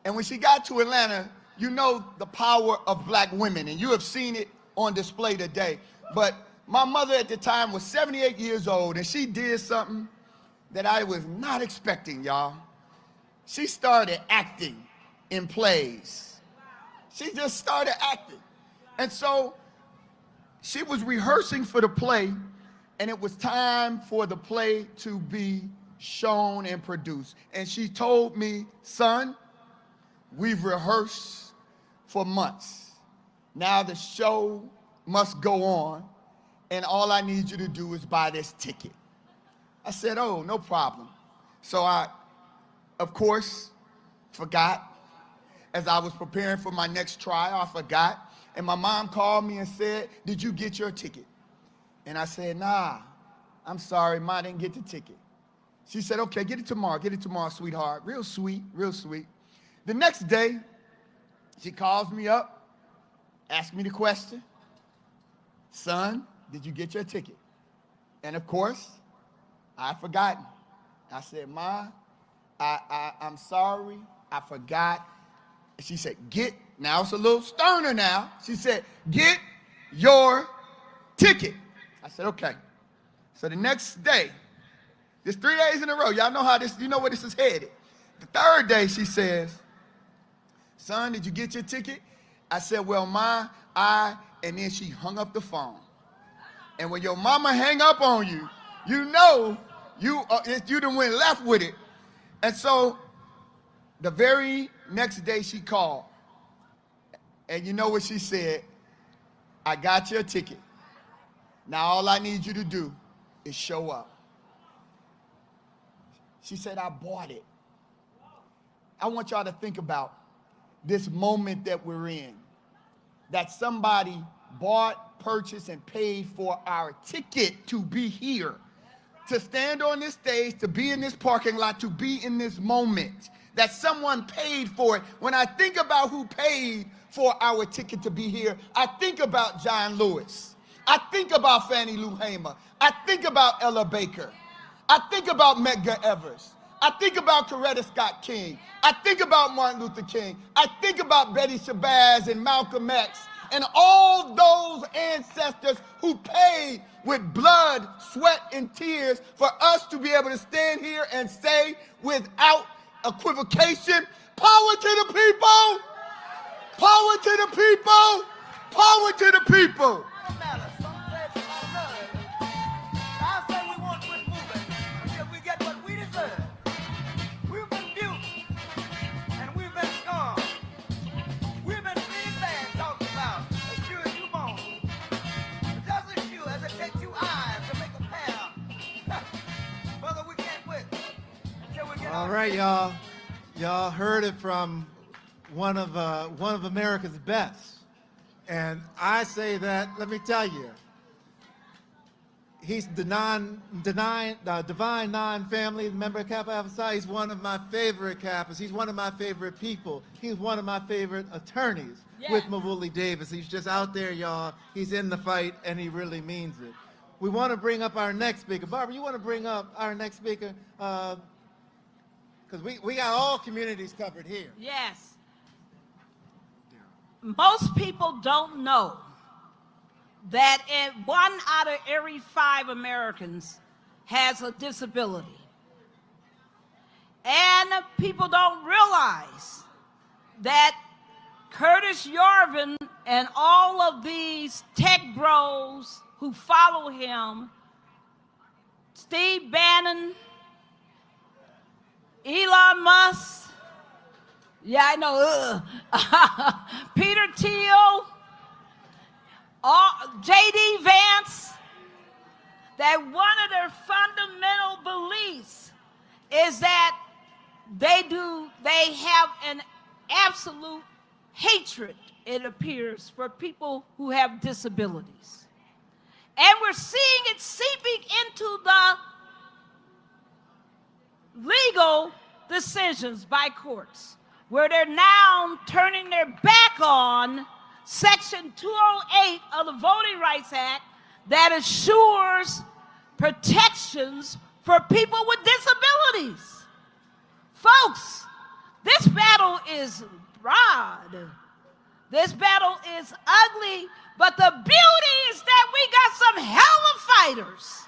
And when she got to Atlanta, you know the power of black women, and you have seen it on display today. But my mother at the time was 78 years old, and she did something that I was not expecting, y'all. She started acting in plays. She just started acting. And so she was rehearsing for the play, and it was time for the play to be shown and produced. And she told me, son, we've rehearsed for months. Now the show must go on, and all I need you to do is buy this ticket. I said, oh, no problem. So I, of course, forgot. As I was preparing for my next trial, I forgot. And my mom called me and said, did you get your ticket? And I said, nah, I'm sorry, Ma, I didn't get the ticket. She said, okay, get it tomorrow, sweetheart. Real sweet, real sweet. The next day, she calls me up, asks me the question, son, did you get your ticket? And of course, I forgot. I said, Ma, I'm sorry, I forgot. She said, now it's a little sterner now. She said, get your ticket. I said, okay. So the next day, this 3 days in a row, y'all know how this, you know where this is headed. The third day, she says, son, did you get your ticket? I said, well, Ma, and then she hung up the phone. And when your mama hang up on you, you know you done went left with it. And so the very next day she called, and you know what she said? I got your ticket. Now all I need you to do is show up. She said, I bought it. I want y'all to think about this moment that we're in, that somebody bought, purchased, and paid for our ticket to be here, to stand on this stage, to be in this parking lot, to be in this moment, that someone paid for it. When I think about who paid for our ticket to be here, I think about John Lewis. I think about Fannie Lou Hamer. I think about Ella Baker. I think about Medgar Evers. I think about Coretta Scott King. I think about Martin Luther King. I think about Betty Shabazz and Malcolm X and all those ancestors who paid with blood, sweat, and tears for us to be able to stand here and say without equivocation, power to the people, power to the people, power to the people. All right, y'all. Y'all heard it from one of America's best. And I say that, let me tell you, he's the divine non-family member of Kappa Alpha Psi. He's one of my favorite Kappas. He's one of my favorite people. He's one of my favorite attorneys with Mavuli Davis. He's just out there, y'all. He's in the fight, and he really means it. We want to bring up our next speaker. Barbara, you want to bring up our next speaker? Because we got all communities covered here. Yes. Most people don't know that 1 out of every 5 Americans has a disability. And people don't realize that Curtis Yarvin and all of these tech bros who follow him, Steve Bannon, Elon Musk, yeah, I know, Peter Thiel, J.D. Vance, that one of their fundamental beliefs is that they have an absolute hatred, it appears, for people who have disabilities. And we're seeing it seeping into the legal decisions by courts, where they're now turning their back on Section 208 of the Voting Rights Act that assures protections for people with disabilities. Folks, this battle is broad. This battle is ugly, but the beauty is that we got some hell of fighters.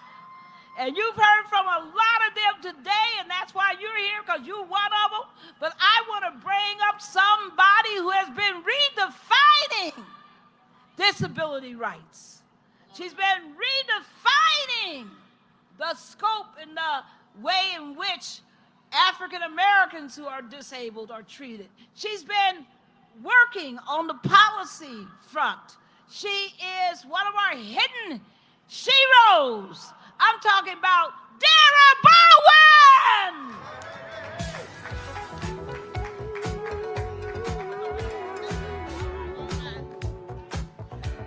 And you've heard from a lot of them today, and that's why you're here, because you're one of them. But I want to bring up somebody who has been redefining disability rights. She's been redefining the scope and the way in which African Americans who are disabled are treated. She's been working on the policy front. She is one of our hidden sheroes. I'm talking about Dara Bowen!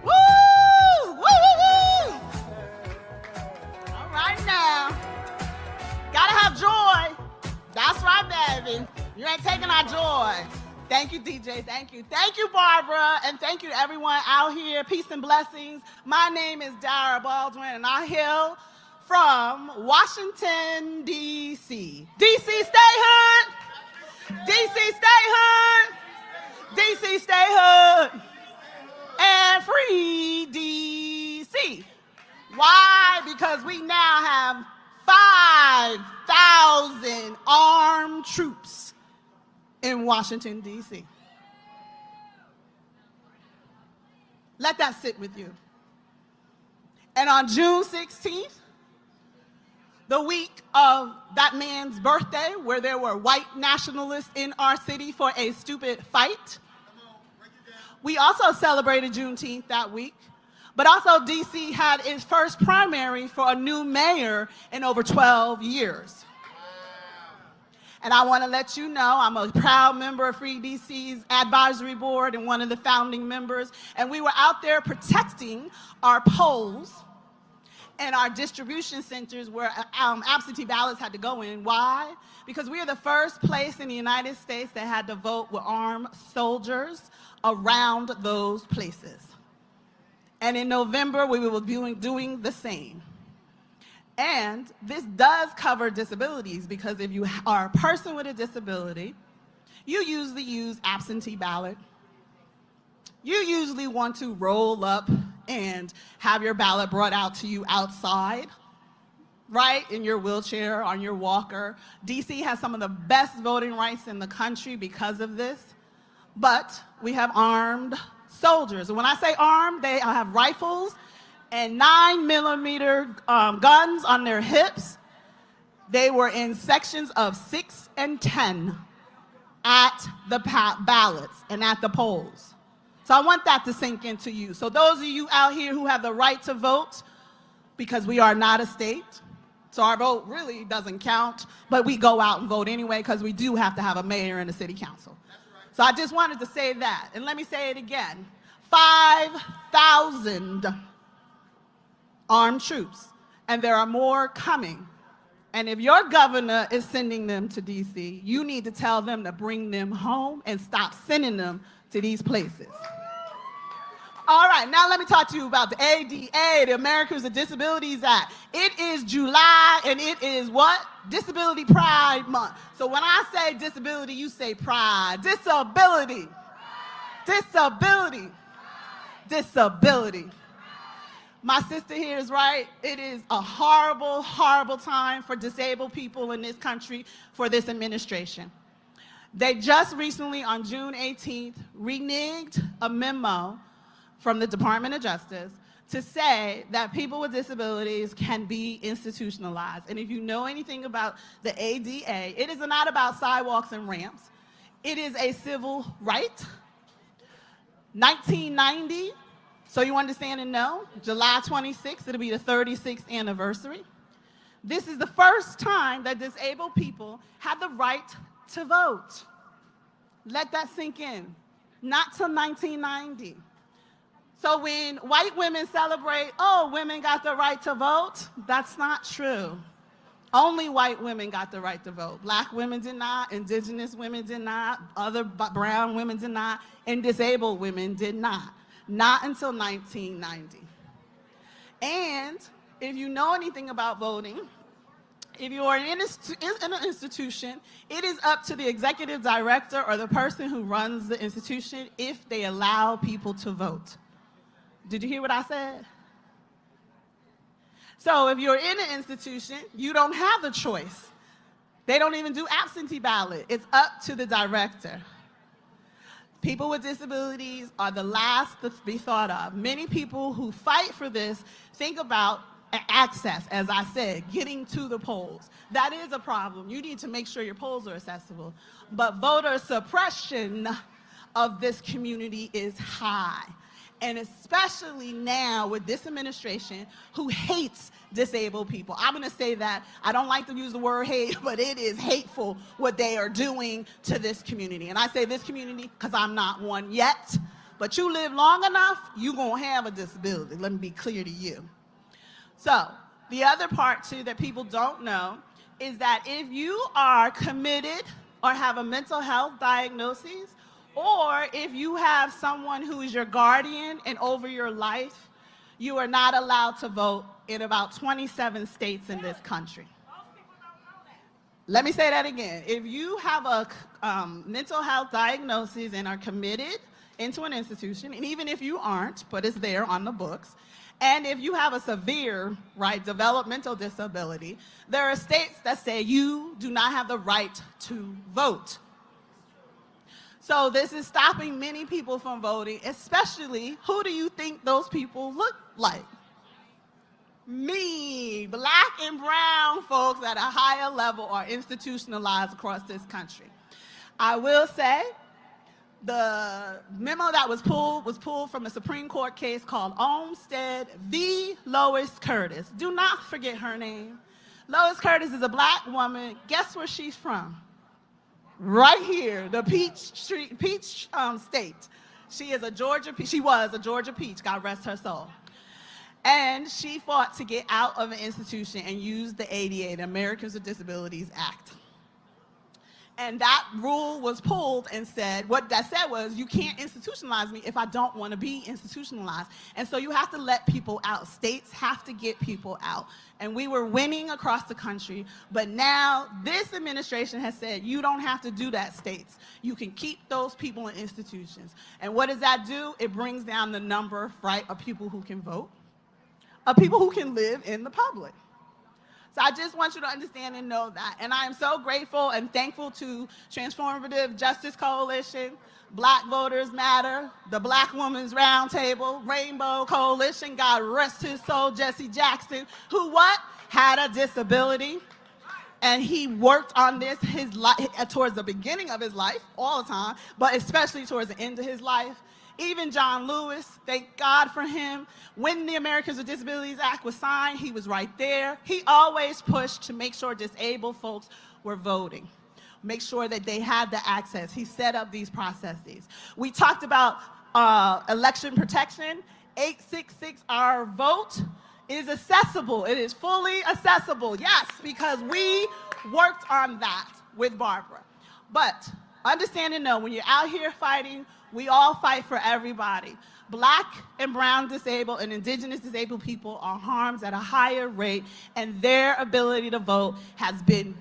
Woo! Woo, woo, woo! All right now. Gotta have joy. That's right, baby. You ain't taking our joy. Thank you, DJ. Thank you. Thank you, Barbara. And thank you to everyone out here. Peace and blessings. My name is Dara Baldwin, and I hail from Washington, D.C. D.C. stay hood. D.C. stay hood. D.C. stay hood. And free D.C. Why? Because we now have 5,000 armed troops in Washington, D.C. Let that sit with you. And on June 16th, the week of that man's birthday, where there were white nationalists in our city for a stupid fight, we also celebrated Juneteenth that week. But also DC had its first primary for a new mayor in over 12 years. And I want to let you know, I'm a proud member of Free DC's advisory board and one of the founding members. And we were out there protecting our polls and our distribution centers where absentee ballots had to go in. Why? Because we are the first place in the United States that had to vote with armed soldiers around those places. And in November, we will be doing the same. And this does cover disabilities, because if you are a person with a disability, you usually use absentee ballot. You usually want to roll up and have your ballot brought out to you outside, right? In your wheelchair, on your walker. DC has some of the best voting rights in the country because of this. But we have armed soldiers. And when I say armed, they have rifles and 9mm guns on their hips. They were in sections of 6 and 10 at the ballots and at the polls. So I want that to sink into you. So those of you out here who have the right to vote, because we are not a state, so our vote really doesn't count, but we go out and vote anyway because we do have to have a mayor and a city council. So I just wanted to say that. And let me say it again. 5,000 armed troops, and there are more coming. And if your governor is sending them to DC, you need to tell them to bring them home and stop sending them to these places. All right, now let me talk to you about the ADA, the Americans with Disabilities Act. It is July, and it is what? Disability Pride Month. So when I say disability, you say pride. Disability. Disability. Disability. My sister here is right. It is a horrible, horrible time for disabled people in this country, for this administration. They just recently, on June 18th, reneged a memo from the Department of Justice to say that people with disabilities can be institutionalized. And if you know anything about the ADA, it is not about sidewalks and ramps. It is a civil right. 1990, so you understand and know, July 26th, it'll be the 36th anniversary. This is the first time that disabled people had the right to vote. Let that sink in. Not till 1990. So when white women celebrate, oh, women got the right to vote, that's not true. Only white women got the right to vote. Black women did not, indigenous women did not, other brown women did not, and disabled women did not. Not until 1990. And if you know anything about voting, if you are in an institution, it is up to the executive director or the person who runs the institution if they allow people to vote. Did you hear what I said? So if you're in an institution, you don't have the choice. They don't even do absentee ballot. It's up to the director. People with disabilities are the last to be thought of. Many people who fight for this think about access, as I said, getting to the polls. That is a problem. You need to make sure your polls are accessible. But voter suppression of this community is high. And especially now with this administration who hates disabled people. I'm gonna say that. I don't like to use the word hate, but it is hateful what they are doing to this community. And I say this community because I'm not one yet, but you live long enough, you're gonna have a disability. Let me be clear to you. So the other part too that people don't know is that if you are committed or have a mental health diagnosis, or if you have someone who is your guardian and over your life, you are not allowed to vote in about 27 states in this country. Let me say that again. If you have a mental health diagnosis and are committed into an institution, and even if you aren't, but it's there on the books, and if you have a severe, developmental disability, there are states that say you do not have the right to vote. So this is stopping many people from voting, especially who do you think those people look like? Me, black and brown folks at a higher level are institutionalized across this country. I will say the memo that was pulled from a Supreme Court case called Olmstead v. Lois Curtis. Do not forget her name. Lois Curtis is a black woman. Guess where she's from? Right here, the Peach State. She was a Georgia Peach, God rest her soul. And she fought to get out of an institution and use the ADA, the Americans with Disabilities Act. And that rule was pulled and said, what that said was, you can't institutionalize me if I don't want to be institutionalized. And so you have to let people out. States have to get people out. And we were winning across the country, but now this administration has said, you don't have to do that, states. You can keep those people in institutions. And what does that do? It brings down the number, of people who can vote, of people who can live in the public. So I just want you to understand and know that. And I am so grateful and thankful to Transformative Justice Coalition, Black Voters Matter, the Black Women's Roundtable, Rainbow Coalition, God rest his soul, Jesse Jackson, who had a disability. And he worked on this towards the beginning of his life, all the time, but especially towards the end of his life. Even John Lewis, thank God for him. When the Americans with Disabilities Act was signed, he was right there. He always pushed to make sure disabled folks were voting, make sure that they had the access. He set up these processes. We talked about election protection. 866 Our Vote is accessible. It is fully accessible, yes, because we worked on that with Barbara. But understand and know, when you're out here fighting, we all fight for everybody. Black and brown disabled and indigenous disabled people are harmed at a higher rate, and their ability to vote has been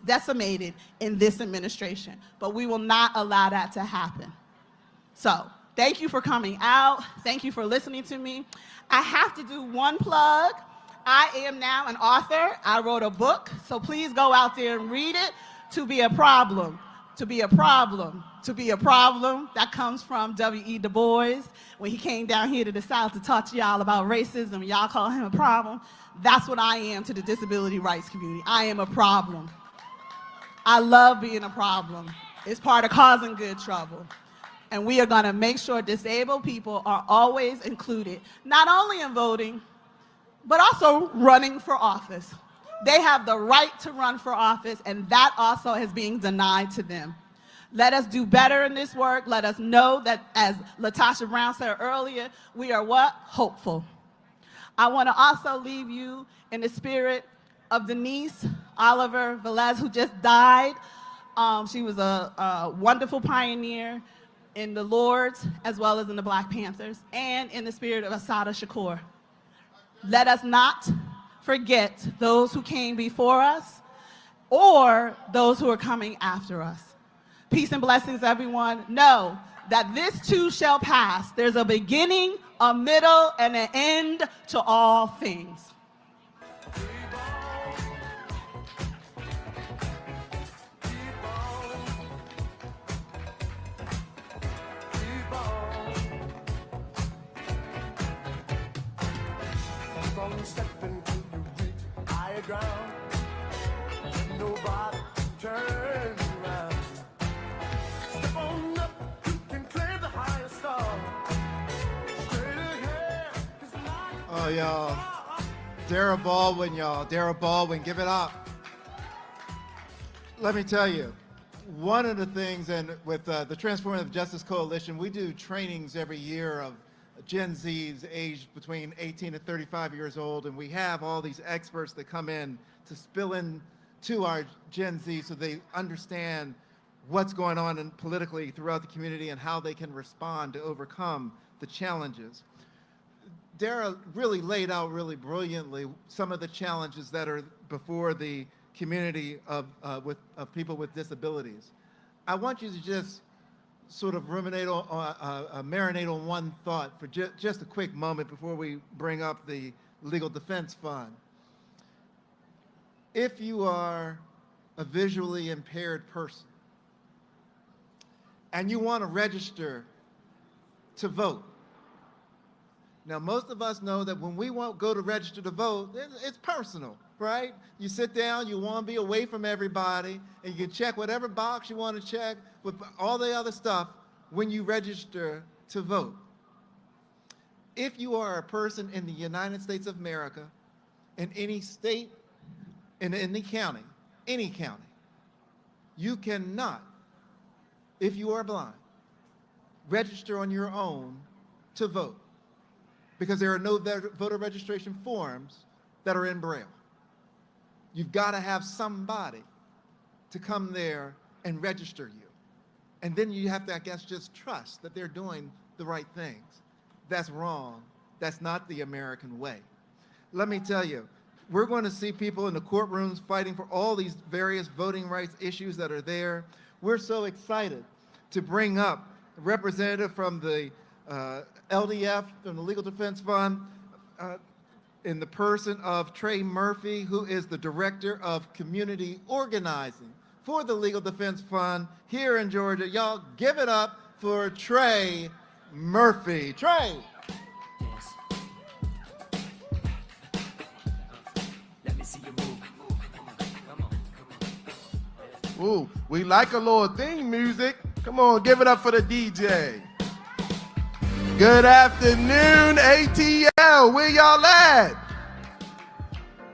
decimated in this administration. But we will not allow that to happen. So thank you for coming out. Thank you for listening to me. I have to do one plug. I am now an author. I wrote a book, so please go out there and read it. To Be a Problem. To be a problem. To be a problem. That comes from W.E. Du Bois. When he came down here to the South to talk to y'all about racism, y'all call him a problem. That's what I am to the disability rights community. I am a problem. I love being a problem. It's part of causing good trouble. And we are gonna make sure disabled people are always included, not only in voting, but also running for office. They have the right to run for office, and that also is being denied to them. Let us do better in this work. Let us know that, as Latasha Brown said earlier, we are what? Hopeful. I want to also leave you in the spirit of Denise Oliver Velez, who just died. She was a wonderful pioneer in the Lords as well as in the Black Panthers, and in the spirit of Assata Shakur. Let us not forget those who came before us or those who are coming after us. Peace and blessings, everyone. Know that this too shall pass. There's a beginning, a middle, and an end to all things. Step into you reach higher ground. Nobody turns around. Step on up, you can claim the highest star. Straight ahead, it's not. Oh, y'all. Dara Baldwin, y'all. Dara Baldwin, give it up. Let me tell you, one of the things, and with the Transformative Justice Coalition, we do trainings every year of Gen Zs aged between 18 and 35 years old, and we have all these experts that come in to spill into our Gen Z so they understand what's going on politically throughout the community and how they can respond to overcome the challenges. Dara really laid out really brilliantly some of the challenges that are before the community of people with disabilities. I want you to just sort of ruminate on, marinate on one thought for just a quick moment before we bring up the Legal Defense Fund. If you are a visually impaired person and you want to register to vote, now most of us know that when we go to register to vote, it's personal, right? You sit down, you want to be away from everybody, and you can check whatever box you want to check with all the other stuff when you register to vote. If you are a person in the United States of America, in any state, in any county, you cannot, if you are blind, register on your own to vote, because there are no voter registration forms that are in Braille. You've got to have somebody to come there and register you. And then you have to, I guess, just trust that they're doing the right things. That's wrong. That's not the American way. Let me tell you, we're going to see people in the courtrooms fighting for all these various voting rights issues that are there. We're so excited to bring up a representative from the LDF, from the Legal Defense Fund, in the person of Trey Murphy, who is the Director of Community Organizing for the Legal Defense Fund here in Georgia. Y'all give it up for Trey Murphy. Trey. Yes. Let me see you move. Come on. Ooh, we like a little theme music. Come on, give it up for the DJ. Good afternoon, ATL. Where y'all at?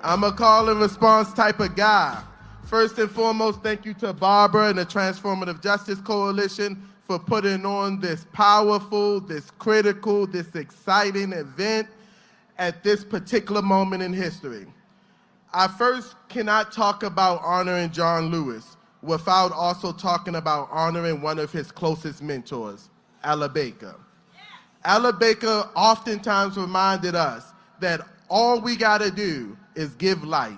I'm a call and response type of guy. First and foremost, thank you to Barbara and the Transformative Justice Coalition for putting on this powerful, this critical, this exciting event at this particular moment in history. I first cannot talk about honoring John Lewis without also talking about honoring one of his closest mentors, Ella Baker. Ella Baker oftentimes reminded us that all we gotta do is give light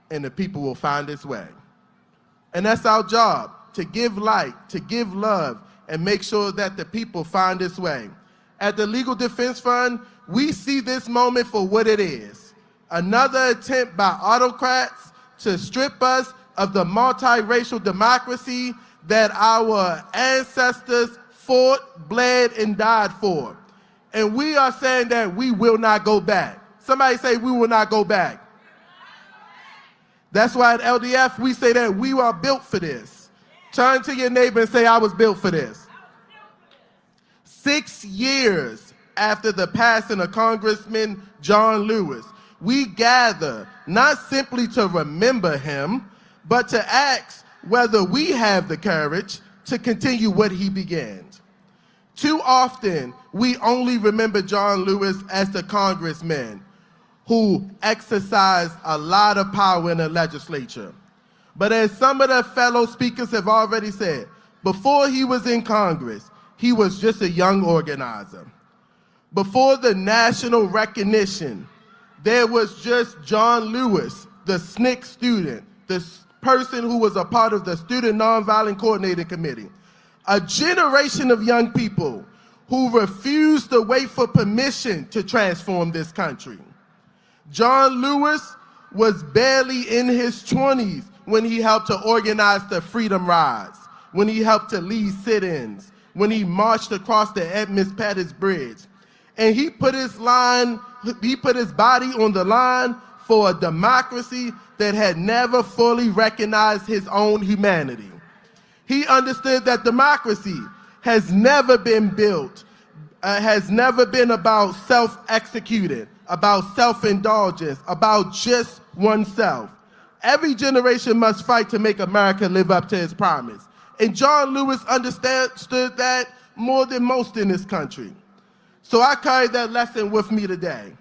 and the people will find its way. And that's our job, to give light, to give love, and make sure that the people find its way. At the Legal Defense Fund, we see this moment for what it is. Another attempt by autocrats to strip us of the multiracial democracy that our ancestors fought, bled, and died for. And we are saying that we will not go back. Somebody say we will not go back. That's why at LDF we say that we are built for this. Turn to your neighbor and say, I was built for this. 6 years after the passing of Congressman John Lewis, we gather not simply to remember him, but to ask whether we have the courage to continue what he began. Too often, we only remember John Lewis as the congressman who exercised a lot of power in the legislature. But as some of the fellow speakers have already said, before he was in Congress, he was just a young organizer. Before the national recognition, there was just John Lewis, the SNCC student, the person who was a part of the Student Nonviolent Coordinating Committee. A generation of young people who refused to wait for permission to transform this country. John Lewis was barely in his 20s when he helped to organize the Freedom Rides, when he helped to lead sit-ins, when he marched across the Edmonds Pettus Bridge. And he put his body on the line for a democracy that had never fully recognized his own humanity. He understood that democracy has never been built, has never been about self-executing, about self-indulgence, about just oneself. Every generation must fight to make America live up to its promise. And John Lewis understood that more than most in this country. So I carried that lesson with me today.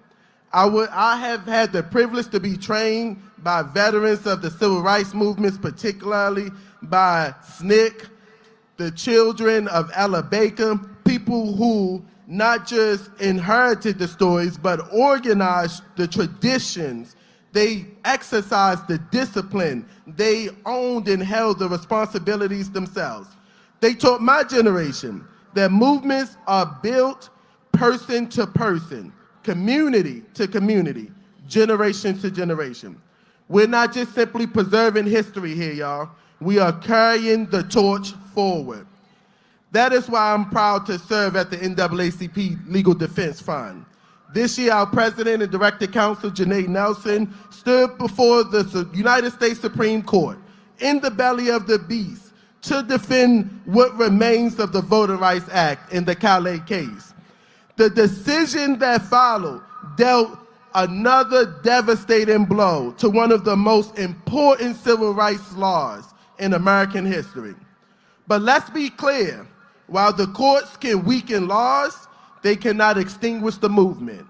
I have had the privilege to be trained by veterans of the civil rights movements, particularly by SNCC, the children of Ella Baker, people who not just inherited the stories, but organized the traditions. They exercised the discipline. They owned and held the responsibilities themselves. They taught my generation that movements are built person to person, community to community, generation to generation. We're not just simply preserving history here, y'all. We are carrying the torch forward. That is why I'm proud to serve at the NAACP Legal Defense Fund. This year, our president and director counsel, Janae Nelson, stood before the United States Supreme Court in the belly of the beast to defend what remains of the Voting Rights Act in the Calais case. The decision that followed dealt another devastating blow to one of the most important civil rights laws in American history. But let's be clear, while the courts can weaken laws, they cannot extinguish the movement.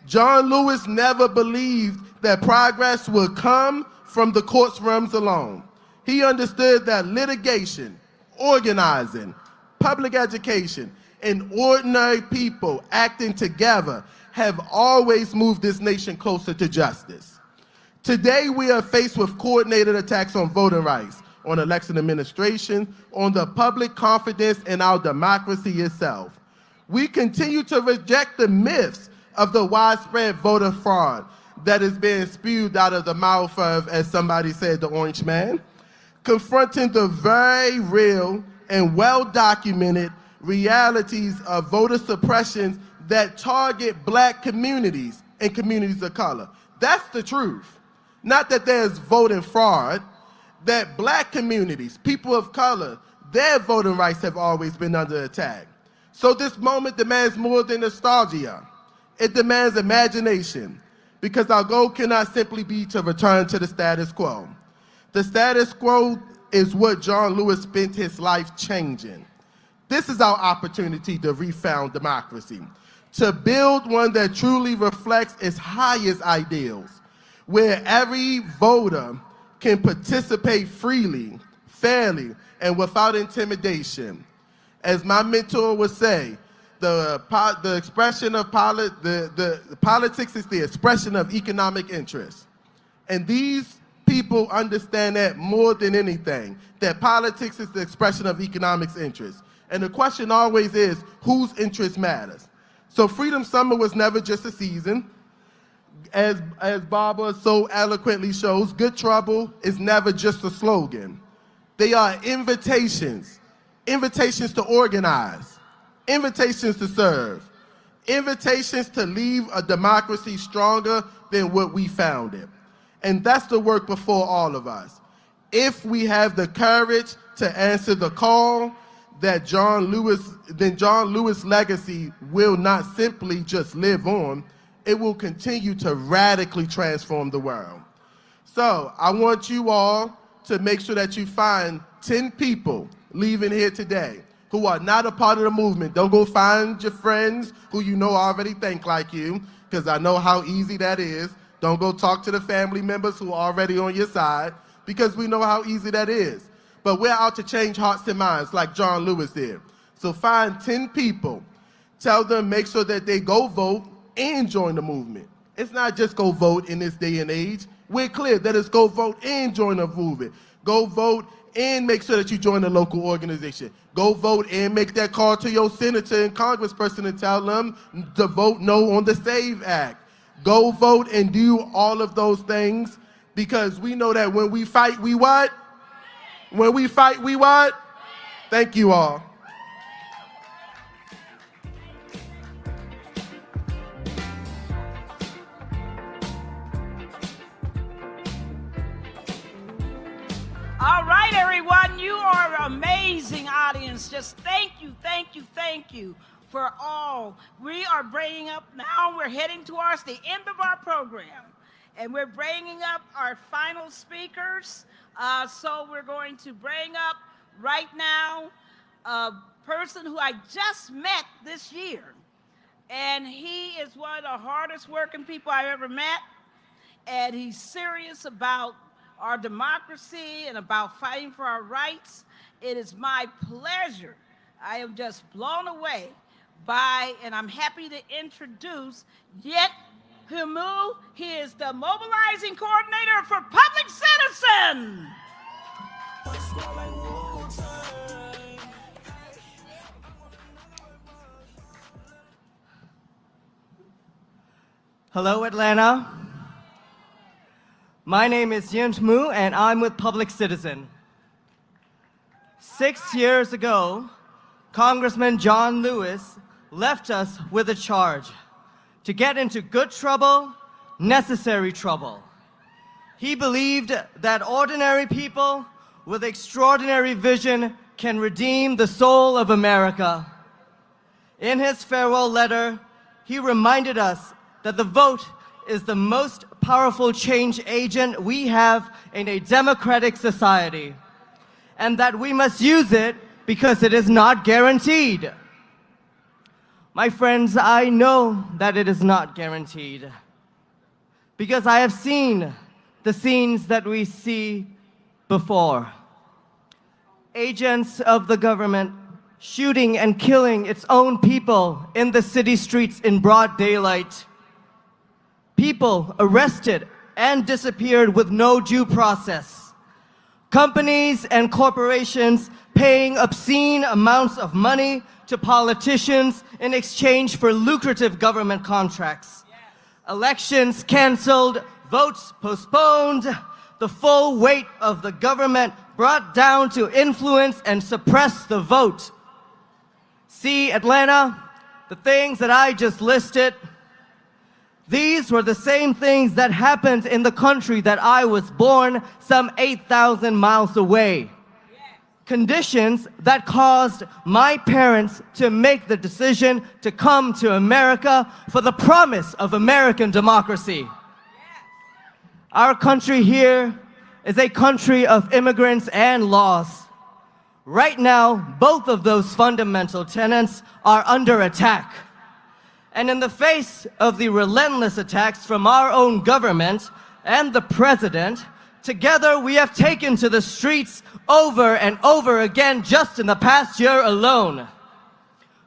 John Lewis never believed that progress would come from the courts realms alone. He understood that litigation, organizing, public education, and ordinary people acting together have always moved this nation closer to justice. Today, we are faced with coordinated attacks on voting rights, on election administration, on the public confidence in our democracy itself. We continue to reject the myths of the widespread voter fraud that is being spewed out of the mouth of, as somebody said, the orange man, confronting the very real and well-documented realities of voter suppression that target Black communities and communities of color. That's the truth. Not that there's voting fraud, that Black communities, people of color, their voting rights have always been under attack. So this moment demands more than nostalgia. It demands imagination, because our goal cannot simply be to return to the status quo. The status quo is what John Lewis spent his life changing. This is our opportunity to refound democracy, to build one that truly reflects its highest ideals, where every voter can participate freely, fairly, and without intimidation. As my mentor would say, the expression of politics is the expression of economic interest. And these people understand that more than anything, that politics is the expression of economic interest. And the question always is, whose interest matters? So Freedom Summer was never just a season. As Barbara so eloquently shows, Good Trouble is never just a slogan. They are invitations, invitations to organize, invitations to serve, invitations to leave a democracy stronger than what we found it. And that's the work before all of us. If we have the courage to answer the call, then John Lewis' legacy will not simply just live on, it will continue to radically transform the world. So I want you all to make sure that you find 10 people leaving here today who are not a part of the movement. Don't go find your friends who you know already think like you, because I know how easy that is. Don't go talk to the family members who are already on your side, because we know how easy that is. But we're out to change hearts and minds like John Lewis did. So find 10 people, tell them, make sure that they go vote and join the movement. It's not just go vote in this day and age. We're clear that it's go vote and join the movement. Go vote and make sure that you join a local organization. Go vote and make that call to your senator and congressperson and tell them to vote no on the SAVE Act. Go vote and do all of those things, because we know that when we fight, we what? When we fight, we what? Thank you all. All right, everyone, you are an amazing audience. Just thank you, thank you, thank you for all. We are bringing up now, we're heading towards the end of our program, and we're bringing up our final speakers. So we're going to bring up right now a person who I just met this year, and he is one of the hardest working people I've ever met, and he's serious about our democracy and about fighting for our rights. It is my pleasure. I am just blown away by, and I'm happy to introduce A.M.E. He is the mobilizing coordinator for Public Citizen. Hello, Atlanta. My name is A.M.E. and I'm with Public Citizen. 6 years ago, Congressman John Lewis left us with a charge to get into good trouble, necessary trouble. He believed that ordinary people with extraordinary vision can redeem the soul of America. In his farewell letter, he reminded us that the vote is the most powerful change agent we have in a democratic society, and that we must use it because it is not guaranteed. My friends, I know that it is not guaranteed, because I have seen the scenes that we see before. Agents of the government shooting and killing its own people in the city streets in broad daylight. People arrested and disappeared with no due process. Companies and corporations paying obscene amounts of money to politicians in exchange for lucrative government contracts. Elections canceled, votes postponed, the full weight of the government brought down to influence and suppress the vote. See, Atlanta, the things that I just listed, these were the same things that happened in the country that I was born some 8,000 miles away. Conditions that caused my parents to make the decision to come to America for the promise of American democracy. Our country here is a country of immigrants and laws. Right now, both of those fundamental tenets are under attack. And in the face of the relentless attacks from our own government and the president, together we have taken to the streets over and over again just in the past year alone.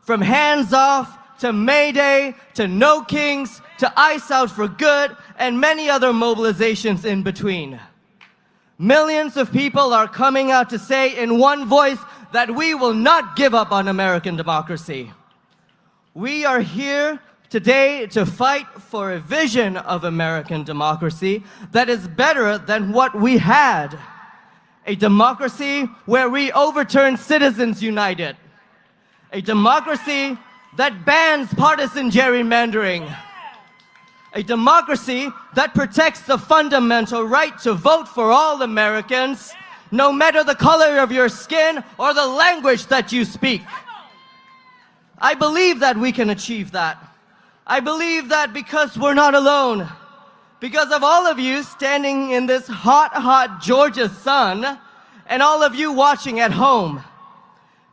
From Hands Off to May Day to No Kings to Ice Out for Good and many other mobilizations in between. Millions of people are coming out to say in one voice that we will not give up on American democracy. We are here today to fight for a vision of American democracy that is better than what we had. A democracy where we overturn Citizens United. A democracy that bans partisan gerrymandering. A democracy that protects the fundamental right to vote for all Americans, no matter the color of your skin or the language that you speak. I believe that we can achieve that. I believe that because we're not alone. Because of all of you standing in this hot, hot Georgia sun and all of you watching at home.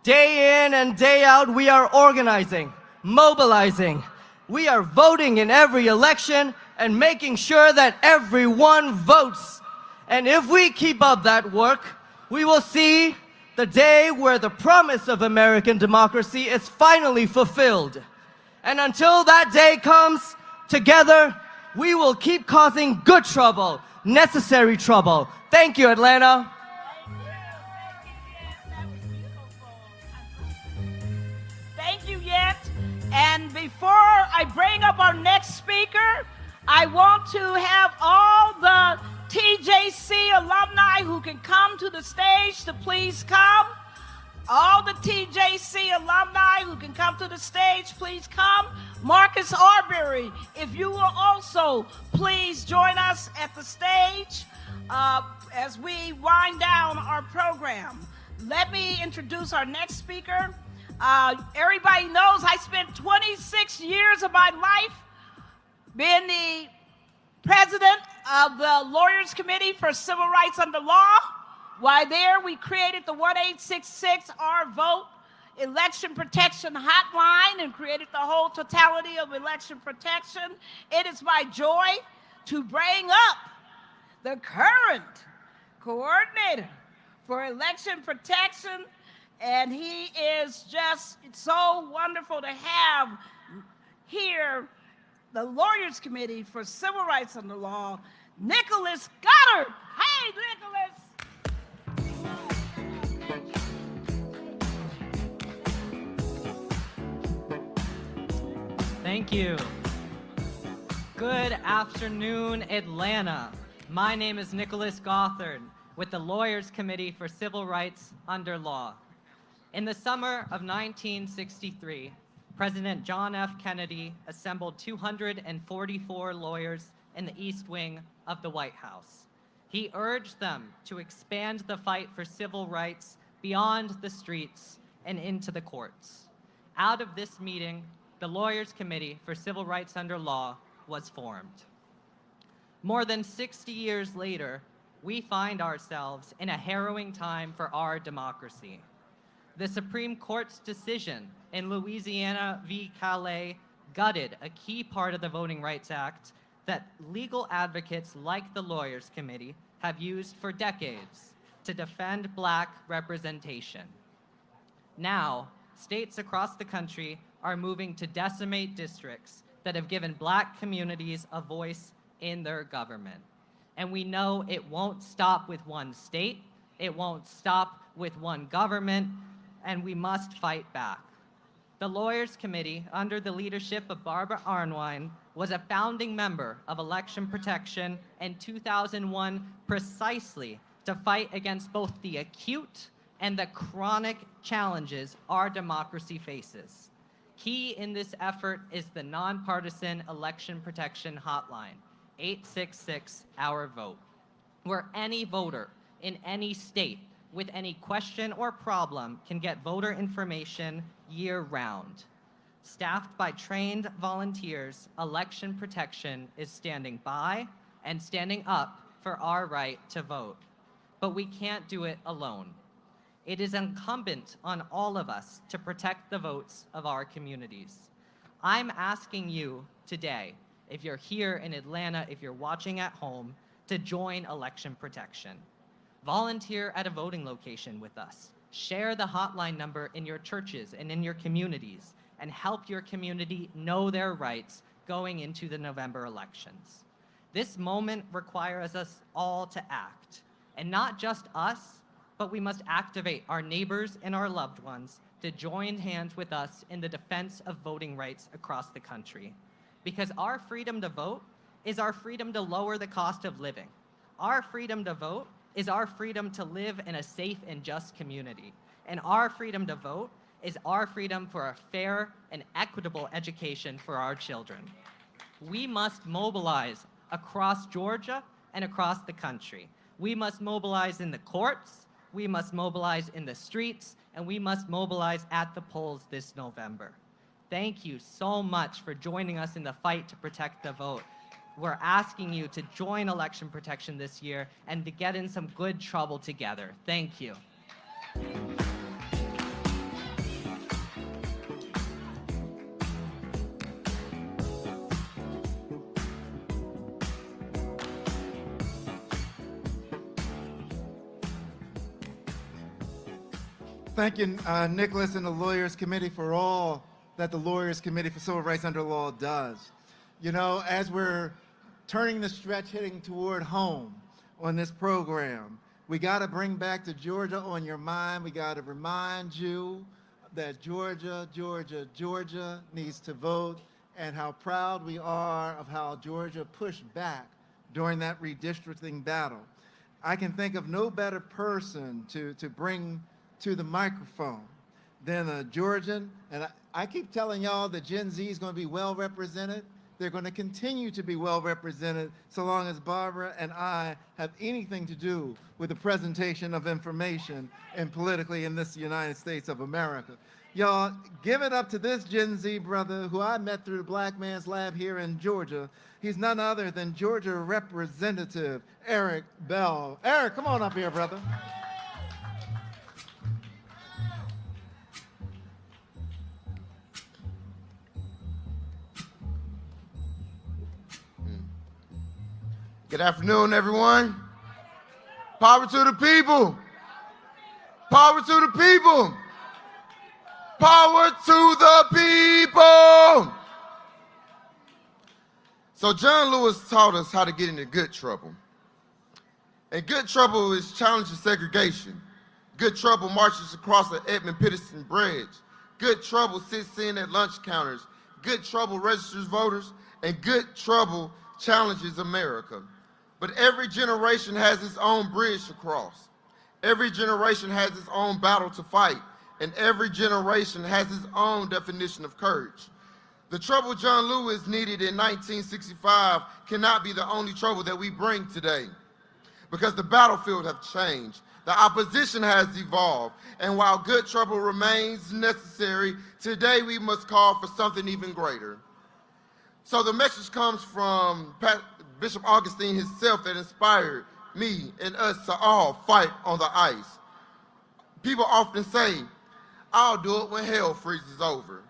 Day in and day out, we are organizing, mobilizing. We are voting in every election and making sure that everyone votes. And if we keep up that work, we will see the day where the promise of American democracy is finally fulfilled. And until that day comes, together, we will keep causing good trouble, necessary trouble. Thank you, Atlanta. Thank you, Yet. And before I bring up our next speaker, I want to have all the TJC alumni who can come to the stage to please come. All the TJC alumni who can come to the stage, please come. Marcus Arbery, if you will also please join us at the stage as we wind down our program. Let me introduce our next speaker. Everybody knows I spent 26 years of my life being the president of the Lawyers Committee for Civil Rights Under Law. While there, we created the 1-866-R-VOTE election protection hotline and created the whole totality of election protection. It is my joy to bring up the current coordinator for election protection, and he is just so wonderful to have here the Lawyers Committee for Civil Rights Under Law, Nicholas Goddard. Hey, Nicholas. Thank you. Good afternoon, Atlanta. My name is Nicholas Gothard with the Lawyers Committee for Civil Rights Under Law. In the summer of 1963, President John F. Kennedy assembled 244 lawyers in the East Wing of the White House. He urged them to expand the fight for civil rights beyond the streets and into the courts. Out of this meeting, the Lawyers Committee for Civil Rights Under Law was formed. More than 60 years later, we find ourselves in a harrowing time for our democracy. The Supreme Court's decision in Louisiana v. Calais gutted a key part of the Voting Rights Act that legal advocates like the Lawyers Committee have used for decades to defend Black representation. Now, states across the country are moving to decimate districts that have given Black communities a voice in their government. And we know it won't stop with one state, it won't stop with one government, and we must fight back. The Lawyers Committee, under the leadership of Barbara Arnwine, was a founding member of election protection in 2001 precisely to fight against both the acute and the chronic challenges our democracy faces. Key in this effort is the nonpartisan election protection hotline, 866-OUR-VOTE, where any voter in any state with any question or problem can get voter information year-round. Staffed by trained volunteers, election protection is standing by and standing up for our right to vote. But we can't do it alone. It is incumbent on all of us to protect the votes of our communities. I'm asking you today, if you're here in Atlanta, if you're watching at home, to join election protection. Volunteer at a voting location with us. Share the hotline number in your churches and in your communities, and help your community know their rights going into the November elections. This moment requires us all to act, and not just us, but we must activate our neighbors and our loved ones to join hands with us in the defense of voting rights across the country. Because our freedom to vote is our freedom to lower the cost of living. Our freedom to vote is our freedom to live in a safe and just community. And our freedom to vote is our freedom for a fair and equitable education for our children. We must mobilize across Georgia and across the country. We must mobilize in the courts, we must mobilize in the streets, and we must mobilize at the polls this November. Thank you so much for joining us in the fight to protect the vote. we're asking you to join election protection this year and to get in some good trouble together. Thank you. Thank you, Nicholas and the Lawyers Committee, for all that the Lawyers Committee for Civil Rights Under Law does. You know, as we're turning the stretch, heading toward home on this program, we got to bring back to Georgia on your mind. We got to remind you that Georgia, Georgia, Georgia needs to vote, and how proud we are of how Georgia pushed back during that redistricting battle. I can think of no better person to bring to the microphone than a Georgian, and I keep telling y'all that Gen Z is going to be well represented. They're going to continue to be well represented so long as Barbara and I have anything to do with the presentation of information and politically in this United States of America. Y'all, give it up to this Gen Z brother who I met through the Black Man's Lab here in Georgia. He's none other than Georgia Representative Eric Bell. Eric, come on up here, brother. Good afternoon, everyone. Power to the people. Power to the people. Power to the people. So John Lewis taught us how to get into good trouble. And good trouble is challenging segregation. Good trouble marches across the Edmund-Peterson Bridge. Good trouble sits in at lunch counters. Good trouble registers voters. And good trouble challenges America. But every generation has its own bridge to cross. Every generation has its own battle to fight. And every generation has its own definition of courage. The trouble John Lewis needed in 1965 cannot be the only trouble that we bring today, because the battlefield has changed. The opposition has evolved. And while good trouble remains necessary, today we must call for something even greater. So the message comes from Bishop Augustine himself that inspired me and us to all fight on the ice. People often say, I'll do it when hell freezes over.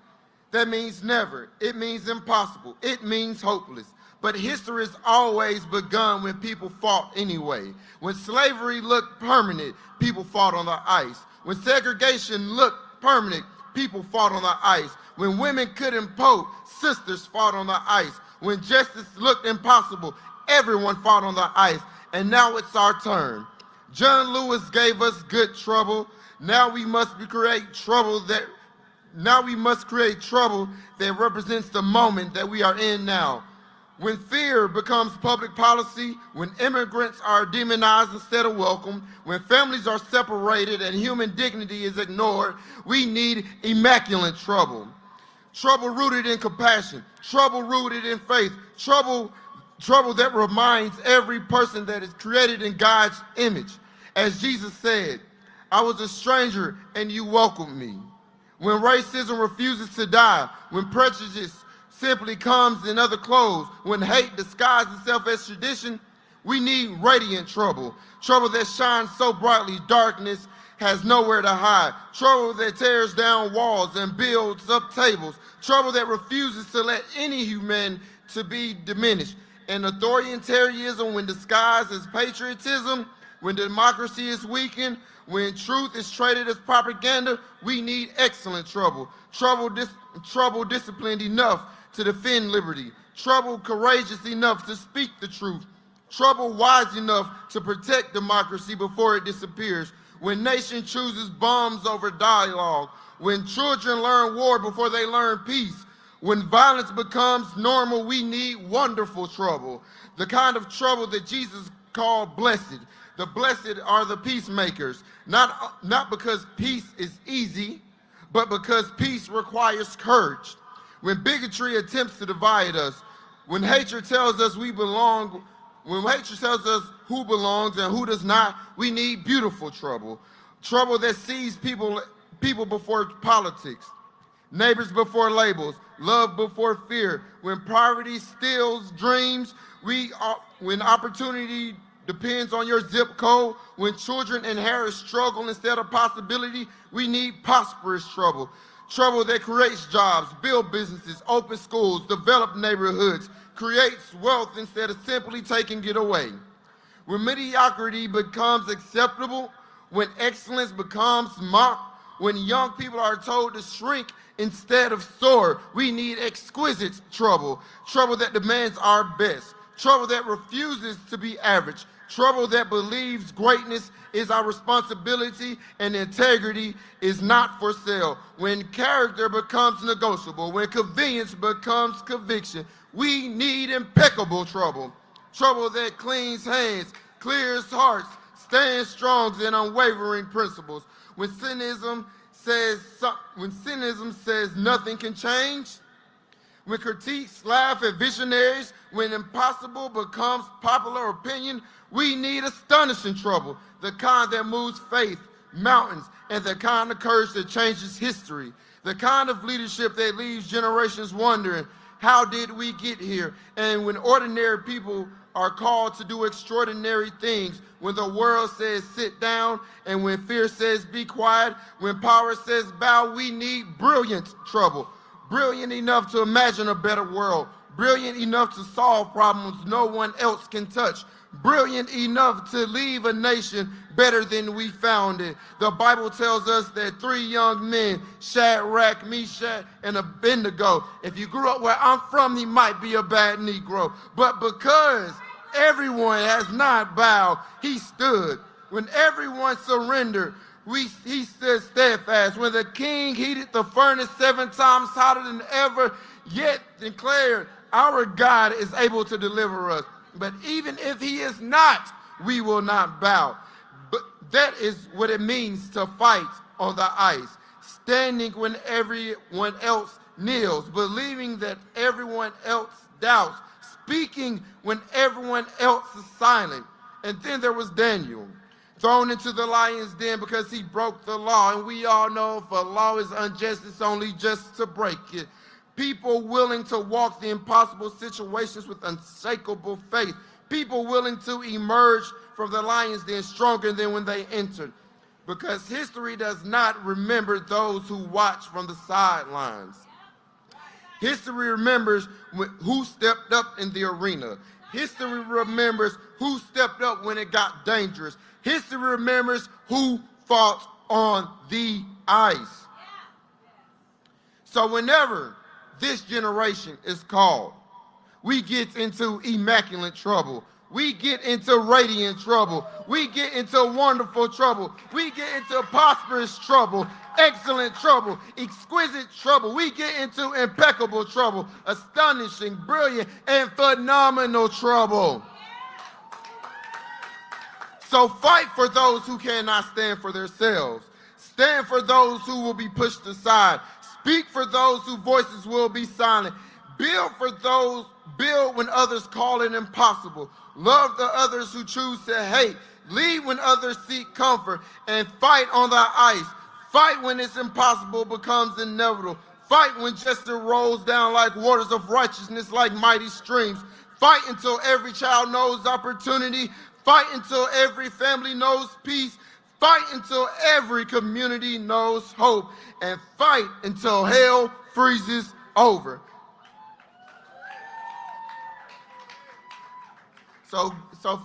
That means never. It means impossible. It means hopeless. But history has always begun when people fought anyway. When slavery looked permanent, people fought on the ice. When segregation looked permanent, people fought on the ice. When women couldn't vote, sisters fought on the ice. When justice looked impossible, everyone fought on the ice. And now it's our turn. John Lewis gave us good trouble. Now we must create trouble that represents the moment that we are in now. When fear becomes public policy, when immigrants are demonized instead of welcome, when families are separated and human dignity is ignored, we need immaculate trouble. Trouble rooted in compassion, trouble rooted in faith, trouble that reminds every person that is created in God's image. As Jesus said, I was a stranger and you welcomed me. When racism refuses to die, when prejudice simply comes in other clothes, when hate disguises itself as tradition, we need radiant trouble. Trouble that shines so brightly, darkness has nowhere to hide. Trouble that tears down walls and builds up tables. Trouble that refuses to let any human to be diminished. And authoritarianism, when disguised as patriotism, when democracy is weakened, when truth is traded as propaganda, we need excellent trouble. Trouble disciplined enough to defend liberty. Trouble courageous enough to speak the truth. Trouble wise enough to protect democracy before it disappears. When nation chooses bombs over dialogue. When children learn war before they learn peace. When violence becomes normal, we need wonderful trouble. The kind of trouble that Jesus called blessed. The blessed are the peacemakers, not because peace is easy, but because peace requires courage. When bigotry attempts to divide us, when hatred tells us we belong, when hatred tells us who belongs and who does not, we need beautiful trouble. Trouble that sees people before politics, Neighbors before labels, love before fear. When poverty steals dreams, when opportunity depends on your zip code, when children inherit struggle instead of possibility, we need prosperous trouble. Trouble that creates jobs, build businesses, open schools, develop neighborhoods, creates wealth instead of simply taking it away. When mediocrity becomes acceptable, when excellence becomes mocked, when young people are told to shrink instead of soar, we need exquisite trouble. Trouble that demands our best. Trouble that refuses to be average. Trouble that believes greatness is our responsibility and integrity is not for sale. When character becomes negotiable, when convenience becomes conviction, we need impeccable trouble. Trouble that cleans hands, clears hearts, stands strong in unwavering principles. When cynicism says nothing can change, when critiques laugh at visionaries, when impossible becomes popular opinion, we need astonishing trouble, the kind that moves faith, mountains, and the kind of courage that changes history, the kind of leadership that leaves generations wondering, how did we get here? And when ordinary people are called to do extraordinary things, when the world says sit down, and when fear says be quiet, when power says bow, we need brilliant trouble. Brilliant enough to imagine a better world, brilliant enough to solve problems no one else can touch, brilliant enough to leave a nation better than we found it. The Bible tells us that 3 young men, Shadrach, Meshach, and Abednego, if you grew up where I'm from, he might be a bad Negro, but because everyone has not bowed, he stood. When everyone surrendered, he stood steadfast. When the king heated the furnace 7 times hotter than ever, yet declared, our God is able to deliver us. But even if he is not, we will not bow. But that is what it means to fight on the ice. Standing when everyone else kneels, believing that everyone else doubts, speaking when everyone else is silent. And then there was Daniel, thrown into the lion's den because he broke the law. And we all know if a law is unjust, it's only just to break it. People willing to walk the impossible situations with unshakable faith. People willing to emerge from the lion's den stronger than when they entered. Because history does not remember those who watch from the sidelines. History remembers who stepped up in the arena. History remembers who stepped up when it got dangerous. History remembers who fought on the ice. So whenever this generation is called, we get into immaculate trouble. We get into radiant trouble. We get into wonderful trouble. We get into prosperous trouble, excellent trouble, exquisite trouble. We get into impeccable trouble, astonishing, brilliant, and phenomenal trouble. So fight for those who cannot stand for themselves. Stand for those who will be pushed aside. Speak for those whose voices will be silent. Build when others call it impossible. Love the others who choose to hate. Lead when others seek comfort. And fight on the ice. Fight when it's impossible becomes inevitable. Fight when justice rolls down like waters of righteousness, like mighty streams. Fight until every child knows opportunity. Fight until every family knows peace. Fight until every community knows hope. And fight until hell freezes over. So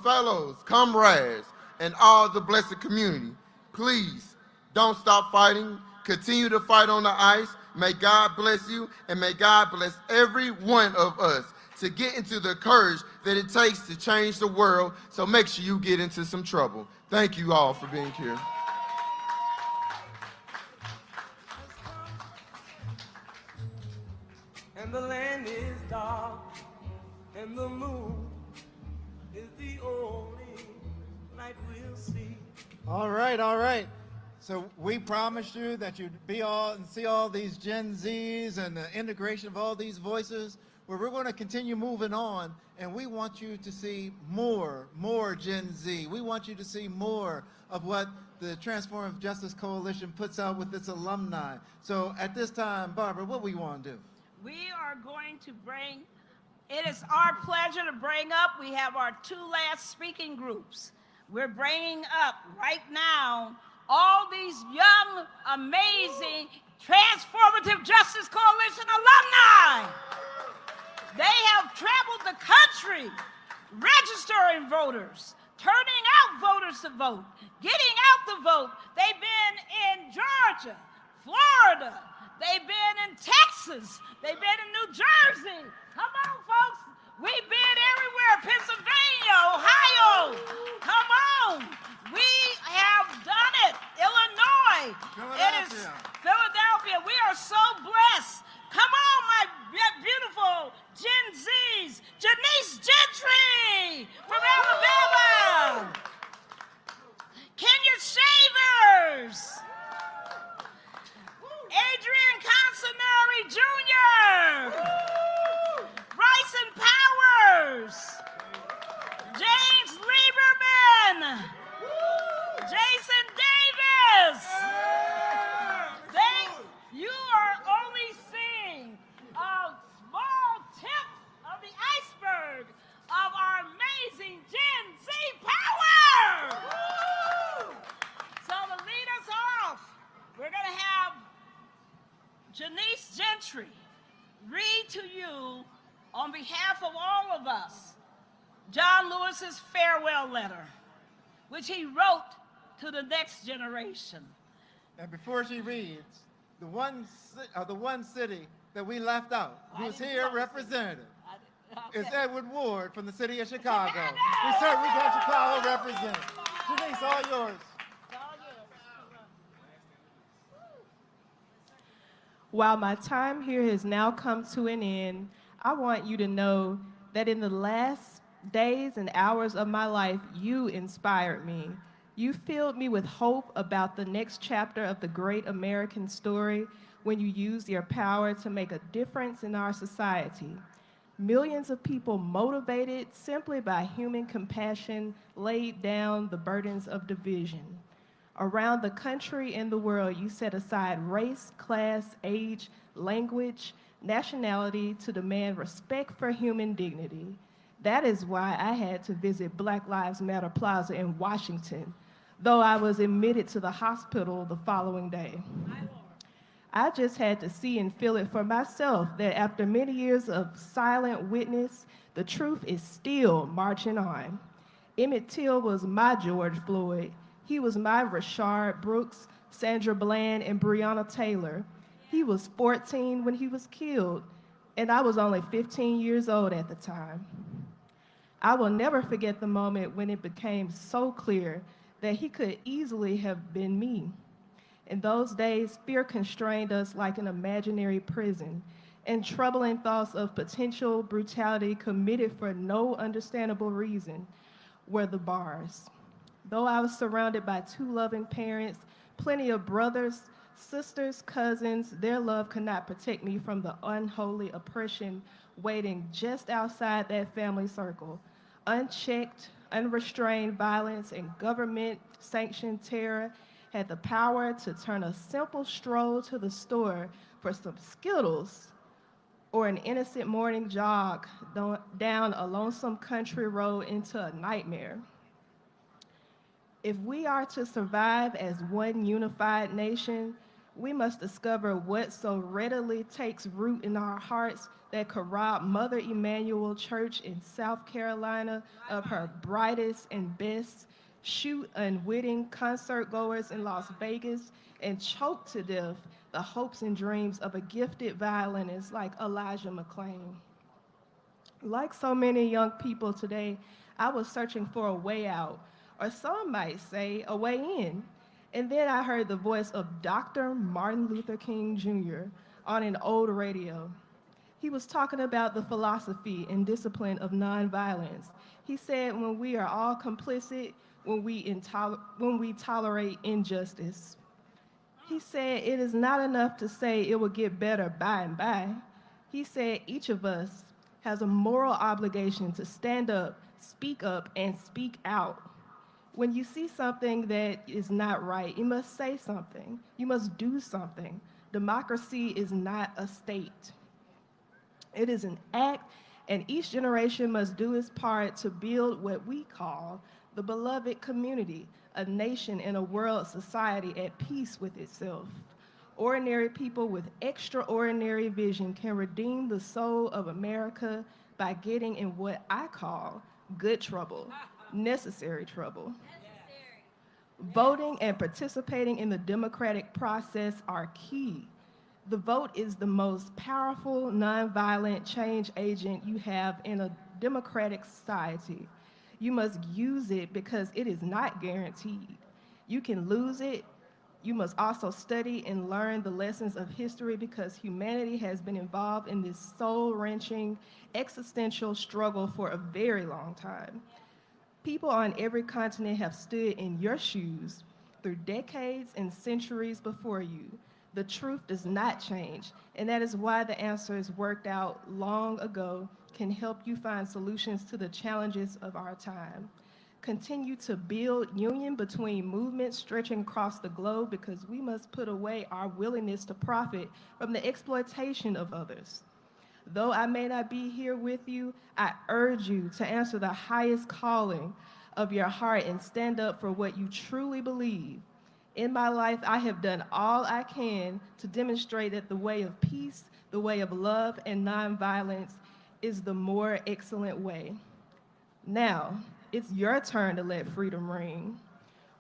fellows, comrades, and all the blessed community, please don't stop fighting. Continue to fight on the ice. May God bless you, and may God bless every one of us to get into the courage that it takes to change the world. So make sure you get into some trouble. Thank you all for being here. And the land is dark, and the moon is the only light we'll see. All right, all right. So we promised you that you'd be all and see all these Gen Zs and the integration of all these voices. where we're going to continue moving on, and we want you to see more Gen Z. We want you to see more of what the Transformative Justice Coalition puts out with its alumni. So at this time, Barbara, what we want to do? We are going to bring, it is our pleasure to bring up, we have our two last speaking groups. We're bringing up right now all these young, amazing Transformative Justice Coalition alumni. They have traveled the country, registering voters, turning out voters to vote, getting out the vote. They've been in Georgia, Florida, they've been in Texas, they've been in New Jersey. Come on, folks. We've been everywhere, Pennsylvania, Ohio. Come on. We have done it. Illinois. It is Philadelphia. We are so blessed. Come on, my beautiful Gen Zs. Janice Gentry from Alabama. Kenya Shavers. Adrian Consinari Jr. Bryson Powers. James Lieberman. Jason Davis. You are only seeing a small tip of the iceberg of our amazing Gen Z power. So to lead us off, we're going to have Janice Gentry read to you, on behalf of all of us, John Lewis's farewell letter, which he wrote to the next generation. And before she reads, the one city that we left out, who's here representative, is Edward Ward from the city of Chicago. We certainly got Chicago represented. Janice, all yours. While my time here has now come to an end, I want you to know that in the last days and hours of my life, you inspired me. You filled me with hope about the next chapter of the great American story when you used your power to make a difference in our society. Millions of people motivated simply by human compassion laid down the burdens of division. Around the country and the world, you set aside race, class, age, language, nationality to demand respect for human dignity. That is why I had to visit Black Lives Matter Plaza in Washington, though I was admitted to the hospital the following day. I just had to see and feel it for myself that after many years of silent witness, the truth is still marching on. Emmett Till was my George Floyd. He was my Rashard Brooks, Sandra Bland, and Breonna Taylor. He was 14 when he was killed, and I was only 15 years old at the time. I will never forget the moment when it became so clear that he could easily have been me. In those days, fear constrained us like an imaginary prison, and troubling thoughts of potential brutality committed for no understandable reason were the bars. Though I was surrounded by two loving parents, plenty of brothers, sisters, cousins, their love could not protect me from the unholy oppression waiting just outside that family circle. Unchecked, unrestrained violence and government-sanctioned terror had the power to turn a simple stroll to the store for some Skittles or an innocent morning jog down a lonesome country road into a nightmare. If we are to survive as one unified nation, we must discover what so readily takes root in our hearts that could rob Mother Emanuel Church in South Carolina of her brightest and best, shoot unwitting concert goers in Las Vegas, and choke to death the hopes and dreams of a gifted violinist like Elijah McClain. Like so many young people today, I was searching for a way out, or some might say a way in. And then I heard the voice of Dr. Martin Luther King Jr. on an old radio. He was talking about the philosophy and discipline of nonviolence. He said, when we are all complicit, when we tolerate injustice. He said, it is not enough to say it will get better by and by. He said, each of us has a moral obligation to stand up, and speak out. When you see something that is not right, you must say something. You must do something. Democracy is not a state. It is an act, and each generation must do its part to build what we call the beloved community, a nation and a world society at peace with itself. Ordinary people with extraordinary vision can redeem the soul of America by getting in what I call good trouble, necessary trouble. Voting and participating in the democratic process are key. The vote is the most powerful nonviolent change agent you have in a democratic society. You must use it because it is not guaranteed. You can lose it. You must also study and learn the lessons of history because humanity has been involved in this soul-wrenching, existential struggle for a very long time. People on every continent have stood in your shoes through decades and centuries before you. The truth does not change, and that is why the answers worked out long ago can help you find solutions to the challenges of our time. Continue to build union between movements stretching across the globe because we must put away our willingness to profit from the exploitation of others. Though I may not be here with you, I urge you to answer the highest calling of your heart and stand up for what you truly believe. In my life, I have done all I can to demonstrate that the way of peace, the way of love and nonviolence is the more excellent way. Now, it's your turn to let freedom ring.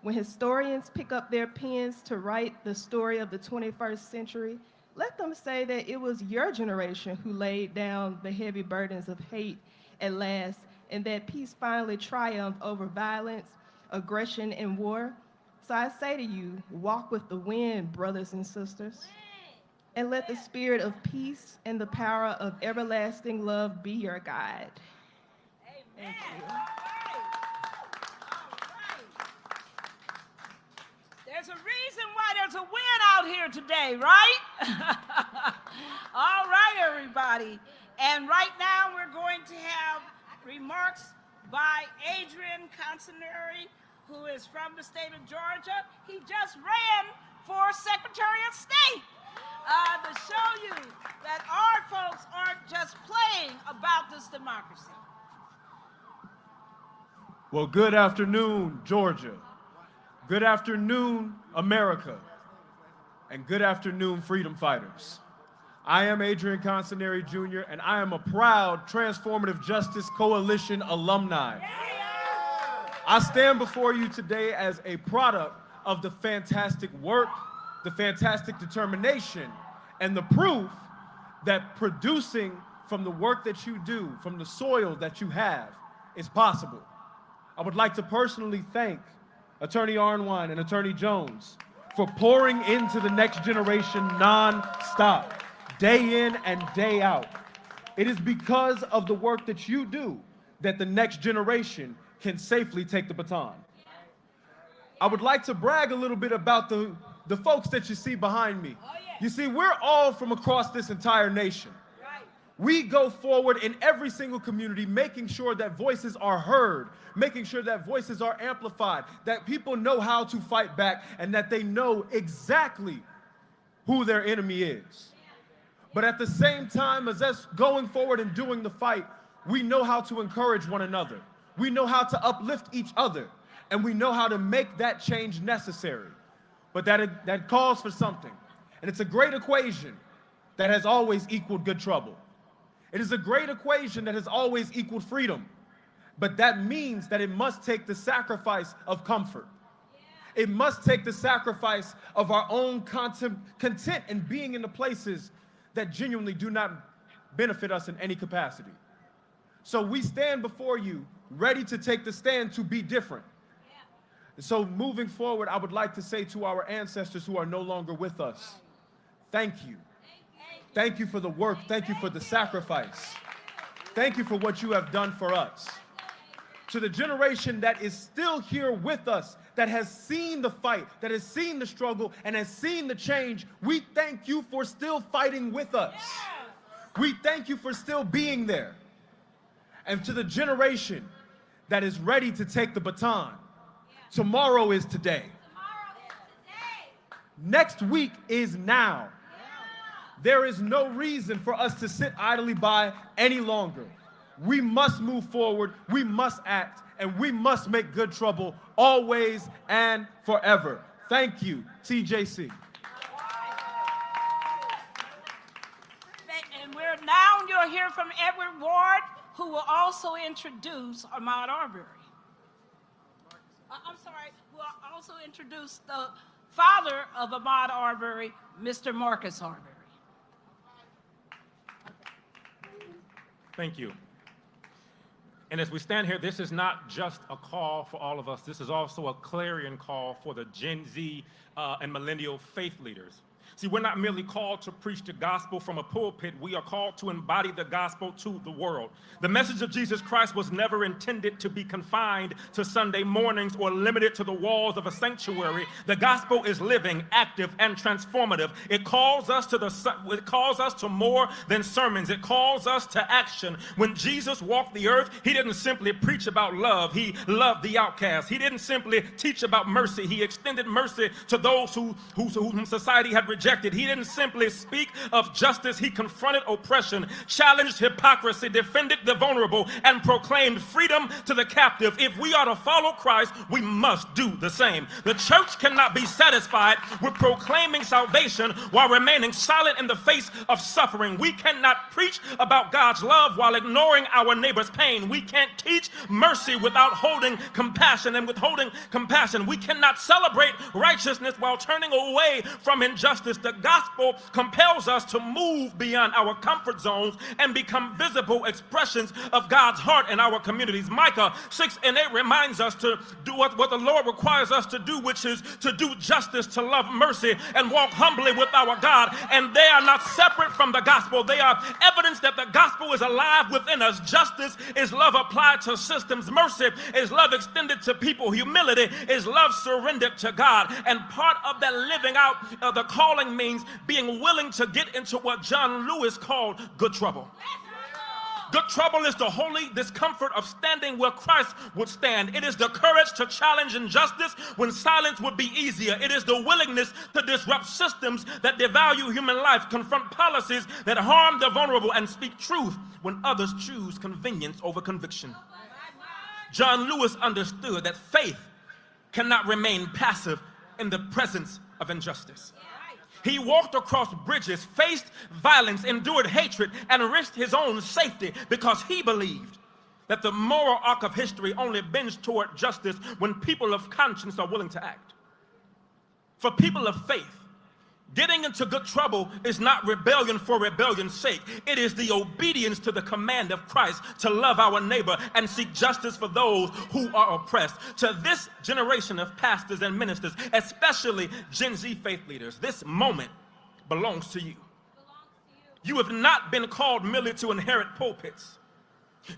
When historians pick up their pens to write the story of the 21st century, let them say that it was your generation who laid down the heavy burdens of hate at last, and that peace finally triumphed over violence, aggression, and war. So I say to you, walk with the wind, brothers and sisters, and let the spirit of peace and the power of everlasting love be your guide. Thank you. There's a reason why there's a win out here today, right? All right, everybody. And right now we're going to have remarks by Adrian Consineri, who is from the state of Georgia. He just ran for Secretary of State to show you that our folks aren't just playing about this democracy. Well, good afternoon, Georgia. Good afternoon, America. And good afternoon, freedom fighters. I am Adrian Consineri Jr., and I am a proud Transformative Justice Coalition alumni. I stand before you today as a product of the fantastic work, the fantastic determination, and the proof that producing from the work that you do, from the soil that you have, is possible. I would like to personally thank Attorney Arnwine and Attorney Jones for pouring into the next generation non-stop, day in and day out. It is because of the work that you do that the next generation can safely take the baton. I would like to brag a little bit about the folks that you see behind me. You see, we're all from across this entire nation. We go forward in every single community, making sure that voices are heard, making sure that voices are amplified, that people know how to fight back, and that they know exactly who their enemy is. But at the same time as us going forward and doing the fight, we know how to encourage one another. We know how to uplift each other, and we know how to make that change necessary. But that calls for something, and it's a great equation that has always equaled good trouble. It is a great equation that has always equaled freedom, but that means that it must take the sacrifice of comfort. It must take the sacrifice of our own content and being in the places that genuinely do not benefit us in any capacity. So we stand before you, ready to take the stand to be different. So moving forward, I would like to say to our ancestors who are no longer with us, thank you. Thank you for the work. Thank you for the sacrifice. Thank you for what you have done for us. To the generation that is still here with us, that has seen the fight, that has seen the struggle, and has seen the change, we thank you for still fighting with us. We thank you for still being there. And to the generation that is ready to take the baton, tomorrow is today. Next week is now. There is no reason for us to sit idly by any longer. We must move forward, we must act, and we must make good trouble always and forever. Thank you, TJC. And you'll hear from Edward Ward, who will also introduce Ahmaud Arbery. I'm sorry, who will also introduce the father of Ahmaud Arbery, Mr. Marcus Arbery. Thank you. And as we stand here, this is not just a call for all of us. This is also a clarion call for the Gen Z and millennial faith leaders. See, we're not merely called to preach the gospel from a pulpit. We are called to embody the gospel to the world. The message of Jesus Christ was never intended to be confined to Sunday mornings or limited to the walls of a sanctuary. The gospel is living, active, and transformative. It calls us to more than sermons. It calls us to action. When Jesus walked the earth, he didn't simply preach about love. He loved the outcast. He didn't simply teach about mercy. He extended mercy to those whom society had rejected. He didn't simply speak of justice. He confronted oppression, challenged hypocrisy, defended the vulnerable, and proclaimed freedom to the captive. If we are to follow Christ, we must do the same. The church cannot be satisfied with proclaiming salvation while remaining silent in the face of suffering. We cannot preach about God's love while ignoring our neighbor's pain. We can't teach mercy without holding compassion and withholding compassion. We cannot celebrate righteousness while turning away from injustice. The gospel compels us to move beyond our comfort zones and become visible expressions of God's heart in our communities. Micah 6:8 reminds us to do what the Lord requires us to do, which is to do justice, to love mercy, and walk humbly with our God. And they are not separate from the gospel. They are evidence that the gospel is alive within us. Justice is love applied to systems. Mercy is love extended to people. Humility is love surrendered to God. And part of that living out of the calling means being willing to get into what John Lewis called good trouble. Good trouble is the holy discomfort of standing where Christ would stand. It is the courage to challenge injustice when silence would be easier. It is the willingness to disrupt systems that devalue human life, confront policies that harm the vulnerable, and speak truth when others choose convenience over conviction. John Lewis understood that faith cannot remain passive in the presence of injustice. He walked across bridges, faced violence, endured hatred, and risked his own safety because he believed that the moral arc of history only bends toward justice when people of conscience are willing to act. For people of faith, getting into good trouble is not rebellion for rebellion's sake. It is the obedience to the command of Christ to love our neighbor and seek justice for those who are oppressed. To this generation of pastors and ministers, especially Gen Z faith leaders, this moment belongs to you. You have not been called merely to inherit pulpits.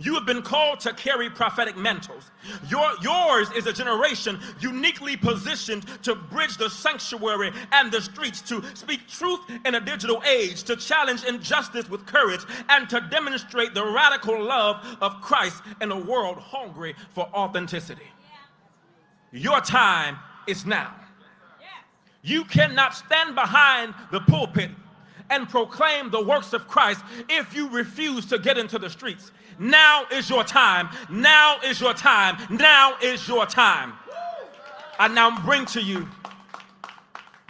You have been called to carry prophetic mantles. Yours is a generation uniquely positioned to bridge the sanctuary and the streets, to speak truth in a digital age, to challenge injustice with courage, and to demonstrate the radical love of Christ in a world hungry for authenticity. Your time is now. You cannot stand behind the pulpit and proclaim the works of Christ if you refuse to get into the streets. Now is your time. Now is your time. Now is your time. I now bring to you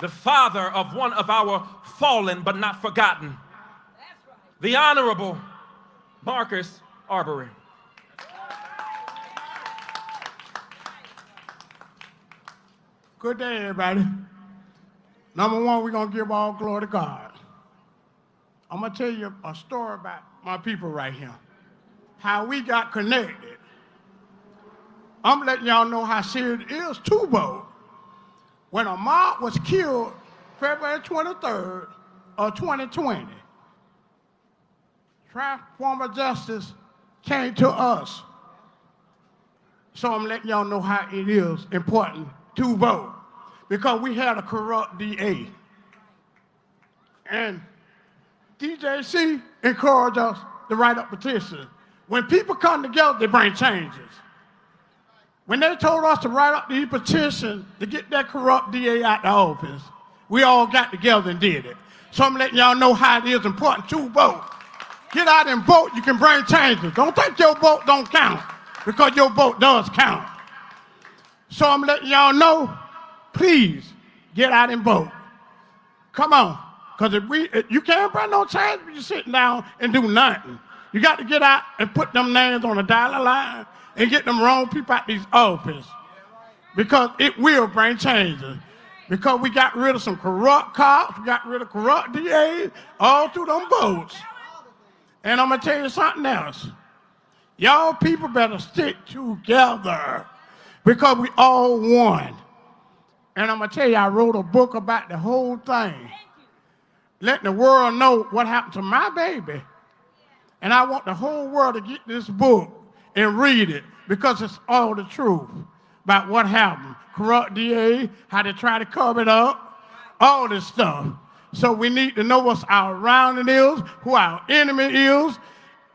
the father of one of our fallen but not forgotten, the Honorable Marcus Arbery. Good day, everybody. Number one, we're going to give all glory to God. I'm going to tell you a story about my people right here, how we got connected. I'm letting y'all know how serious it is to vote. When Ahmaud was killed February 23rd of 2020, transformative justice came to us. So I'm letting y'all know how it is important to vote, because we had a corrupt DA. And DJC encouraged us to write a petition When people come together, they bring changes. When they told us to write up the petition to get that corrupt DA out the office, we all got together and did it. So I'm letting y'all know how it is important to vote. Get out and vote, you can bring changes. Don't think your vote don't count, because your vote does count. So I'm letting y'all know, please, get out and vote. Come on, because you can't bring no change if you're sitting down and do nothing. You got to get out and put them names on the dollar line and get them wrong people out these offices, because it will bring changes. Because we got rid of some corrupt cops, we got rid of corrupt DAs, all through them votes. And I'm going to tell you something else. Y'all people better stick together, because we all won. And I'm going to tell you, I wrote a book about the whole thing, letting the world know what happened to my baby. And I want the whole world to get this book and read it, because it's all the truth about what happened. Corrupt DA, how they try to cover it up, all this stuff. So we need to know what's our surrounding is, who our enemy is.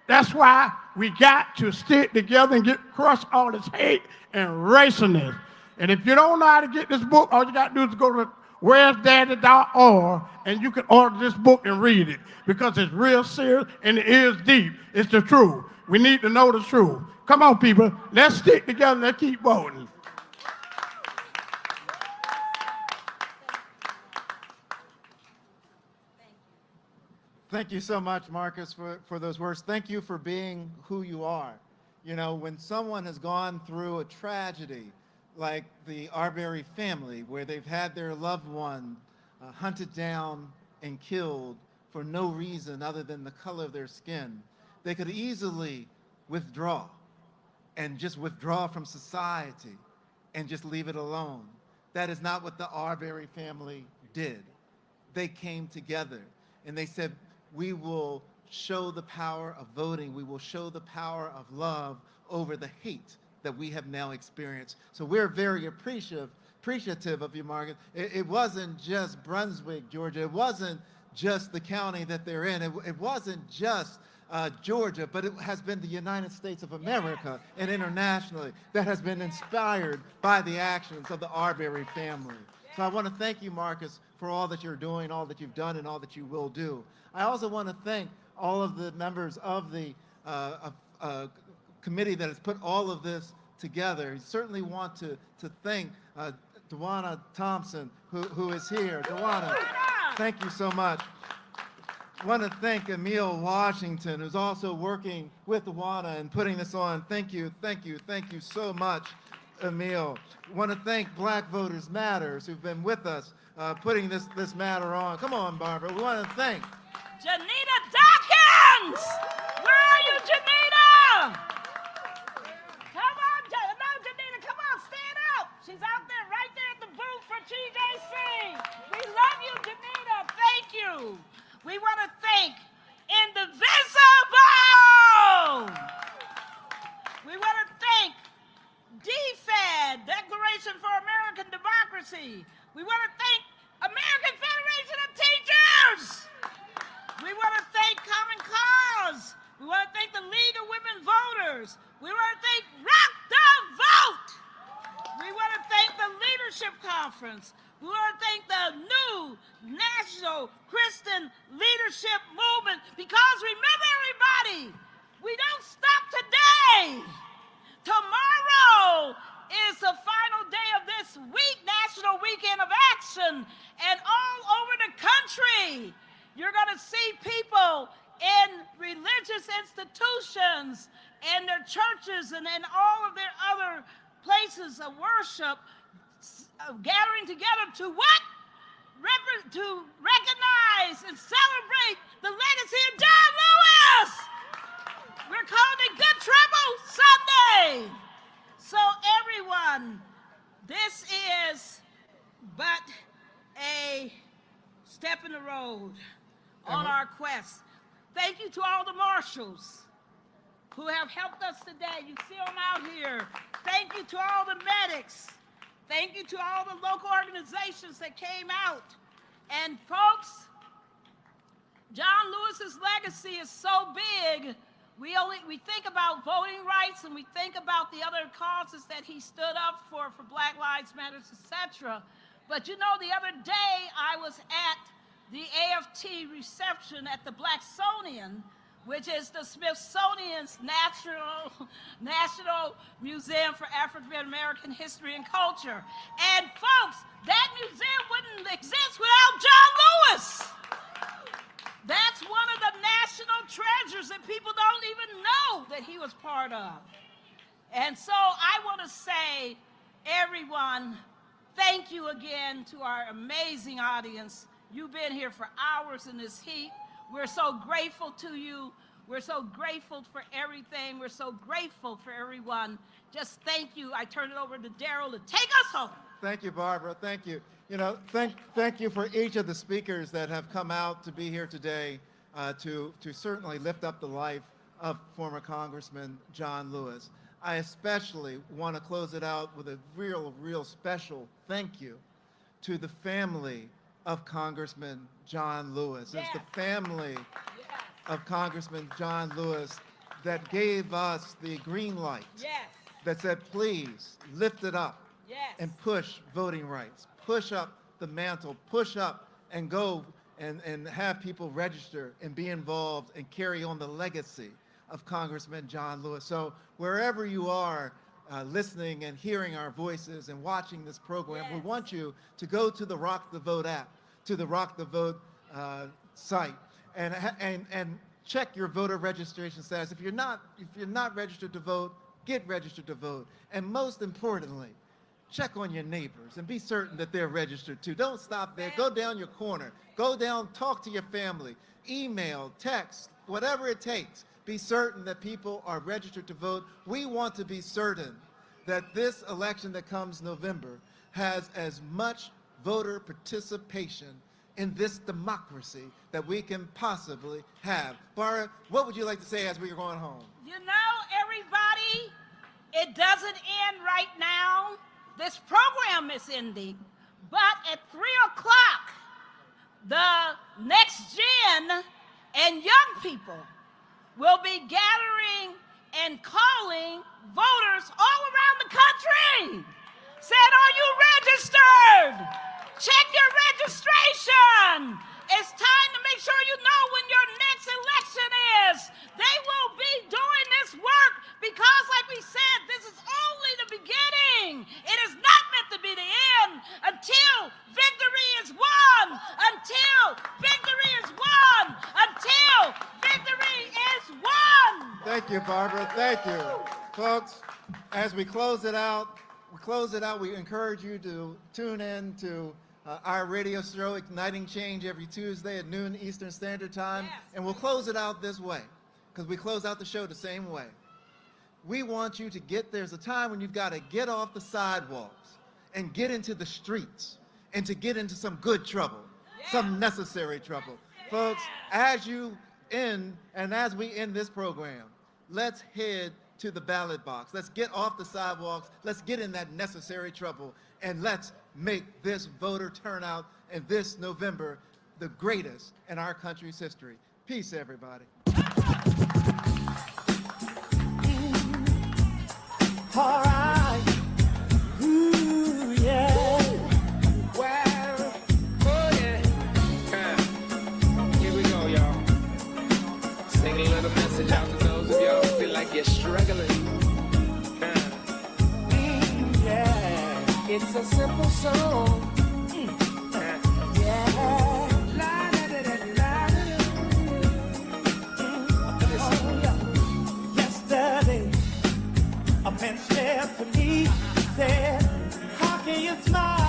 That's why we got to stick together and crush all this hate and racism. And if you don't know how to get this book, all you got to do is go to where'sdaddy.org, and you can order this book and read it, because it's real serious and it is deep. It's the truth. We need to know the truth. Come on, people. Let's stick together. Let's keep voting. Thank you so much, Marcus, for those words. Thank you for being who you are. You know, when someone has gone through a tragedy like the Arbery family, where they've had their loved one hunted down and killed for no reason other than the color of their skin, they could easily withdraw and just withdraw from society and just leave it alone. That is not what the Arbery family did. They came together and they said, we will show the power of voting. We will show the power of love over the hate that we have now experienced. So we're very appreciative of you, Margaret. It wasn't just Brunswick, Georgia. It wasn't just the county that they're in. It wasn't just Georgia, but it has been the United States of America and internationally that has been inspired by the actions of the Arbery family. So I want to thank you, Marcus, for all that you're doing, all that you've done, and all that you will do. I also want to thank all of the members of the committee that has put all of this together. I certainly want to thank Dewana Thompson, who is here. Dewana, thank you so much. I want to thank Emil Washington, who's also working with Dewana and putting this on. Thank you, thank you, thank you so much, Emil. I want to thank Black Voters Matters, who've been with us putting this matter on. Come on, Barbara. We want to thank Janita Dawkins! Where are you, Janita? Come on, no, Janita, come on, stand up. She's out there, right there at the booth for TJC. We love you, Janita. Thank you. We want to thank Indivisible. We want to thank DFAD, Declaration for American Democracy. We want to thank American Federation of Teachers. We want to thank Common Cause. We want to thank the League of Women Voters. We want to thank Rock the Vote. We want to thank the Leadership Conference. We want to thank the new National Christian Leadership Movement, because remember, everybody, we don't stop today. Tomorrow is the final day of this week, National Weekend of Action, and all over the country, you're going to see people in religious institutions and their churches and in all of their other places of worship gathering together to what? To recognize and celebrate the legacy of John Lewis. We're calling it Good Trouble Sunday. So everyone, this is but a step in the road on our quest. Thank you to all the marshals who have helped us today. You see them out here. Thank you to all the medics. Thank you to all the local organizations that came out. And folks, John Lewis's legacy is so big, We think about voting rights and we think about the other causes that he stood up for Black Lives Matter, etc. But you know, the other day I was at the AFT reception at the Blacksonian, which is the Smithsonian's National Museum for African American History and Culture. And folks, that museum wouldn't exist without John Lewis. That's one of the national treasures that people don't even know that he was part of. And so I want to say, everyone, thank you again to our amazing audience. You've been here for hours in this heat. We're so grateful to you. We're so grateful for everything. We're so grateful for everyone. Just thank you. I turn it over to Daryl to take us home. Thank you, Barbara. Thank you. You know, thank you for each of the speakers that have come out to be here today to certainly lift up the life of former Congressman John Lewis. I especially want to close it out with a real special thank you to the family of Congressman John Lewis. It's the family of Congressman John Lewis that gave us the green light that said, please lift it up and push voting rights, push up the mantle, push up and go and have people register and be involved and carry on the legacy of Congressman John Lewis. So wherever you are listening and hearing our voices and watching this program, we want you to go to the Rock the Vote app, to the Rock the Vote site, and check your voter registration status. If you're not registered to vote, get registered to vote. And most importantly, check on your neighbors and be certain that they're registered too. Don't stop there. Go down your corner. Go down, talk to your family, email, text, whatever it takes. Be certain that people are registered to vote. We want to be certain that this election that comes November has as much voter participation in this democracy that we can possibly have. Bara, what would you like to say as we are going home? You know, everybody, it doesn't end right now. This program is ending, but at 3 o'clock, the next gen and young people will be gathering and calling voters all around the country. Said, are you registered? Check your registration. It's time to make sure you know when your next election is. They will be doing this work because, like we said, this is only the beginning. It is not meant to be the end until victory is won. Until victory is won. Until victory is won. Thank you, Barbara. Thank you. Folks, as we close it out, we encourage you to tune in to our radio show, Igniting Change, every Tuesday at noon Eastern Standard Time. And we'll close it out this way, because we close out the show the same way. We want you to there's a time when you've got to get off the sidewalks and get into the streets and to get into some good trouble, some necessary trouble. Folks, as we end this program, let's head to the ballot box. Let's get off the sidewalks. Let's get in that necessary trouble, and let's make this voter turnout in this November the greatest in our country's history. Peace, everybody. All right. Ooh, yeah. Well, oh yeah. Here we go, y'all. Sing a little message out to those of y'all who feel like you're struggling. Yeah. It's a simple song. Yeah. Yesterday, a man said to me, said, how can you smile